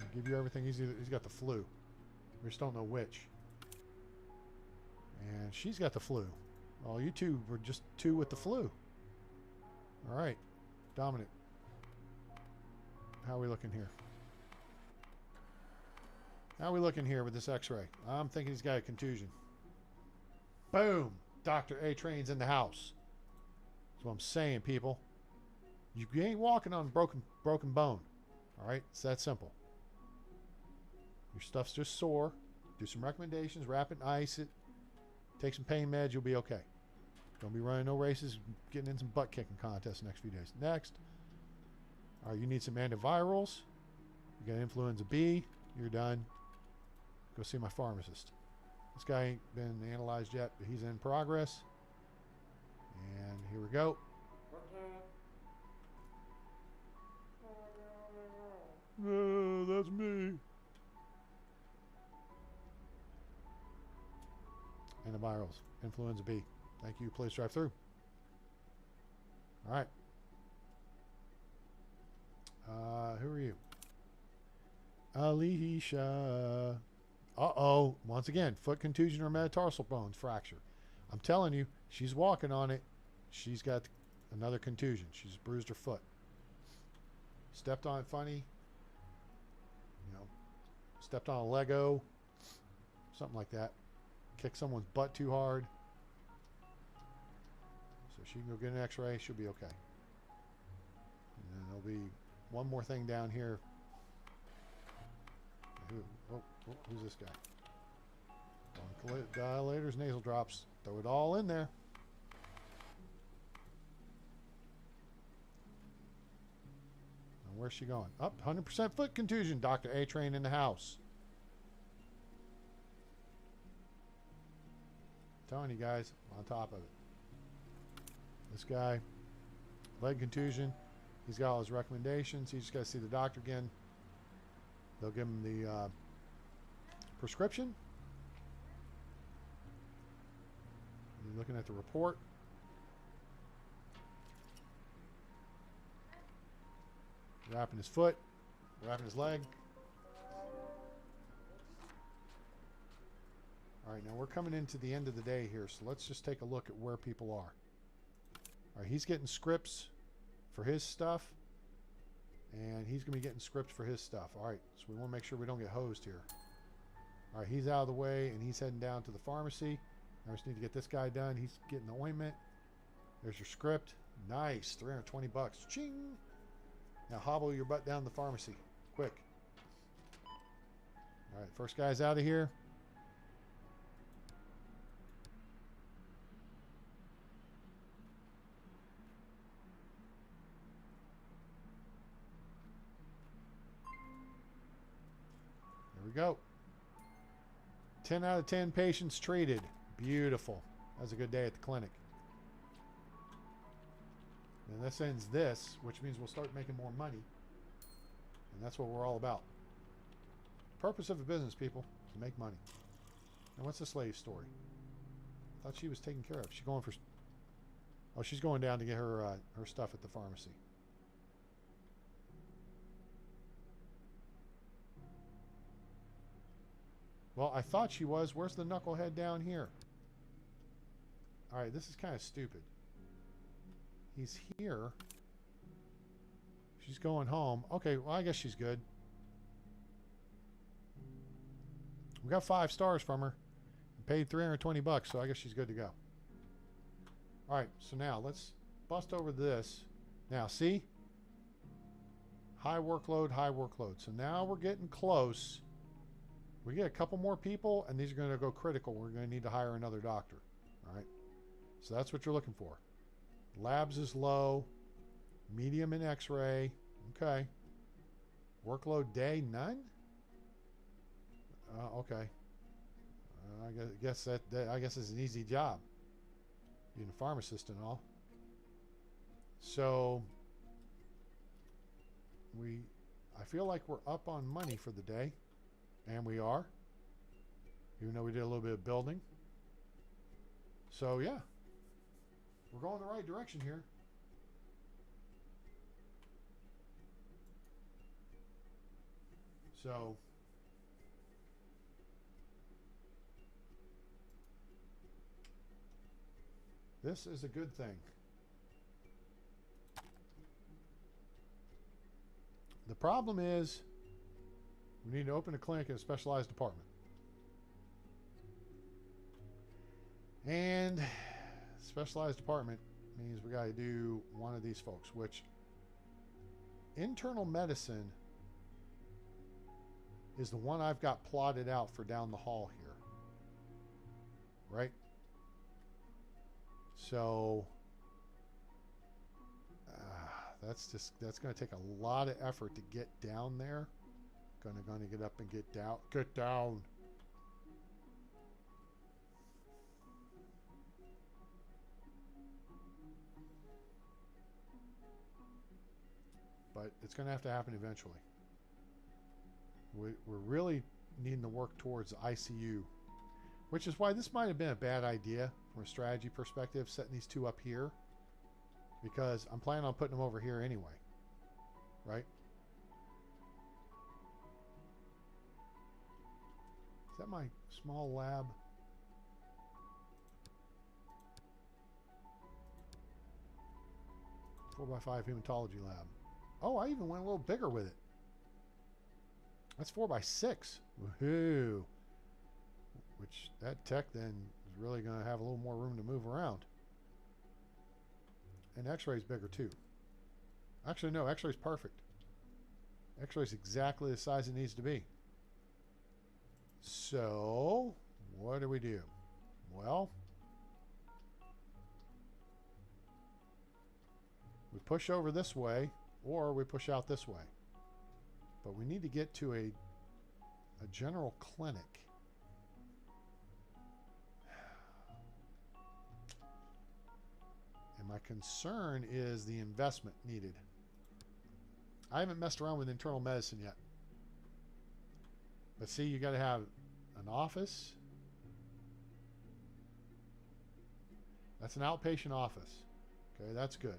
I'll give you everything. He's got the flu. We just don't know which. And she's got the flu. Well, you two were just two with the flu. All right. Dominic. How are we looking here? How are we looking here with this x-ray? I'm thinking he's got a contusion. Boom. Dr. A-Train's in the house. That's what I'm saying, people. You ain't walking on broken bone. All right? It's that simple. Your stuff's just sore. Do some recommendations. Wrap it and ice it. Take some pain meds. You'll be okay. Don't be running no races. Getting in some butt kicking contests the next few days. Next. All right, you need some antivirals. You got influenza B. You're done. Go see my pharmacist. This guy ain't been analyzed yet, but he's in progress. And here we go. That's me. Antivirals. Influenza B. Thank you. Please drive through. All right. Who are you? Alicia. Uh-oh. Once again, foot contusion or metatarsal bones fracture. I'm telling you, she's walking on it. She's got another contusion. She's bruised her foot. Stepped on it funny. You know, stepped on a Lego. Something like that. Kicked someone's butt too hard. So she can go get an x-ray. She'll be okay. And then there'll be one more thing down here. Who's this guy? Dilators, nasal drops. Throw it all in there. Where's she going? Up, 100% foot contusion. Dr. A Train in the house. Telling you guys, I'm on top of it. This guy, leg contusion. He's got all his recommendations. He's just got to see the doctor again. They'll give him the prescription. You're looking at the report. Wrapping his foot, wrapping his leg. All right, now we're coming into the end of the day here, so let's just take a look at where people are. All right, he's getting scripts for his stuff, and he's going to be getting scripts for his stuff. All right, so we want to make sure we don't get hosed here. All right, he's out of the way, and he's heading down to the pharmacy. I just need to get this guy done. He's getting the ointment. There's your script. Nice, 320 bucks. Ching! Now hobble your butt down to the pharmacy. Quick. All right, first guy's out of here. There we go. 10 out of 10 patients treated. Beautiful. That was a good day at the clinic. And this ends this, which means we'll start making more money. And that's what we're all about. Purpose of a business, people, to make money. Now, what's this lady's story? I thought she was taken care of. She's going for... Oh, she's going down to get her her stuff at the pharmacy. Well, I thought she was. Where's the knucklehead down here? All right, this is kind of stupid. He's here. She's going home. Okay, well, I guess she's good. We got 5 stars from her. Paid 320 bucks, so I guess she's good to go. All right, so now let's bust over this. Now, see? High workload, high workload. So now we're getting close. We get a couple more people, and these are going to go critical. We're going to need to hire another doctor. All right? So that's what you're looking for. Labs is low. Medium in x-ray. Okay. Workload day, none? Okay. I guess it's an easy job. Being a pharmacist and all. So I feel like we're up on money for the day. And we are. Even though we did a little bit of building. So yeah. We're going the right direction here. So this is a good thing. The problem is we need to open a clinic in a specialized department. And specialized department means we got to do one of these folks, which internal medicine is the one I've got plotted out for down the hall here. Right? So that's going to take a lot of effort to get down there. Going to get up and get down. Get down. But it's going to have to happen eventually. We're really needing to work towards ICU, which is why this might have been a bad idea from a strategy perspective, setting these 2 up here, because I'm planning on putting them over here anyway, right? Is that my small lab? Four by 5 hematology lab. Oh, I even went a little bigger with it. That's 4 by 6. Woohoo! Which that tech then is really going to have a little more room to move around. And X-ray is bigger too. Actually, no, X-ray is perfect. X-ray is exactly the size it needs to be. So, what do we do? Well, we push over this way or we push out this way. But we need to get to a general clinic. And my concern is the investment needed. I haven't messed around with internal medicine yet. But see, you got to have an office. That's an outpatient office. Okay, that's good.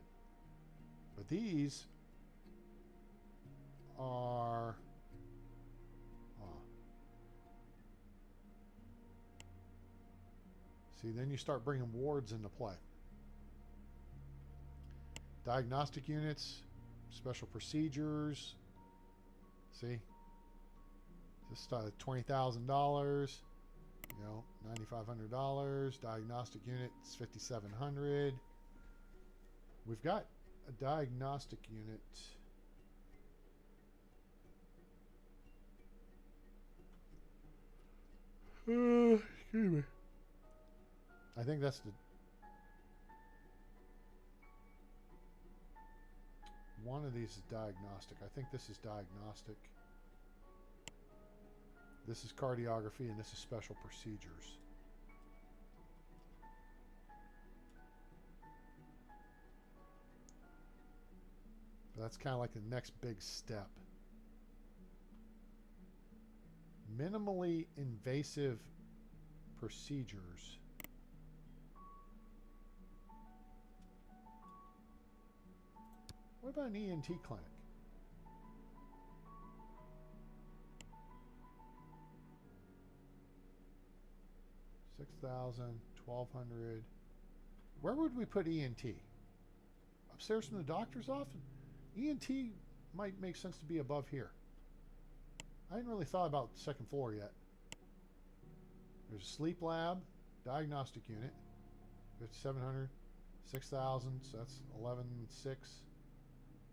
But these are... See, then you start bringing wards into play. Diagnostic units, special procedures. See? Just $20,000. You know, $9,500. Diagnostic unit is $5,700. We've got a diagnostic unit. Excuse me. I think that's the one of these is diagnostic. I think this is diagnostic. This is cardiography, and this is special procedures. That's kind of like the next big step. Minimally invasive procedures. What about an ENT clinic? $6,000, $1,200. Where would we put ENT? Upstairs from the doctor's office? ENT might make sense to be above here. I hadn't really thought about the second floor yet. There's a sleep lab, diagnostic unit, 5,700, 6,000, so that's 11,600.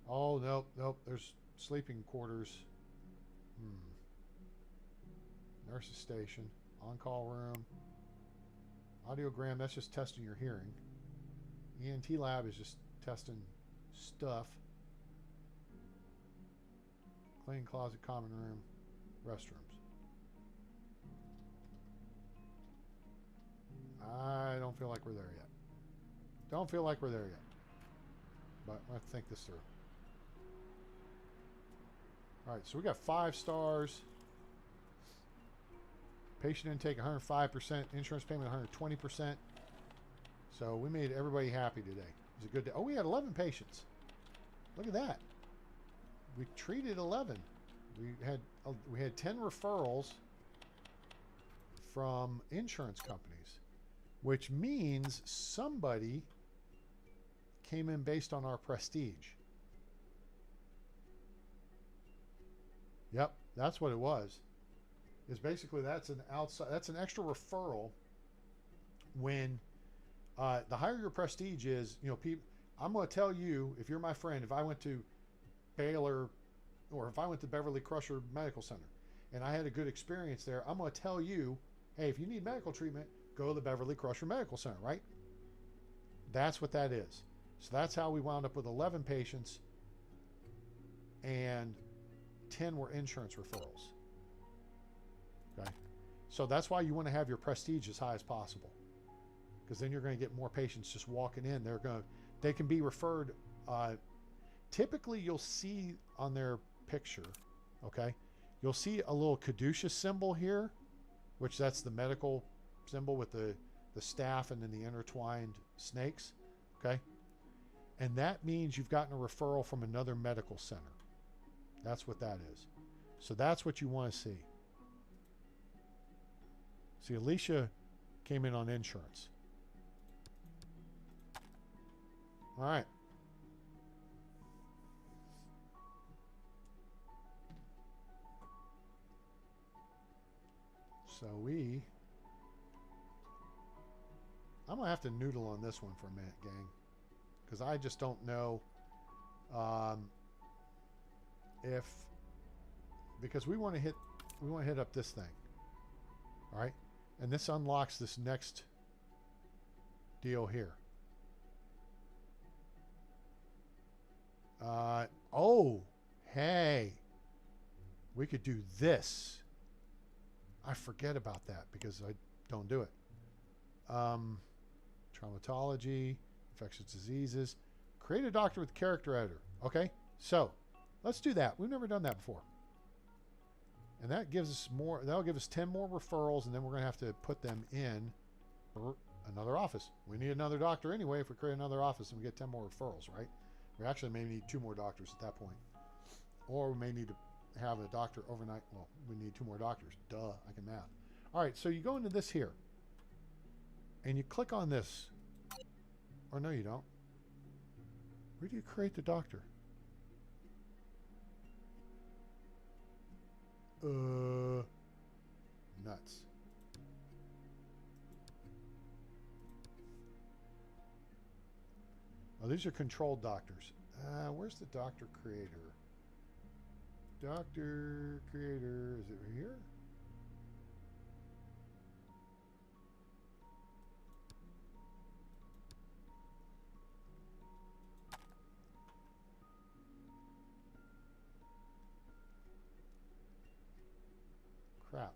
Oh, nope, nope, there's sleeping quarters. Nurse's station, on-call room, audiogram, that's just testing your hearing. ENT lab is just testing stuff. Cleaning closet, common room, restrooms. I don't feel like we're there yet. Don't feel like we're there yet. But let's think this through. Alright, so we got 5 stars. Patient intake 105%. Insurance payment 120%. So we made everybody happy today. It was a good day. Oh, we had 11 patients. Look at that. We treated 11. We had 10 referrals from insurance companies, which means somebody came in based on our prestige. Yep, that's what it was. Is basically that's an extra referral. When the higher your prestige is, you know, people. I'm going to tell you, if you're my friend, if I went to Baylor, or if I went to Beverly Crusher Medical Center and I had a good experience there, I'm going to tell you, hey, if you need medical treatment, go to the Beverly Crusher Medical Center, right? That's what that is. So that's how we wound up with 11 patients, and 10 were insurance referrals. Okay? So that's why you want to have your prestige as high as possible, because then you're going to get more patients just walking in. They can be referred. Typically, you'll see on their picture, okay, you'll see a little caduceus symbol here, which that's the medical symbol with the staff and then the intertwined snakes, okay? And that means you've gotten a referral from another medical center. That's what that is. So that's what you want to see. See, Alicia came in on insurance. All right. So I'm going to have to noodle on this one for a minute, gang, because I just don't know because we want to hit up this thing. All right? And this unlocks this next deal here. Oh, hey, we could do this. I forget about that because I don't do it. Traumatology, infectious diseases. Create a doctor with character editor. Okay, so let's do that. We've never done that before. And that gives us more, that'll give us 10 more referrals, and then we're going to have to put them in another office. We need another doctor anyway. If we create another office and we get 10 more referrals, right? We actually may need 2 more doctors at that point. Or we may need to have a doctor overnight. Well, we need 2 more doctors. Duh, I can math. All right, so you go into this here. And you click on this. Or no, you don't. Where do you create the doctor? Nuts. Oh, these are controlled doctors. Where's the doctor creator? Doctor creator, is it here? Crap.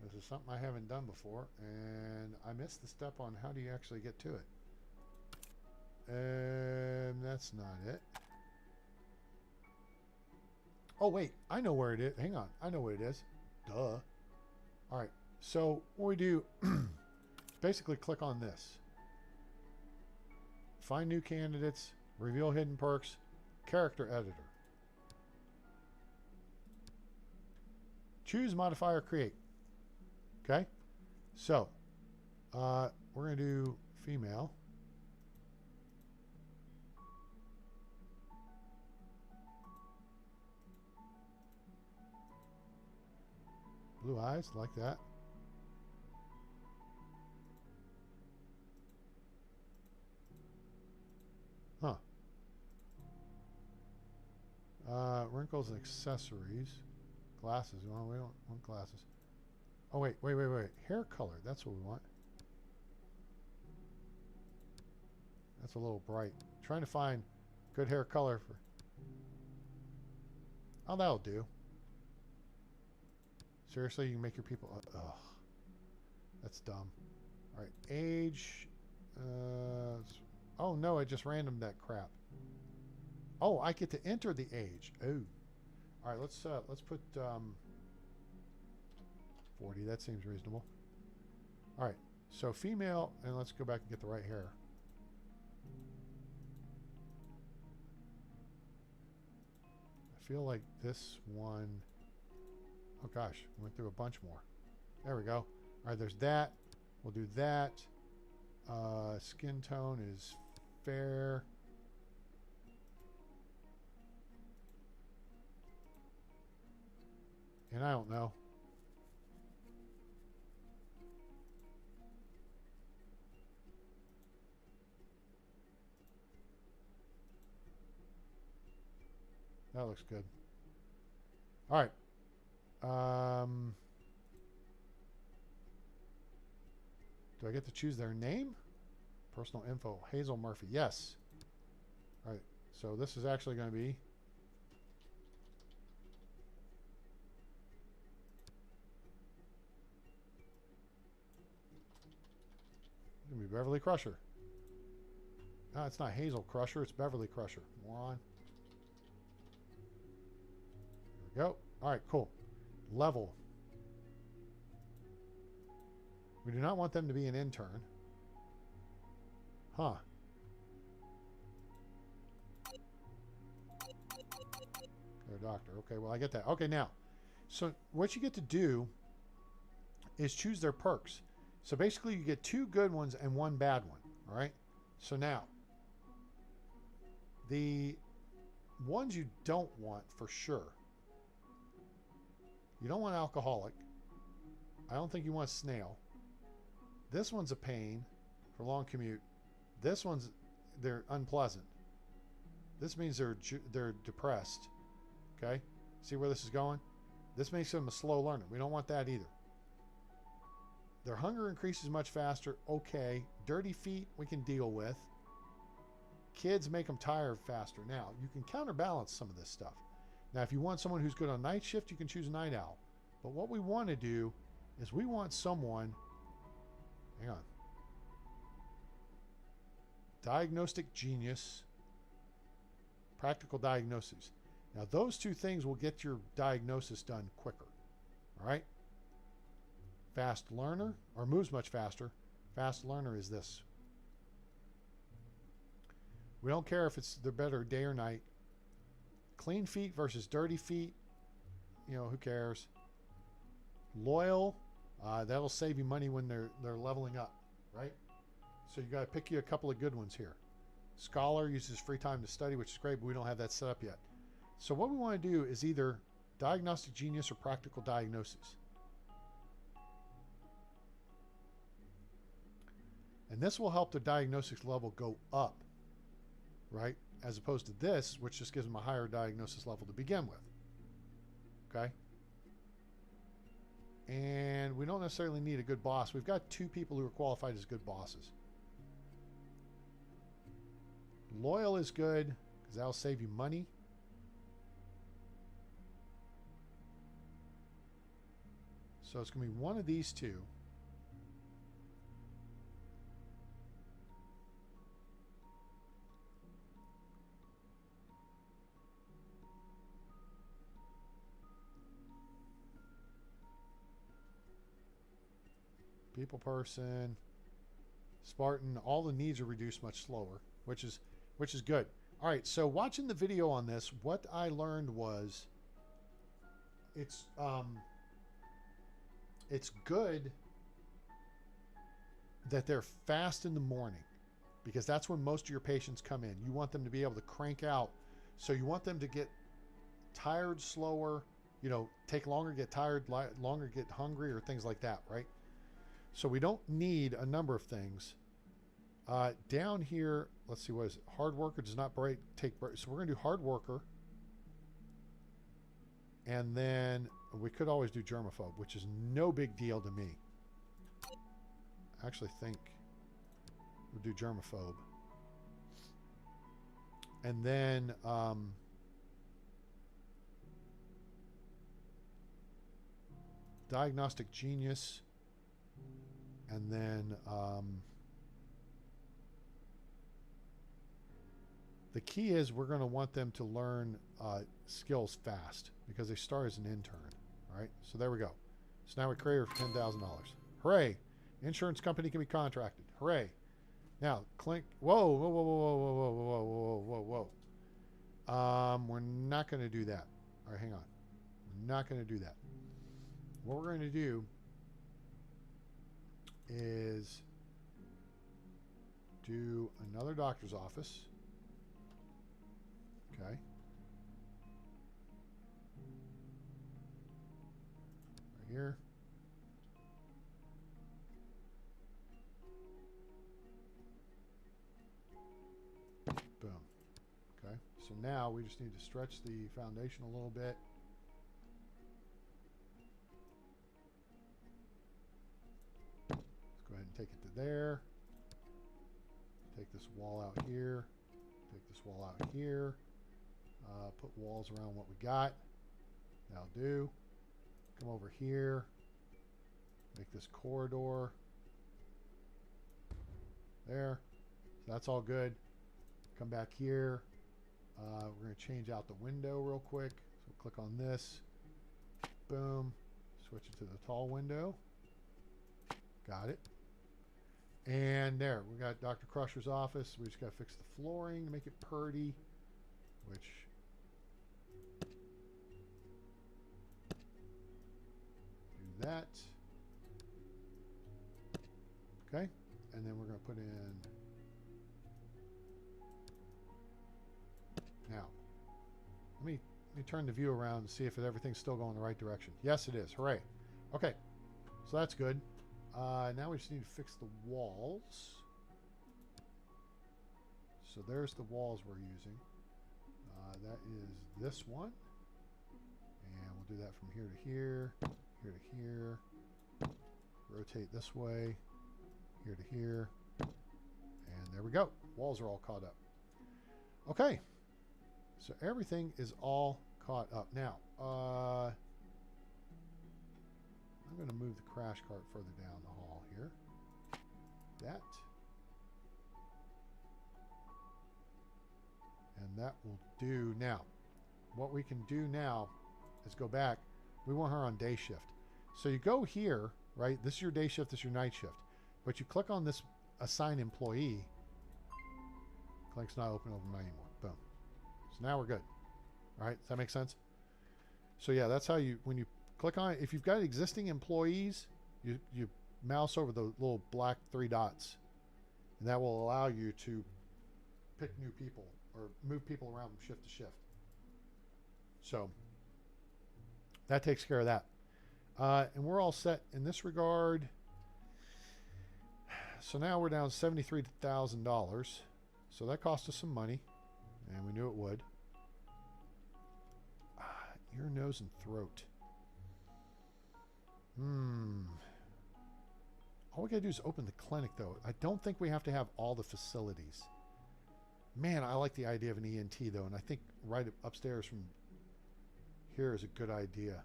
This is something I haven't done before, and I missed the step on how do you actually get to it. That's not it. Oh, wait. I know where it is. Hang on. I know what it is. Duh. All right. So what we do, basically click on this. Find new candidates. Reveal hidden perks. Character editor. Choose, modify, or create. Okay? So, we're going to do female. Blue eyes, like that. Huh. Wrinkles and accessories. Glasses. Well, we don't want glasses. Oh, wait. Hair color. That's what we want. That's a little bright. Trying to find good hair color for... Oh, that'll do. Seriously, you can make your people... Ugh. That's dumb. All right. Age. Oh, no. I just randomed that crap. Oh, I get to enter the age. Oh. All right. Let's put 40. That seems reasonable. All right. So female, and let's go back and get the right hair. I feel like this one... Oh gosh, went through a bunch more. There we go. All right, there's that. We'll do that. Skin tone is fair. And I don't know. That looks good. All right. Do I get to choose their name? Personal info. Hazel Murphy. Yes. All right. So this is actually going to be... It's going to be Beverly Crusher. No, it's not Hazel Crusher. It's Beverly Crusher. Moron. There we go. All right, cool. Level. We do not want them to be an intern. Huh. They're a doctor. Okay, well, I get that. Okay, now. So what you get to do is choose their perks. So basically you get 2 good ones and 1 bad one. All right? So now, the ones you don't want for sure. You don't want alcoholic. I don't think you want snail. This one's a pain for long commute. This one's, they're unpleasant. This means they're depressed. Okay? See where this is going? This makes them a slow learner. We don't want that either. Their hunger increases much faster. Okay. Dirty feet we can deal with. Kids make them tired faster. Now, you can counterbalance some of this stuff. Now, if you want someone who's good on night shift, you can choose a night owl. But what we want to do is we want someone, hang on, diagnostic genius, practical diagnoses. Now, those two things will get your diagnosis done quicker. All right? Fast learner, or moves much faster. Fast learner is this. We don't care if they're better day or night. Clean feet versus dirty feet, you know, who cares? Loyal, that'll save you money when they're leveling up, right? So you got to pick you a couple of good ones here. Scholar uses free time to study, which is great, but we don't have that set up yet. So what we want to do is either diagnostic genius or practical diagnosis. And this will help the diagnosis level go up, right? As opposed to this, which just gives them a higher diagnosis level to begin with. Okay? And we don't necessarily need a good boss. We've got 2 people who are qualified as good bosses. Loyal is good because that'll save you money. So it's going to be one of these 2. People person, Spartan, all the needs are reduced much slower, which is good. All right, so watching the video on this, what I learned was it's good that they're fast in the morning because that's when most of your patients come in. You want them to be able to crank out. So you want them to get tired slower, you know, take longer, get tired, longer, get hungry, or things like that, right? So we don't need a number of things. Down here, let's see, what is it? Hard worker does not take breaks. So we're going to do hard worker. And then we could always do germaphobe, which is no big deal to me. I actually think we'll do germaphobe. And then diagnostic genius. And then the key is we're going to want them to learn skills fast because they start as an intern. All right, so there we go. So now we create her for $10,000. Hooray! Insurance company can be contracted. Hooray! Now, clink. Whoa, whoa, whoa, whoa, whoa, whoa, whoa, whoa, whoa, whoa. We're not going to do that. All right, hang on. We're not going to do that. What we're going to do is do another doctor's office. Okay. Right here. Boom. Okay. So now we just need to stretch the foundation a little bit. Go ahead and take it to there. Take this wall out here. Take this wall out here. Put walls around what we got. That'll do. Come over here. Make this corridor. There. So that's all good. Come back here. We're going to change out the window real quick. So click on this. Boom. Switch it to the tall window. Got it. And there, we got Dr. Crusher's office. We just got to fix the flooring to make it purdy, which do that. Okay, and then we're going to put in now. Let me turn the view around and see if everything's still going the right direction. Yes, it is. Hooray. Okay, so that's good. Now we just need to fix the walls. So there's the walls we're using. That is this one. And we'll do that from here to here, here to here. Rotate this way, here to here. And there we go. Walls are all caught up. Okay. So everything is all caught up. Now, I'm going to move the crash cart further down the hall here. That. And that will do. Now, what we can do now is go back. We want her on day shift. So you go here, right? This is your day shift, this is your night shift. But you click on this assign employee. Click's not open overnight anymore. Boom. So now we're good. All right, does that make sense? So yeah, that's how you, when you click on it, if you've got existing employees, you mouse over the little black 3 dots, and that will allow you to pick new people or move people around from shift to shift. So that takes care of that. And we're all set in this regard. So now we're down $73,000. So that cost us some money, and we knew it would. Ear, nose, and throat. All we gotta do is open the clinic, though. I don't think we have to have all the facilities. Man, I like the idea of an ENT, though, and I think right upstairs from here is a good idea.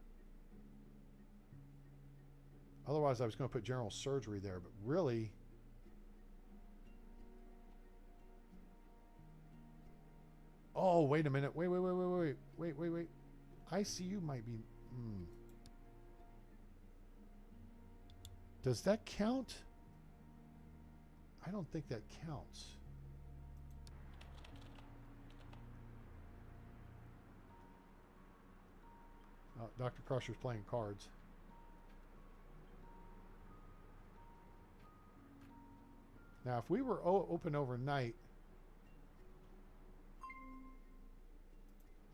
Otherwise, I was going to put general surgery there, but really... Oh, wait a minute. Wait. ICU might be... Does that count? I don't think that counts. Oh, Dr. Crusher's playing cards. Now, if we were open overnight...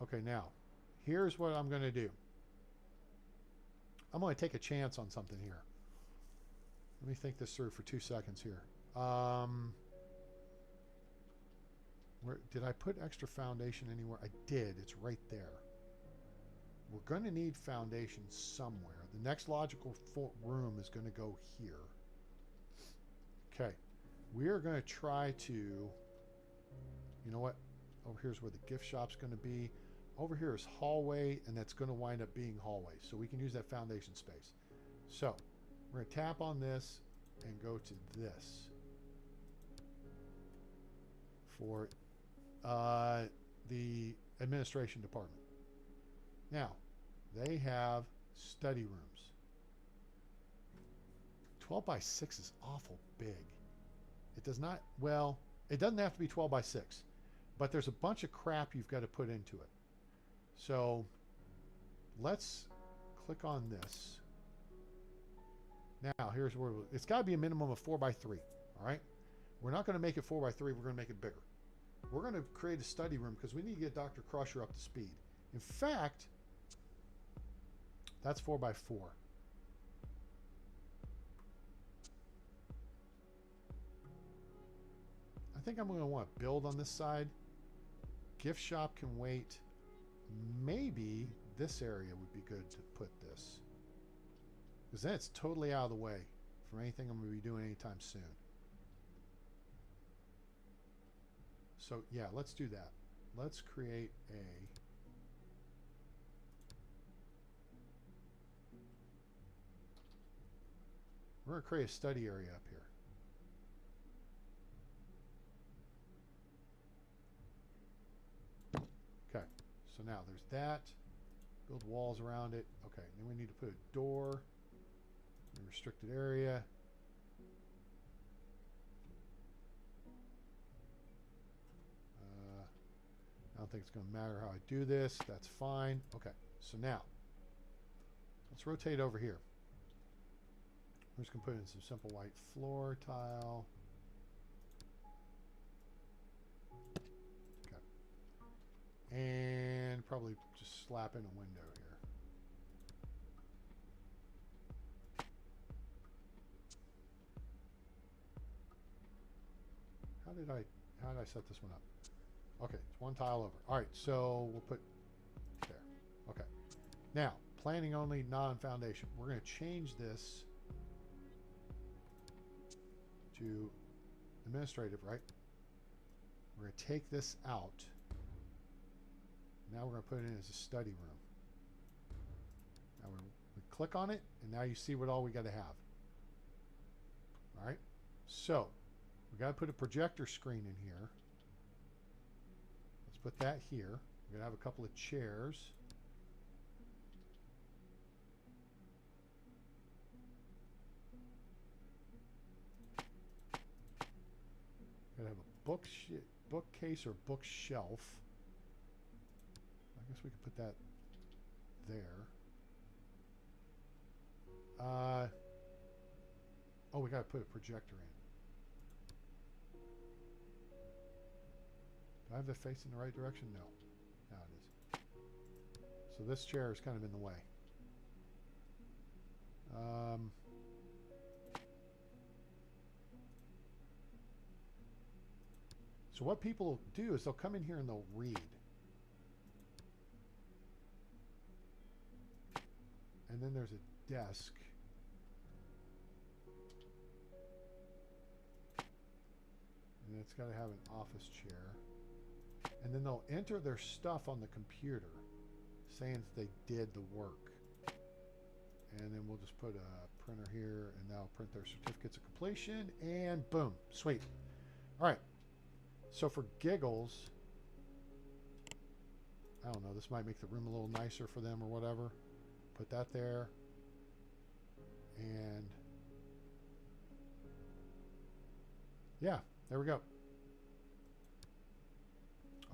Okay, now, here's what I'm going to do. I'm going to take a chance on something here. Let me think this through for 2 seconds here. Where did I put extra foundation anywhere? I did. It's right there. We're going to need foundation somewhere. The next logical room is going to go here. Okay. We are going to try to... You know what? Over here's where the gift shop's going to be. Over here is hallway, and that's going to wind up being hallway. So we can use that foundation space. So we're going to tap on this and go to this for the administration department. Now, they have study rooms. 12 by 6 is awful big. It does not, well, it doesn't have to be 12 by 6, but there's a bunch of crap you've got to put into it. So let's click on this. Now, here's where it's got to be a minimum of 4 by 3. All right. We're not going to make it 4 by 3. We're going to make it bigger. We're going to create a study room because we need to get Dr. Crusher up to speed. In fact, that's 4 by 4. I think I'm going to want to build on this side. Gift shop can wait. Maybe this area would be good to put this, because then it's totally out of the way from anything I'm going to be doing anytime soon. So yeah, let's do that. Let's create a... We're going to create a study area up here. Okay, so now there's that. Build walls around it. Okay, then we need to put a door in a restricted area. I don't think it's going to matter how I do this. That's fine. Okay, so now let's rotate over here. We're just going to put in some simple white floor tile. Okay. And probably just slap in a window here. How did I set this one up? Okay, it's one tile over. All right, so we'll put there. Okay. Now, planning only, non-foundation. We're going to change this to administrative, right? We're going to take this out. Now we're going to put it in as a study room. Now we click on it, and now you see what all we got to have. All right. So we got to put a projector screen in here. Let's put that here. We're going to have a couple of chairs. Got to have a bookcase or bookshelf. I guess we could put that there. Oh, we got to put a projector in. Do I have it facing the right direction? No. Now it is. So this chair is kind of in the way. So what people will do is they'll come in here and they'll read. And then there's a desk. And it's got to have an office chair. And then they'll enter their stuff on the computer saying that they did the work. And then we'll just put a printer here and that'll print their certificates of completion. And boom. Sweet. All right. So for giggles, I don't know, this might make the room a little nicer for them or whatever. Put that there. And yeah, there we go.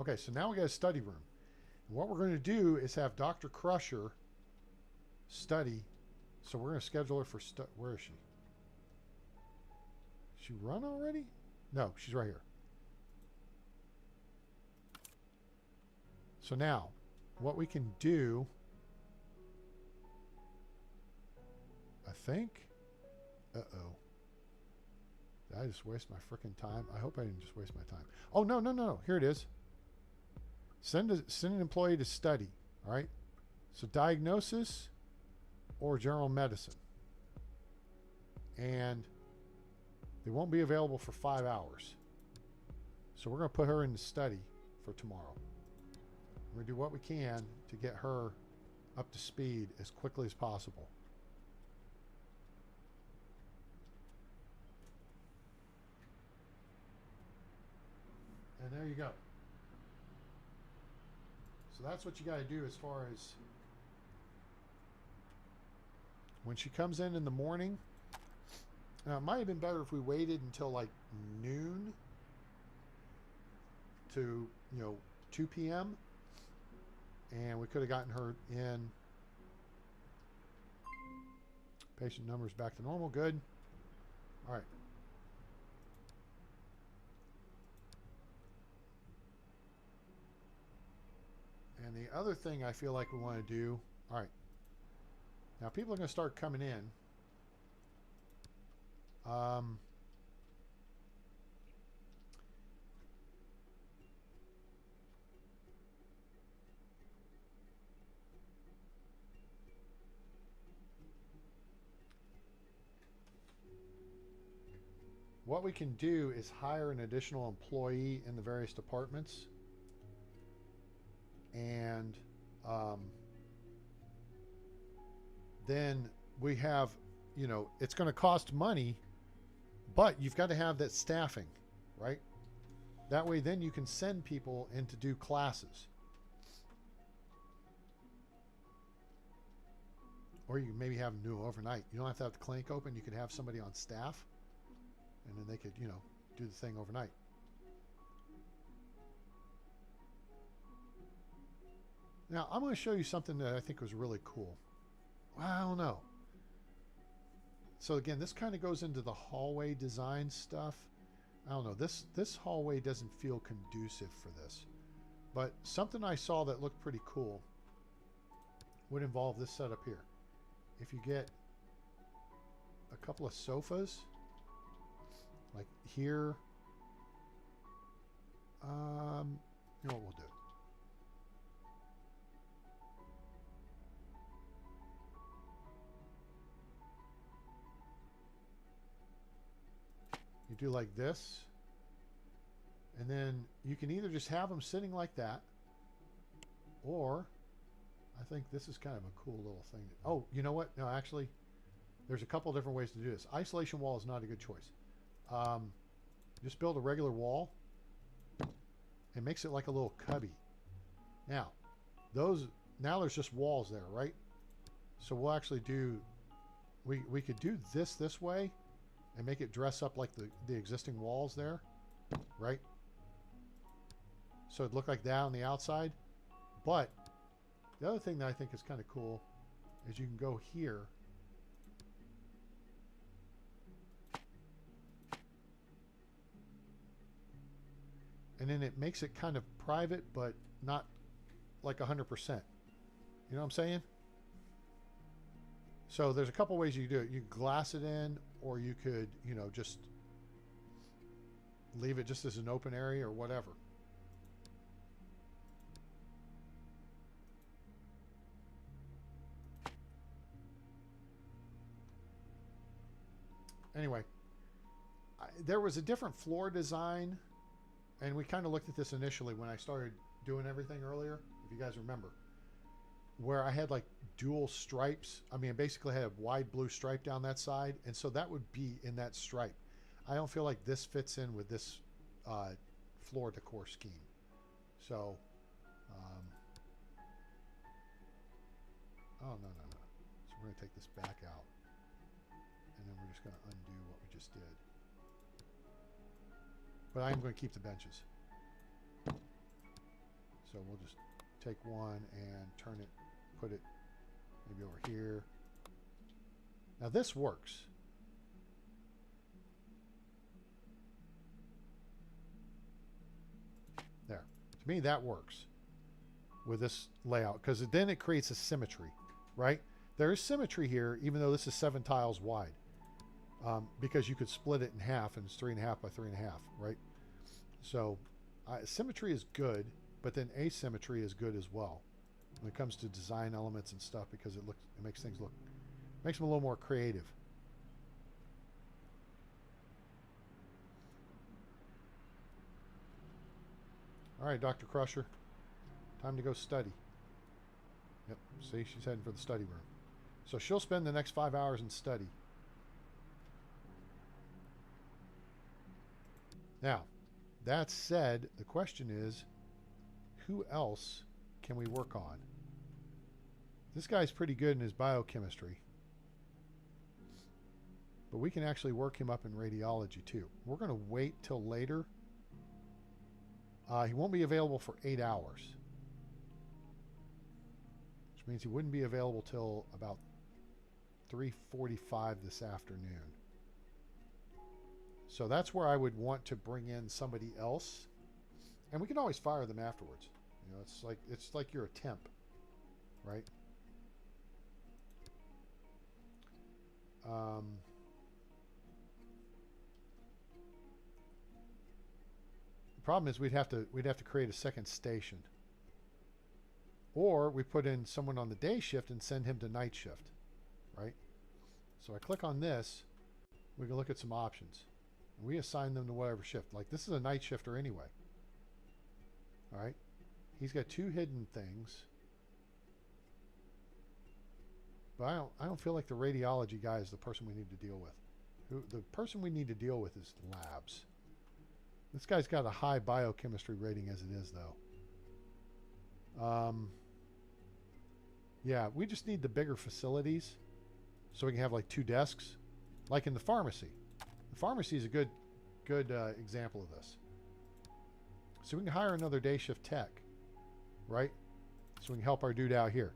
Okay, so now we got a study room. And what we're going to do is have Dr. Crusher study. So we're going to schedule her for where is she? She run already? No, she's right here. So now, what we can do, I think, uh-oh. Did I just waste my freaking time? I hope I didn't just waste my time. Oh, no, no, no. Here it is. Send an employee to study, all right? So diagnosis or general medicine. And they won't be available for 5 hours. So we're going to put her in the study for tomorrow. We're going to do what we can to get her up to speed as quickly as possible. And there you go. So that's what you got to do as far as when she comes in the morning. Now, it might have been better if we waited until like noon to, 2 p.m. And we could have gotten her in. Patient numbers back to normal. Good. All right. And the other thing I feel like we want to do. All right. Now people are going to start coming in. What we can do is hire an additional employee in the various departments. And then we have, it's going to cost money, but you've got to have that staffing, right? That way then you can send people in to do classes. Or you can maybe have them do overnight. You don't have to have the clinic open. You could have somebody on staff. And then they could, do the thing overnight. Now, I'm going to show you something that I think was really cool. Well, I don't know. So again, this kind of goes into the hallway design stuff. I don't know. This hallway doesn't feel conducive for this. But something I saw that looked pretty cool would involve this setup here. If you get a couple of sofas, like here, you know what we'll do? You do like this, And then you can either just have them sitting like that, or I think this is kind of a cool little thing. Oh, you know what? No, actually, there's a couple different ways to do this. Isolation wall is not a good choice. Just build a regular wall and makes it like a little cubby. Now, now there's just walls there, right? So we'll actually do, we could do this way and make it dress up like the existing walls there, right? So it'd look like that on the outside. But the other thing that I think is kind of cool is you can go here and then it makes it kind of private, but not like 100%. You know what I'm saying? So there's a couple ways you can do it. You can glass it in, or you could, you know, just leave it just as an open area or whatever. Anyway, there was a different floor design, and we kind of looked at this initially when I started doing everything earlier, if you guys remember, where I had like dual stripes. I mean, I basically had a wide blue stripe down that side, and so that would be in that stripe. I don't feel like this fits in with this floor decor scheme. So, oh, no. So we're going to take this back out, and then we're just going to undo what we just did. But I am going to keep the benches. So we'll just take one and turn it, put it maybe over here. Now this works. There. To me, that works with this layout, because then it creates a symmetry, right? There is symmetry here, even though this is 7 tiles wide, because you could split it in half, and it's 3.5 by 3.5, right? So symmetry is good, but then asymmetry is good as well when it comes to design elements and stuff, because it makes things look, makes them a little more creative. All right, Dr. Crusher, time to go study. Yep, see, she's heading for the study room. So she'll spend the next 5 hours in study. Now, that said, the question is, who else can we work on? This guy's pretty good in his biochemistry, but we can actually work him up in radiology too. We're going to wait till later. He won't be available for 8 hours, which means he wouldn't be available till about 3:45 this afternoon. So that's where I would want to bring in somebody else, and we can always fire them afterwards. You know, it's like you're a temp, right? The problem is we'd have to create a second station, or we put in someone on the day shift and send him to night shift, right? So I click on this, we can look at some options. We assign them to whatever shift. Like this is a night shifter anyway. All right. He's got 2 hidden things. But I don't feel like the radiology guy is the person we need to deal with. The person we need to deal with is labs. This guy's got a high biochemistry rating as it is, though. Yeah, we just need the bigger facilities so we can have like 2 desks, like in the pharmacy. The pharmacy is a good example of this. So we can hire another day shift tech, right? So we can help our dude out here.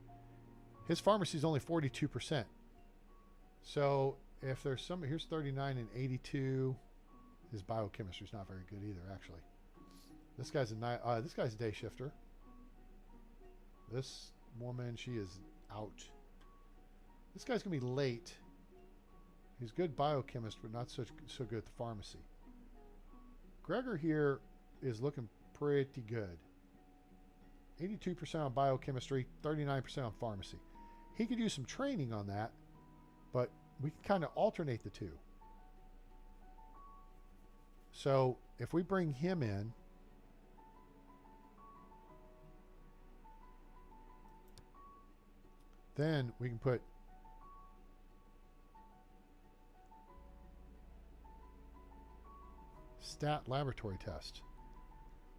His pharmacy is only 42%. So if there's some, here's 39 and 82. His biochemistry is not very good either, actually. This guy's a day shifter. This woman, she is out. This guy's gonna be late. He's good biochemist, but not so good at the pharmacy. Gregor here is looking pretty good. 82% on biochemistry, 39% on pharmacy. He could use some training on that, but we can kind of alternate the two. So if we bring him in, Then we can put stat laboratory test.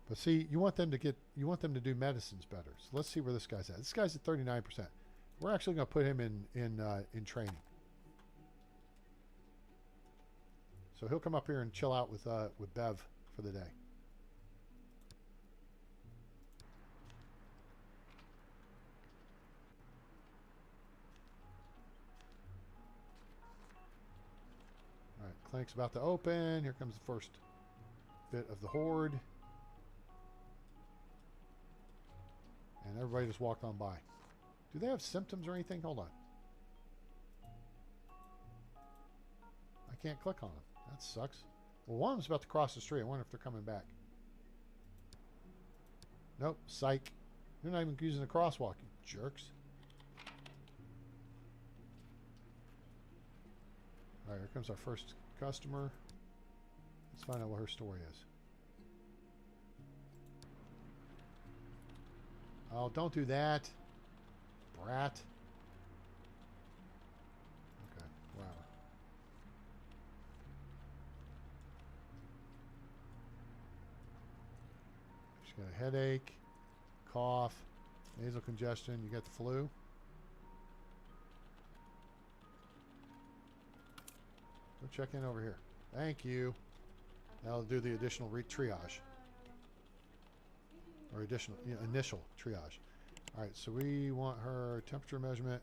But see, you want them to do medicines better. So let's see where this guy's at. This guy's at 39%. We're actually going to put him in training. So he'll come up here and chill out with Bev for the day. All right, clinic's about to open. Here comes the first bit of the horde. And everybody just walked on by. Do they have symptoms or anything? Hold on. I can't click on them. That sucks. Well, one of them's about to cross the street. I wonder if they're coming back. Nope. Psych. They're not even using the crosswalk, you jerks. All right, here comes our first customer. Let's find out what her story is. Oh, don't do that, brat. Okay, wow. She's got a headache, cough, nasal congestion. You got the flu? Go check in over here. Thank you. That'll do the additional triage. Or additional, initial triage. All right, so we want her temperature measurement,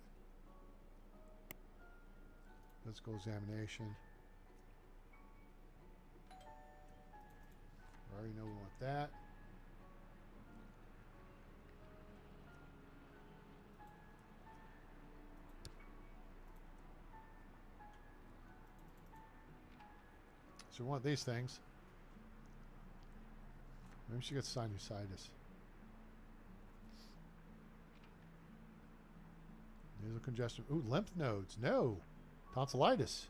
physical examination. We already know we want that. So we want these things. Maybe she gets sinusitis. Nasal congestion. Ooh, lymph nodes. No. Tonsillitis.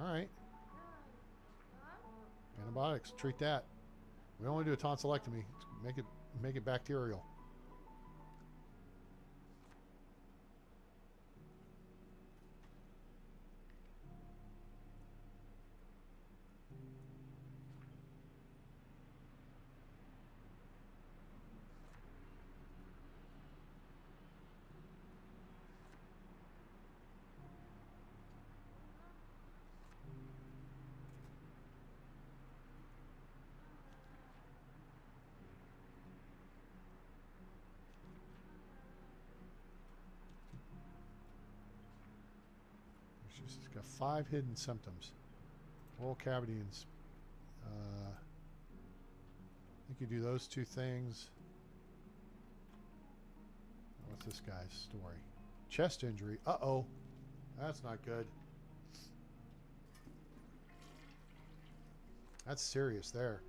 All right. Antibiotics. Treat that. We don't want to do a tonsillectomy. Make it bacterial. She's got 5 hidden symptoms. Oral cavity and I think you do those 2 things. What's this guy's story? Chest injury. Uh-oh. That's not good. That's serious there.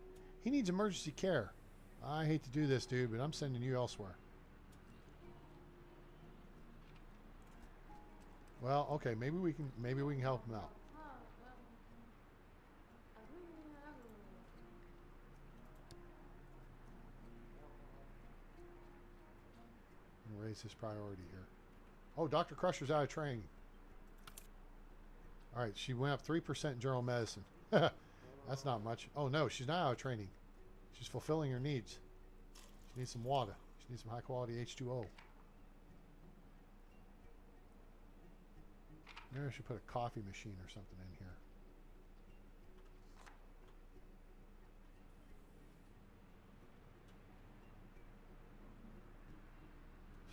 He needs emergency care. I hate to do this, dude, but I'm sending you elsewhere. Well, okay, maybe we can help him out. And raise his priority here. Oh, Dr. Crusher's out of training. All right, she went up 3% in general medicine. That's not much. Oh no, she's not out of training. She's fulfilling her needs. She needs some water. She needs some high quality H2O. Maybe I should put a coffee machine or something in here.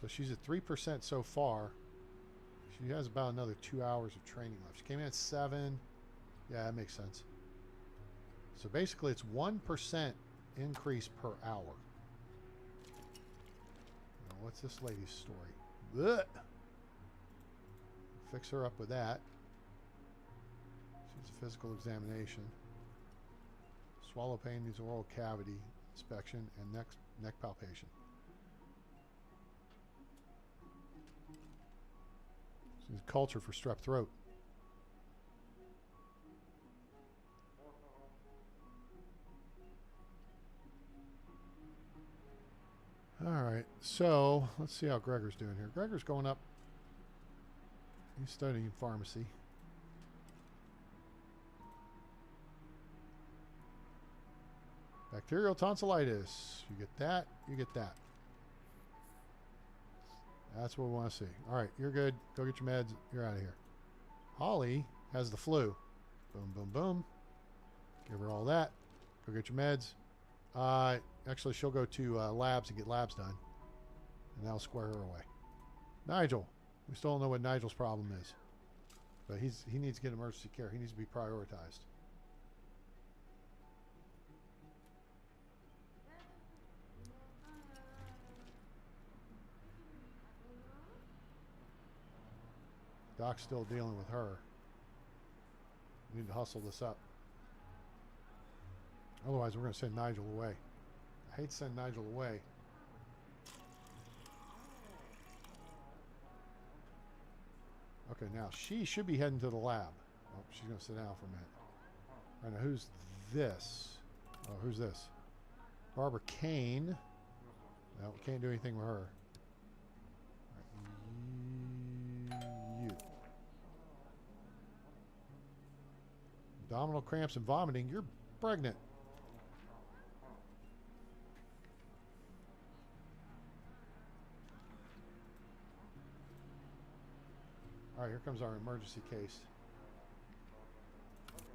So she's at 3% so far. She has about another 2 hours of training left. She came in at 7. Yeah, that makes sense. So basically it's 1% increase per hour. Now, what's this lady's story? Blech. Fix her up with that. She's a physical examination. Swallow pain needs oral cavity inspection and neck palpation. She's culture for strep throat. All right, so let's see how Gregor's doing here. Gregor's going up He's studying pharmacy. Bacterial tonsillitis. You get that. You get that. That's what we want to see. All right, you're good. Go get your meds. You're out of here. Holly has the flu. Boom, boom, boom. Give her all that. Go get your meds. Actually, she'll go to labs and get labs done. And that'll square her away. Nigel. We still don't know what Nigel's problem is. But he needs to get emergency care. He needs to be prioritized. Doc's still dealing with her. We need to hustle this up. Otherwise, we're going to send Nigel away. I hate to send Nigel away. Okay, now she should be heading to the lab. Oh, she's going to sit down for a minute. All right, now who's this? Oh, who's this? Barbara Kane. No, we can't do anything with her. All right, you. Abdominal cramps and vomiting. You're pregnant. All right, here comes our emergency case.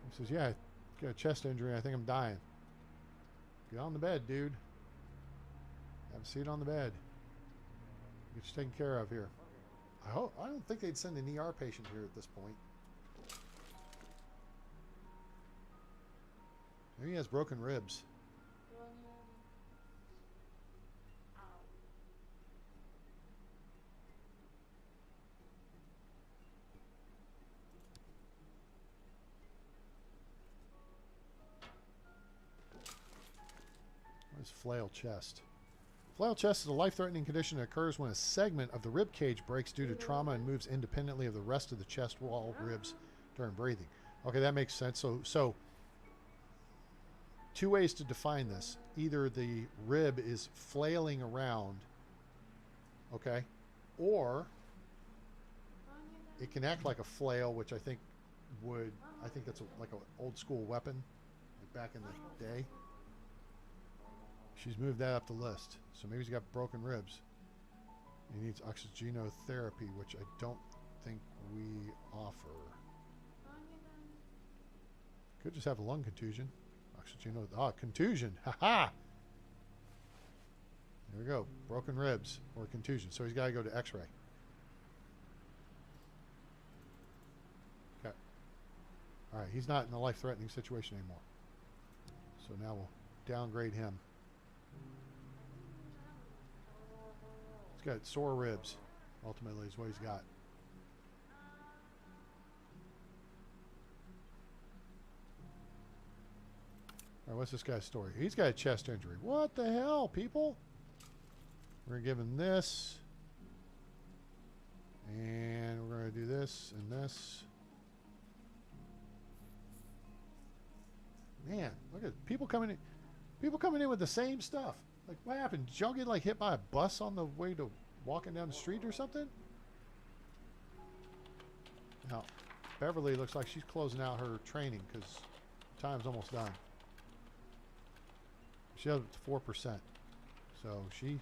He says, yeah, I got a chest injury. I think I'm dying. Get on the bed, dude. Have a seat on the bed. Get you taken care of here. I don't think they'd send an ER patient here at this point. Maybe he has broken ribs. What is flail chest? Flail chest is a life-threatening condition that occurs when a segment of the rib cage breaks due to trauma and moves independently of the rest of the chest wall ribs during breathing. Okay, that makes sense. So two ways to define this. Either the rib is flailing around, okay, or it can act like a flail, which I think that's like an old school weapon, like back in the day. She's moved that up the list. So maybe he's got broken ribs. He needs oxygenotherapy, which I don't think we offer. Could just have a lung contusion. Contusion. Ha-ha! There we go. Broken ribs or contusion. So he's got to go to x-ray. Okay. All right. He's not in a life-threatening situation anymore. So now we'll downgrade him. He's got sore ribs, ultimately, is what he's got. All right, what's this guy's story? He's got a chest injury. What the hell, people? We're going to give him this. And we're going to do this and this. Man, look at people coming in. People coming in with the same stuff. Like, what happened? Did y'all get, like, hit by a bus on the way to walking down the street or something? Now, Beverly looks like she's closing out her training because time's almost done. She has 4%. So she...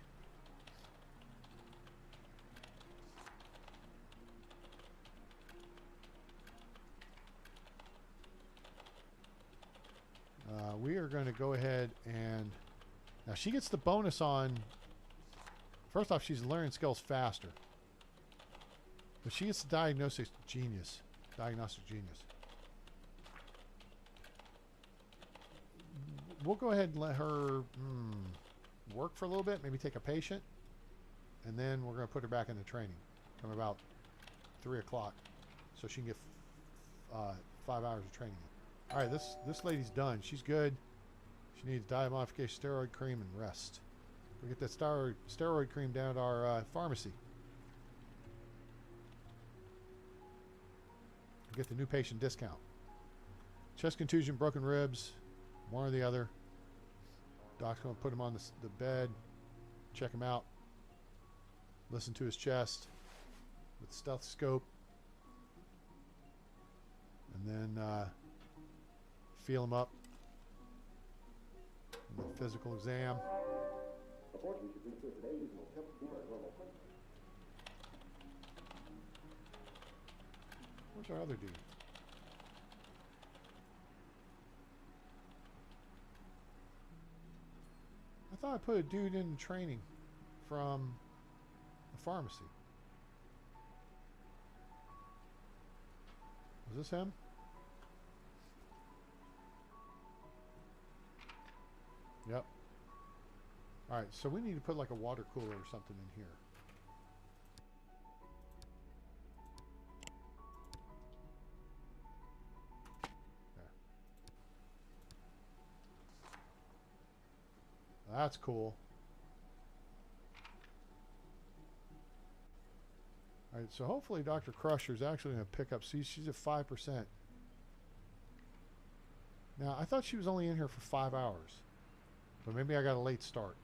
we are going to go ahead and... Now, she gets the bonus on... First off, she's learning skills faster. But she gets the diagnostic genius. Diagnostic genius. We'll go ahead and let her work for a little bit. Maybe take a patient. And then we're going to put her back into training. Come about 3 o'clock. So she can get 5 hours of training. All right, this lady's done. She's good. She needs diet modification, steroid cream, and rest. We get that steroid cream down at our pharmacy. Get the new patient discount. Chest contusion, broken ribs, one or the other. Doc's going to put him on the bed, check him out, listen to his chest with the stethoscope. then feel them up. The physical exam. Where's our other dude? I thought I put a dude in training from the pharmacy. Was this him? Yep. Alright, so we need to put like a water cooler or something in here. There. That's cool. Alright, so hopefully Dr. Crusher is actually going to pick up. See, she's at 5%. Now, I thought she was only in here for 5 hours. But maybe I got a late start.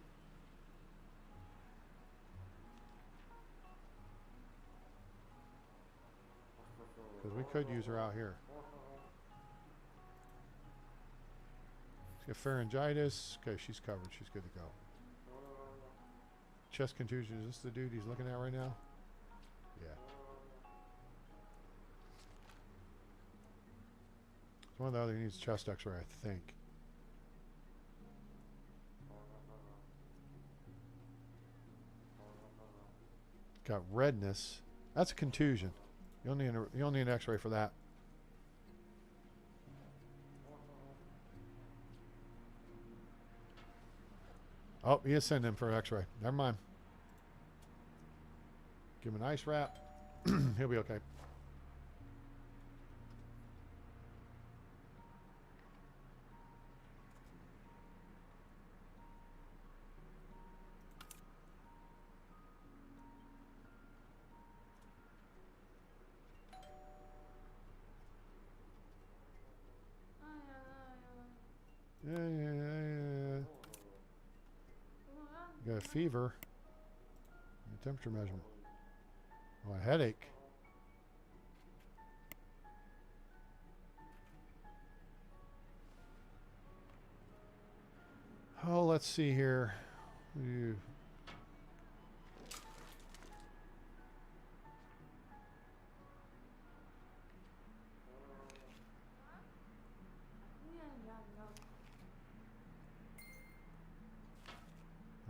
Because we could use her out here. She's got pharyngitis. Okay, she's covered. She's good to go. Chest contusion. Is this the dude he's looking at right now? Yeah. It's one of the other needs chest x-ray, I think. Got redness. That's a contusion. You'll need an x-ray for that. Oh, he is sending him for an x-ray. Never mind. Give him an ice wrap. He'll be okay. Yeah. You got a fever. A temperature measurement. Oh, a headache. Oh, let's see here. You.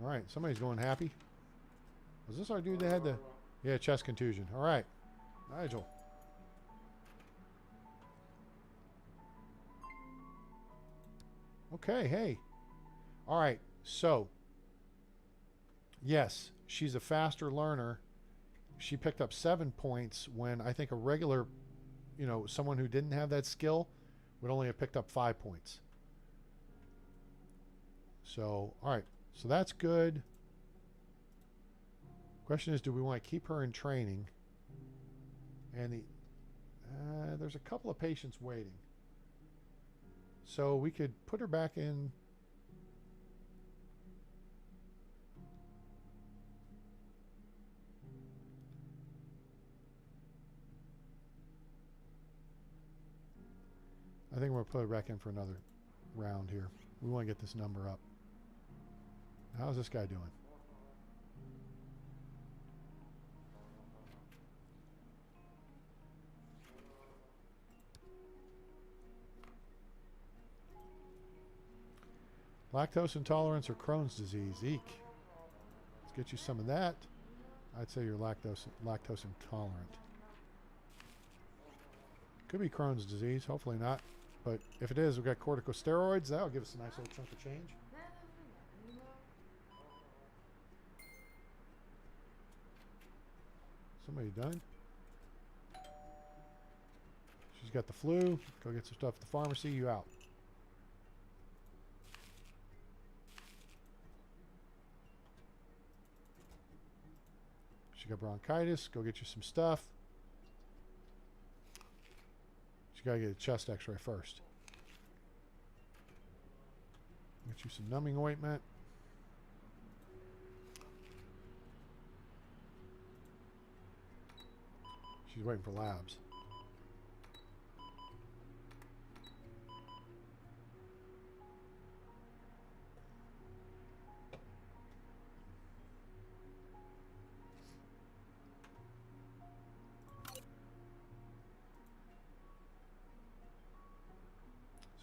All right, somebody's going happy. Was this our dude that had the... Yeah, chest contusion. All right, Nigel. Okay, hey. All right, so... Yes, she's a faster learner. She picked up 7 points when I think a regular, you know, someone who didn't have that skill would only have picked up 5 points. So, all right. So that's good. Question is, do we want to keep her in training? And there's a couple of patients waiting. So we could put her back in. I think we're going to put her back in for another round here. We want to get this number up. How's this guy doing? Lactose intolerance or Crohn's disease? Eek. Let's get you some of that. I'd say you're lactose intolerant. Could be Crohn's disease. Hopefully not. But if it is, we've got corticosteroids. That'll give us a nice little chunk of change. Somebody done? She's got the flu. Go get some stuff at the pharmacy. You out. She got bronchitis. Go get you some stuff. She got to get a chest x-ray first. Get you some numbing ointment. She's waiting for labs.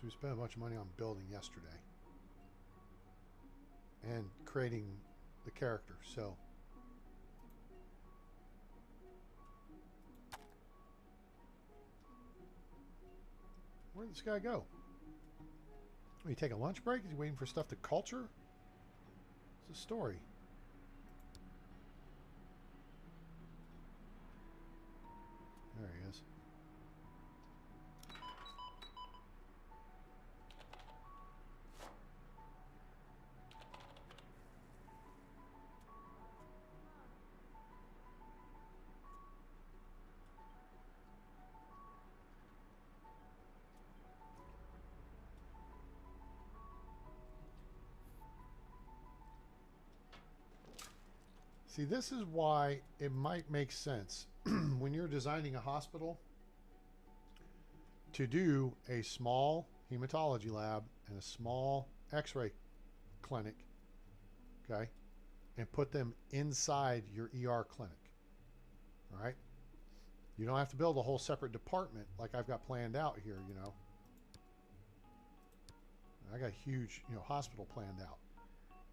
So we spent a bunch of money on building yesterday. And creating the character, so. Where did this guy go? Are you taking a lunch break? Is he waiting for stuff to culture? What's the story? There he is. See, this is why it might make sense when you're designing a hospital to do a small hematology lab and a small x-ray clinic, okay, and put them inside your ER clinic, all right? You don't have to build a whole separate department like I've got planned out here, you know. I got a huge, you know, hospital planned out.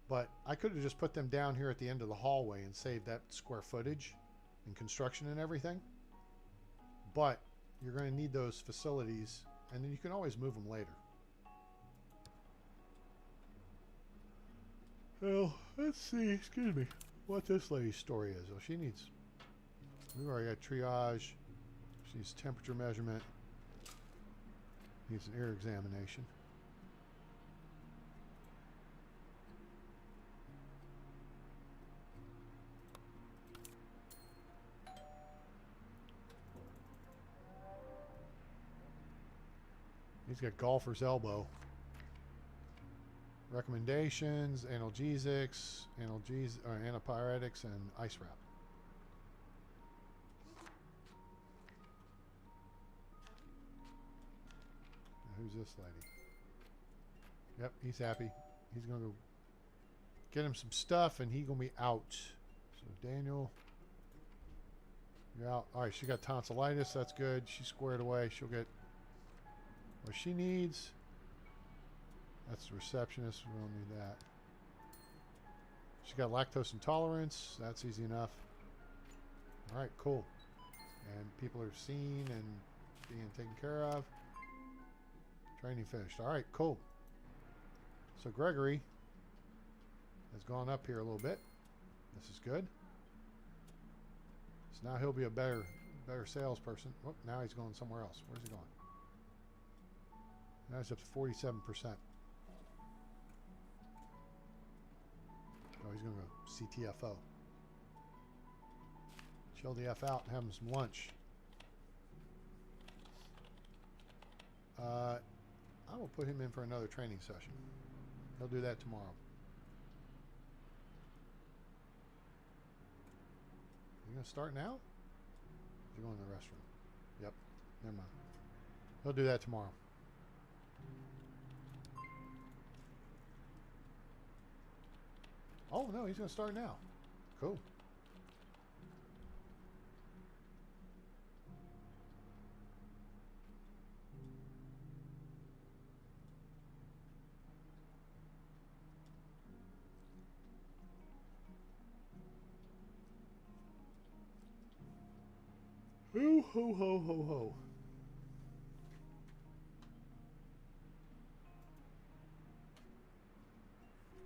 But I could have just put them down here at the end of the hallway and saved that square footage and construction and everything. But you're going to need those facilities, and then you can always move them later. Well, let's see, excuse me, what this lady's story is. Oh, she needs, we've already got triage. She needs temperature measurement. Needs an ear examination. He's got golfer's elbow. Recommendations, analgesics, antipyretics, and ice wrap. Now, who's this lady? Yep, he's happy. He's going to go get him some stuff, and he's going to be out. So, Daniel, you're out. All right, she got tonsillitis. That's good. She's squared away. She'll get what she needs. That's the receptionist. We don't need that. She got lactose intolerance. That's easy enough. All right, cool. And people are seen and being taken care of. Training finished. All right, cool. So Gregory has gone up here a little bit. This is good. So now he'll be a better salesperson. Oh, now he's going somewhere else. Where's he going? Now he's up to 47%. Oh, he's going to go CTFO. Chill the F out and have him some lunch. I will put him in for another training session. He'll do that tomorrow. You going to start now? You're going to the restroom. Yep. Never mind. He'll do that tomorrow. Oh, no, he's going to start now. Cool. Ho, ho, ho, ho, ho.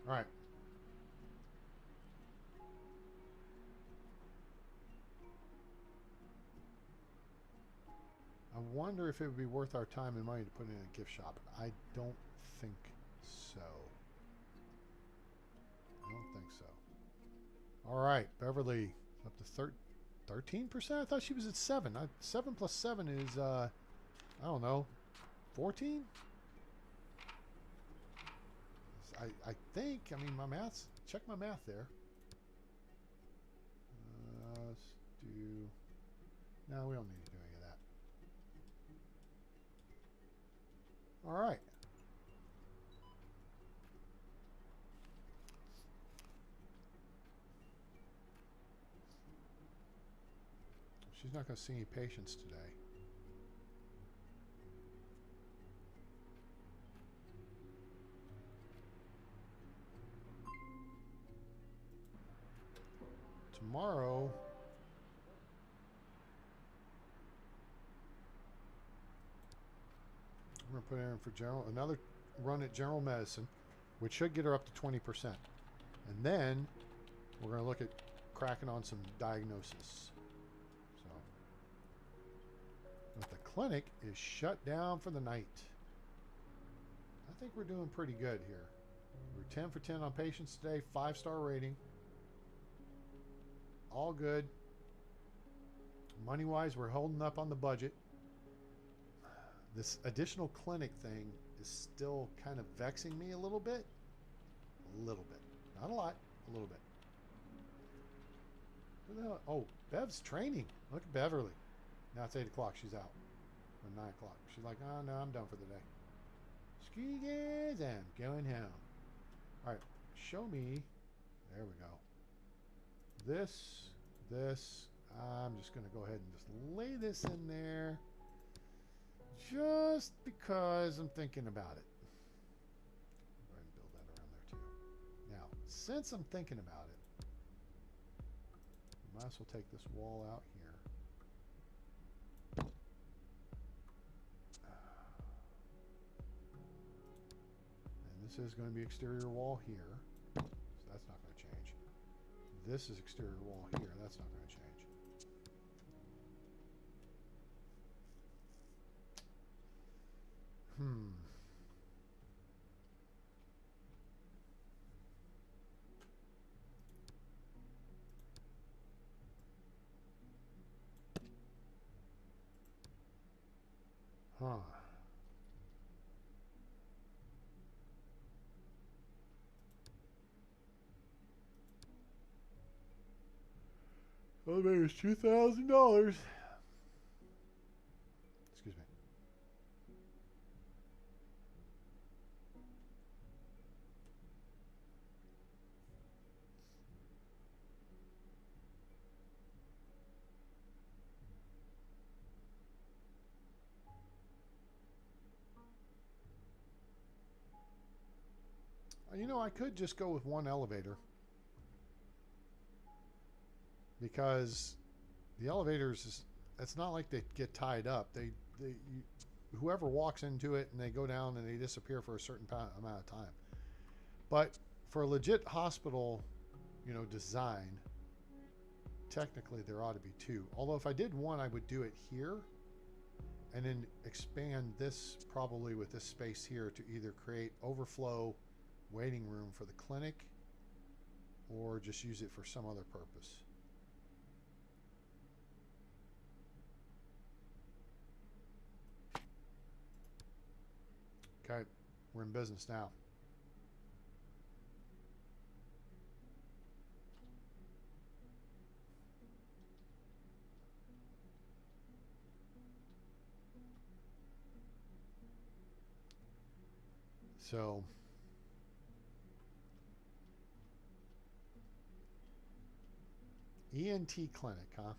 All right. I wonder if it would be worth our time and money to put in a gift shop. I don't think so. I don't think so. All right, Beverly up to 13%. I thought she was at 7. 7 plus 7 is I don't know, 14. I think. I mean, my maths. Check my math there. Let's do. No, we don't need to do any of that. All right. She's not going to see any patients today. tomorrow, I'm going to put her in for another run at general medicine, which should get her up to 20%. And then we're going to look at cracking on some diagnosis. So, but the clinic is shut down for the night. I think we're doing pretty good here. We're 10 for 10 on patients today, 5-star rating. All good. Money-wise, we're holding up on the budget. This additional clinic thing is still kind of vexing me a little bit. A little bit. Not a lot. A little bit. What the hell? Oh, Bev's training. Look at Beverly. Now it's 8 o'clock. She's out. Or 9 o'clock. She's like, oh, no, I'm done for the day. Ski guys, I'm going home. All right. Show me. There we go. This. I'm just going to go ahead and just lay this in there. Just because I'm thinking about it. Go ahead and build that around there too. Now, since I'm thinking about it, we might as well take this wall out here. And this is going to be exterior wall here. So that's not going to change. This is exterior wall here. That's not going to change. Huh. Elevator's $2,000. Excuse me. You know, I could just go with one elevator. Because the elevators, it's not like they get tied up. Whoever walks into it and they go down and they disappear for a certain amount of time. But for a legit hospital, you know, design, technically there ought to be two. Although if I did one, I would do it here and then expand this probably with this space here to either create overflow waiting room for the clinic or just use it for some other purpose. Okay, we're in business now. So ENT clinic, huh?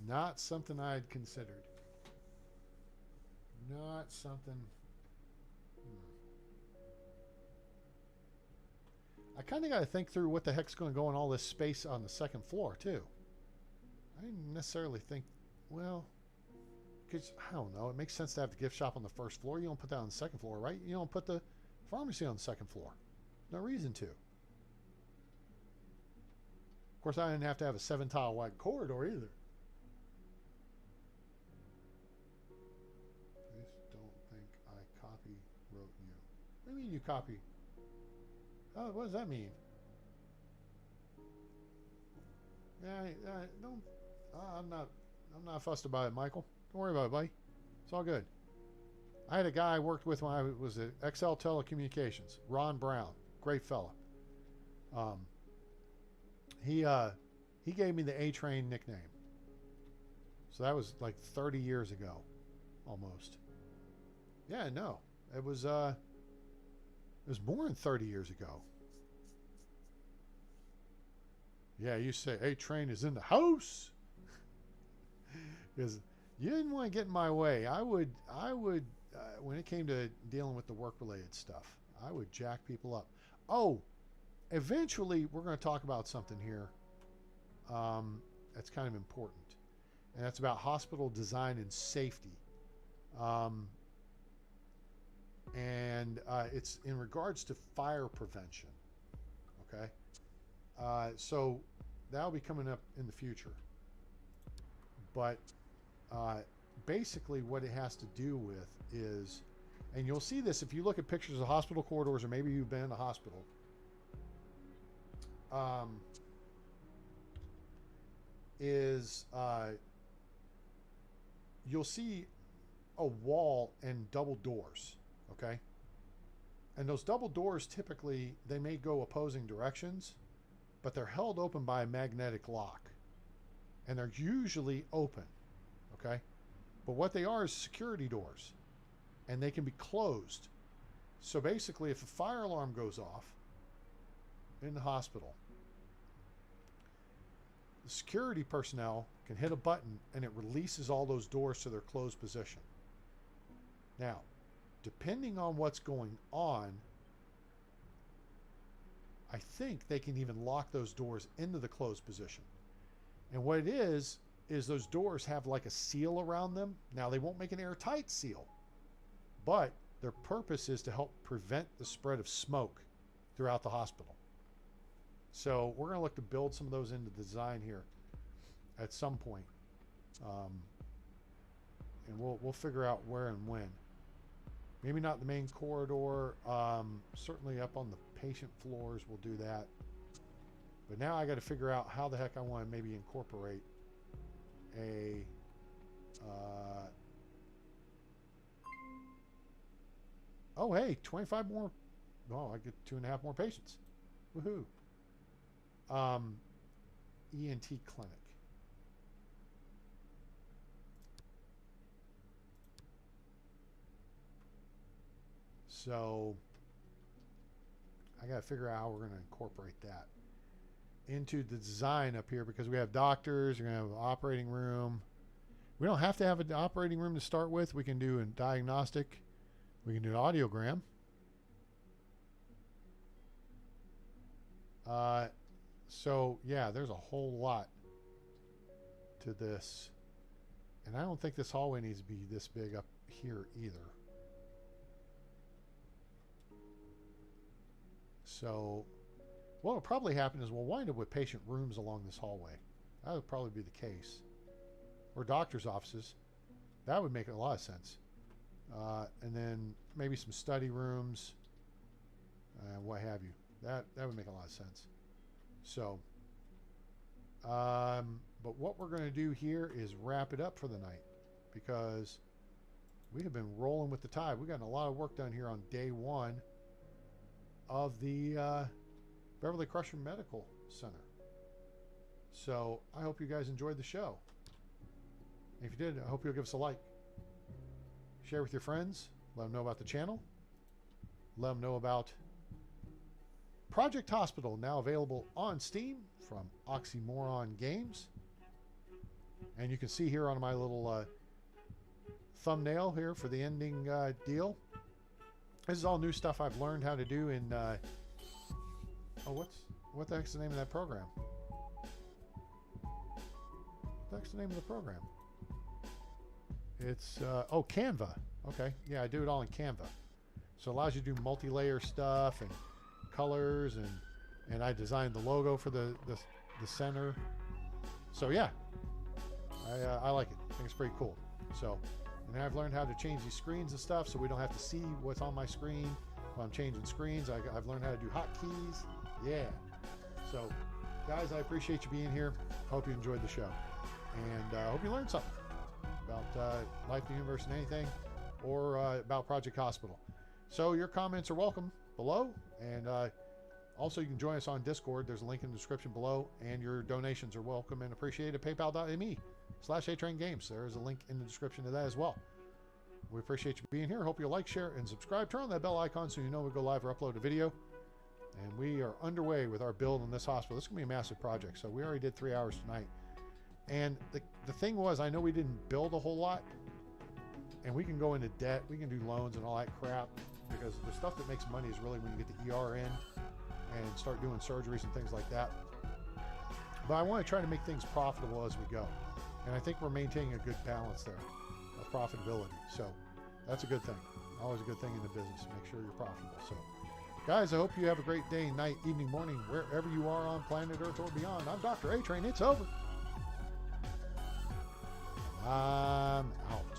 Not something I'd considered. Not something. I kind of got to think through what the heck's going to go in all this space on the second floor, too. I didn't necessarily think, well, because, I don't know, it makes sense to have the gift shop on the first floor. You don't put that on the second floor, right? You don't put the pharmacy on the second floor. No reason to. Of course, I didn't have to have a 7-tile wide corridor either. Please don't think I wrote you. What do you mean you copy? Oh, what does that mean? Yeah, don't. I'm not fussed about it, Michael. Don't worry about it, buddy. It's all good. I had a guy I worked with when I was at XL Telecommunications, Ron Brown, great fella. He gave me the A-Train nickname. So that was like 30 years ago, almost. Yeah, no, it was more than 30 years ago. Yeah, you say A-Train is in the house. Because you didn't want to get in my way. I would when it came to dealing with the work-related stuff, I would jack people up. Oh, eventually we're going to talk about something here That's kind of important. And that's about hospital design and safety. It's in regards to fire prevention. Okay. So that'll be coming up in the future. But basically what it has to do with is, and you'll see this if you look at pictures of hospital corridors, or maybe you've been in a hospital. You'll see a wall and double doors, okay? And those double doors, typically, they may go opposing directions, but they're held open by a magnetic lock. And they're usually open, okay? But what they are is security doors, and they can be closed. So basically, if a fire alarm goes off in the hospital, the security personnel can hit a button and it releases all those doors to their closed position. Now, depending on what's going on, I think they can even lock those doors into the closed position. And what it is those doors have like a seal around them. Now, they won't make an airtight seal, but their purpose is to help prevent the spread of smoke throughout the hospital. So we're going to look to build some of those into the design here at some point. And we'll figure out where and when. Maybe not the main corridor. Certainly up on the patient floors, we'll do that. But now I got to figure out how the heck I want to maybe incorporate a oh, hey, 25 more. Oh, I get 2.5 more patients. Woohoo. ENT clinic. So I got to figure out how we're going to incorporate that into the design up here, because we have doctors, you're going to have an operating room. We don't have to have an operating room to start with. We can do a diagnostic. We can do an audiogram. So yeah, there's a whole lot to this. And I don't think this hallway needs to be this big up here either. So what will probably happen is we'll wind up with patient rooms along this hallway. That would probably be the case. Or doctor's offices. That would make a lot of sense. And then maybe some study rooms, what have you. That would make a lot of sense. So, but what we're going to do here is wrap it up for the night, because we have been rolling with the tide. We've gotten a lot of work done here on day one of the Beverly Crusher Medical Center. So I hope you guys enjoyed the show. If you did, I hope you'll give us a like. Share with your friends. Let them know about the channel. Let them know about Project Hospital, now available on Steam from Oxymoron Games. And you can see here on my little thumbnail here for the ending deal. This is all new stuff I've learned how to do in what the heck's the name of that program? What the heck's the name of the program? It's Canva. Okay, yeah, I do it all in Canva. So it allows you to do multi-layer stuff and colors, and I designed the logo for the center. So yeah, I like it. I think it's pretty cool. So, and I've learned how to change these screens and stuff, so we don't have to see what's on my screen when I'm changing screens. I've learned how to do hotkeys. Yeah. So, guys, I appreciate you being here. Hope you enjoyed the show, and hope you learned something about life, the universe, and anything, or about Project Hospital. So your comments are welcome below, and also you can join us on Discord. There's a link in the description below, and your donations are welcome and appreciated. PayPal.me/ATrainGames. There is a link in the description to that as well. We appreciate you being here. Hope you like, share, and subscribe. Turn on that bell icon so you know we go live or upload a video. And we are underway with our build in this hospital. This is going to be a massive project. So we already did 3 hours tonight. And the thing was, I know we didn't build a whole lot, and we can go into debt, we can do loans and all that crap, because the stuff that makes money is really when you get the ER in and start doing surgeries and things like that. But I want to try to make things profitable as we go. And I think we're maintaining a good balance there of profitability. So that's a good thing. Always a good thing in the business. Make sure you're profitable. So guys, I hope you have a great day, night, evening, morning, wherever you are on planet Earth or beyond. I'm Dr. A-Train. It's over. I'm out.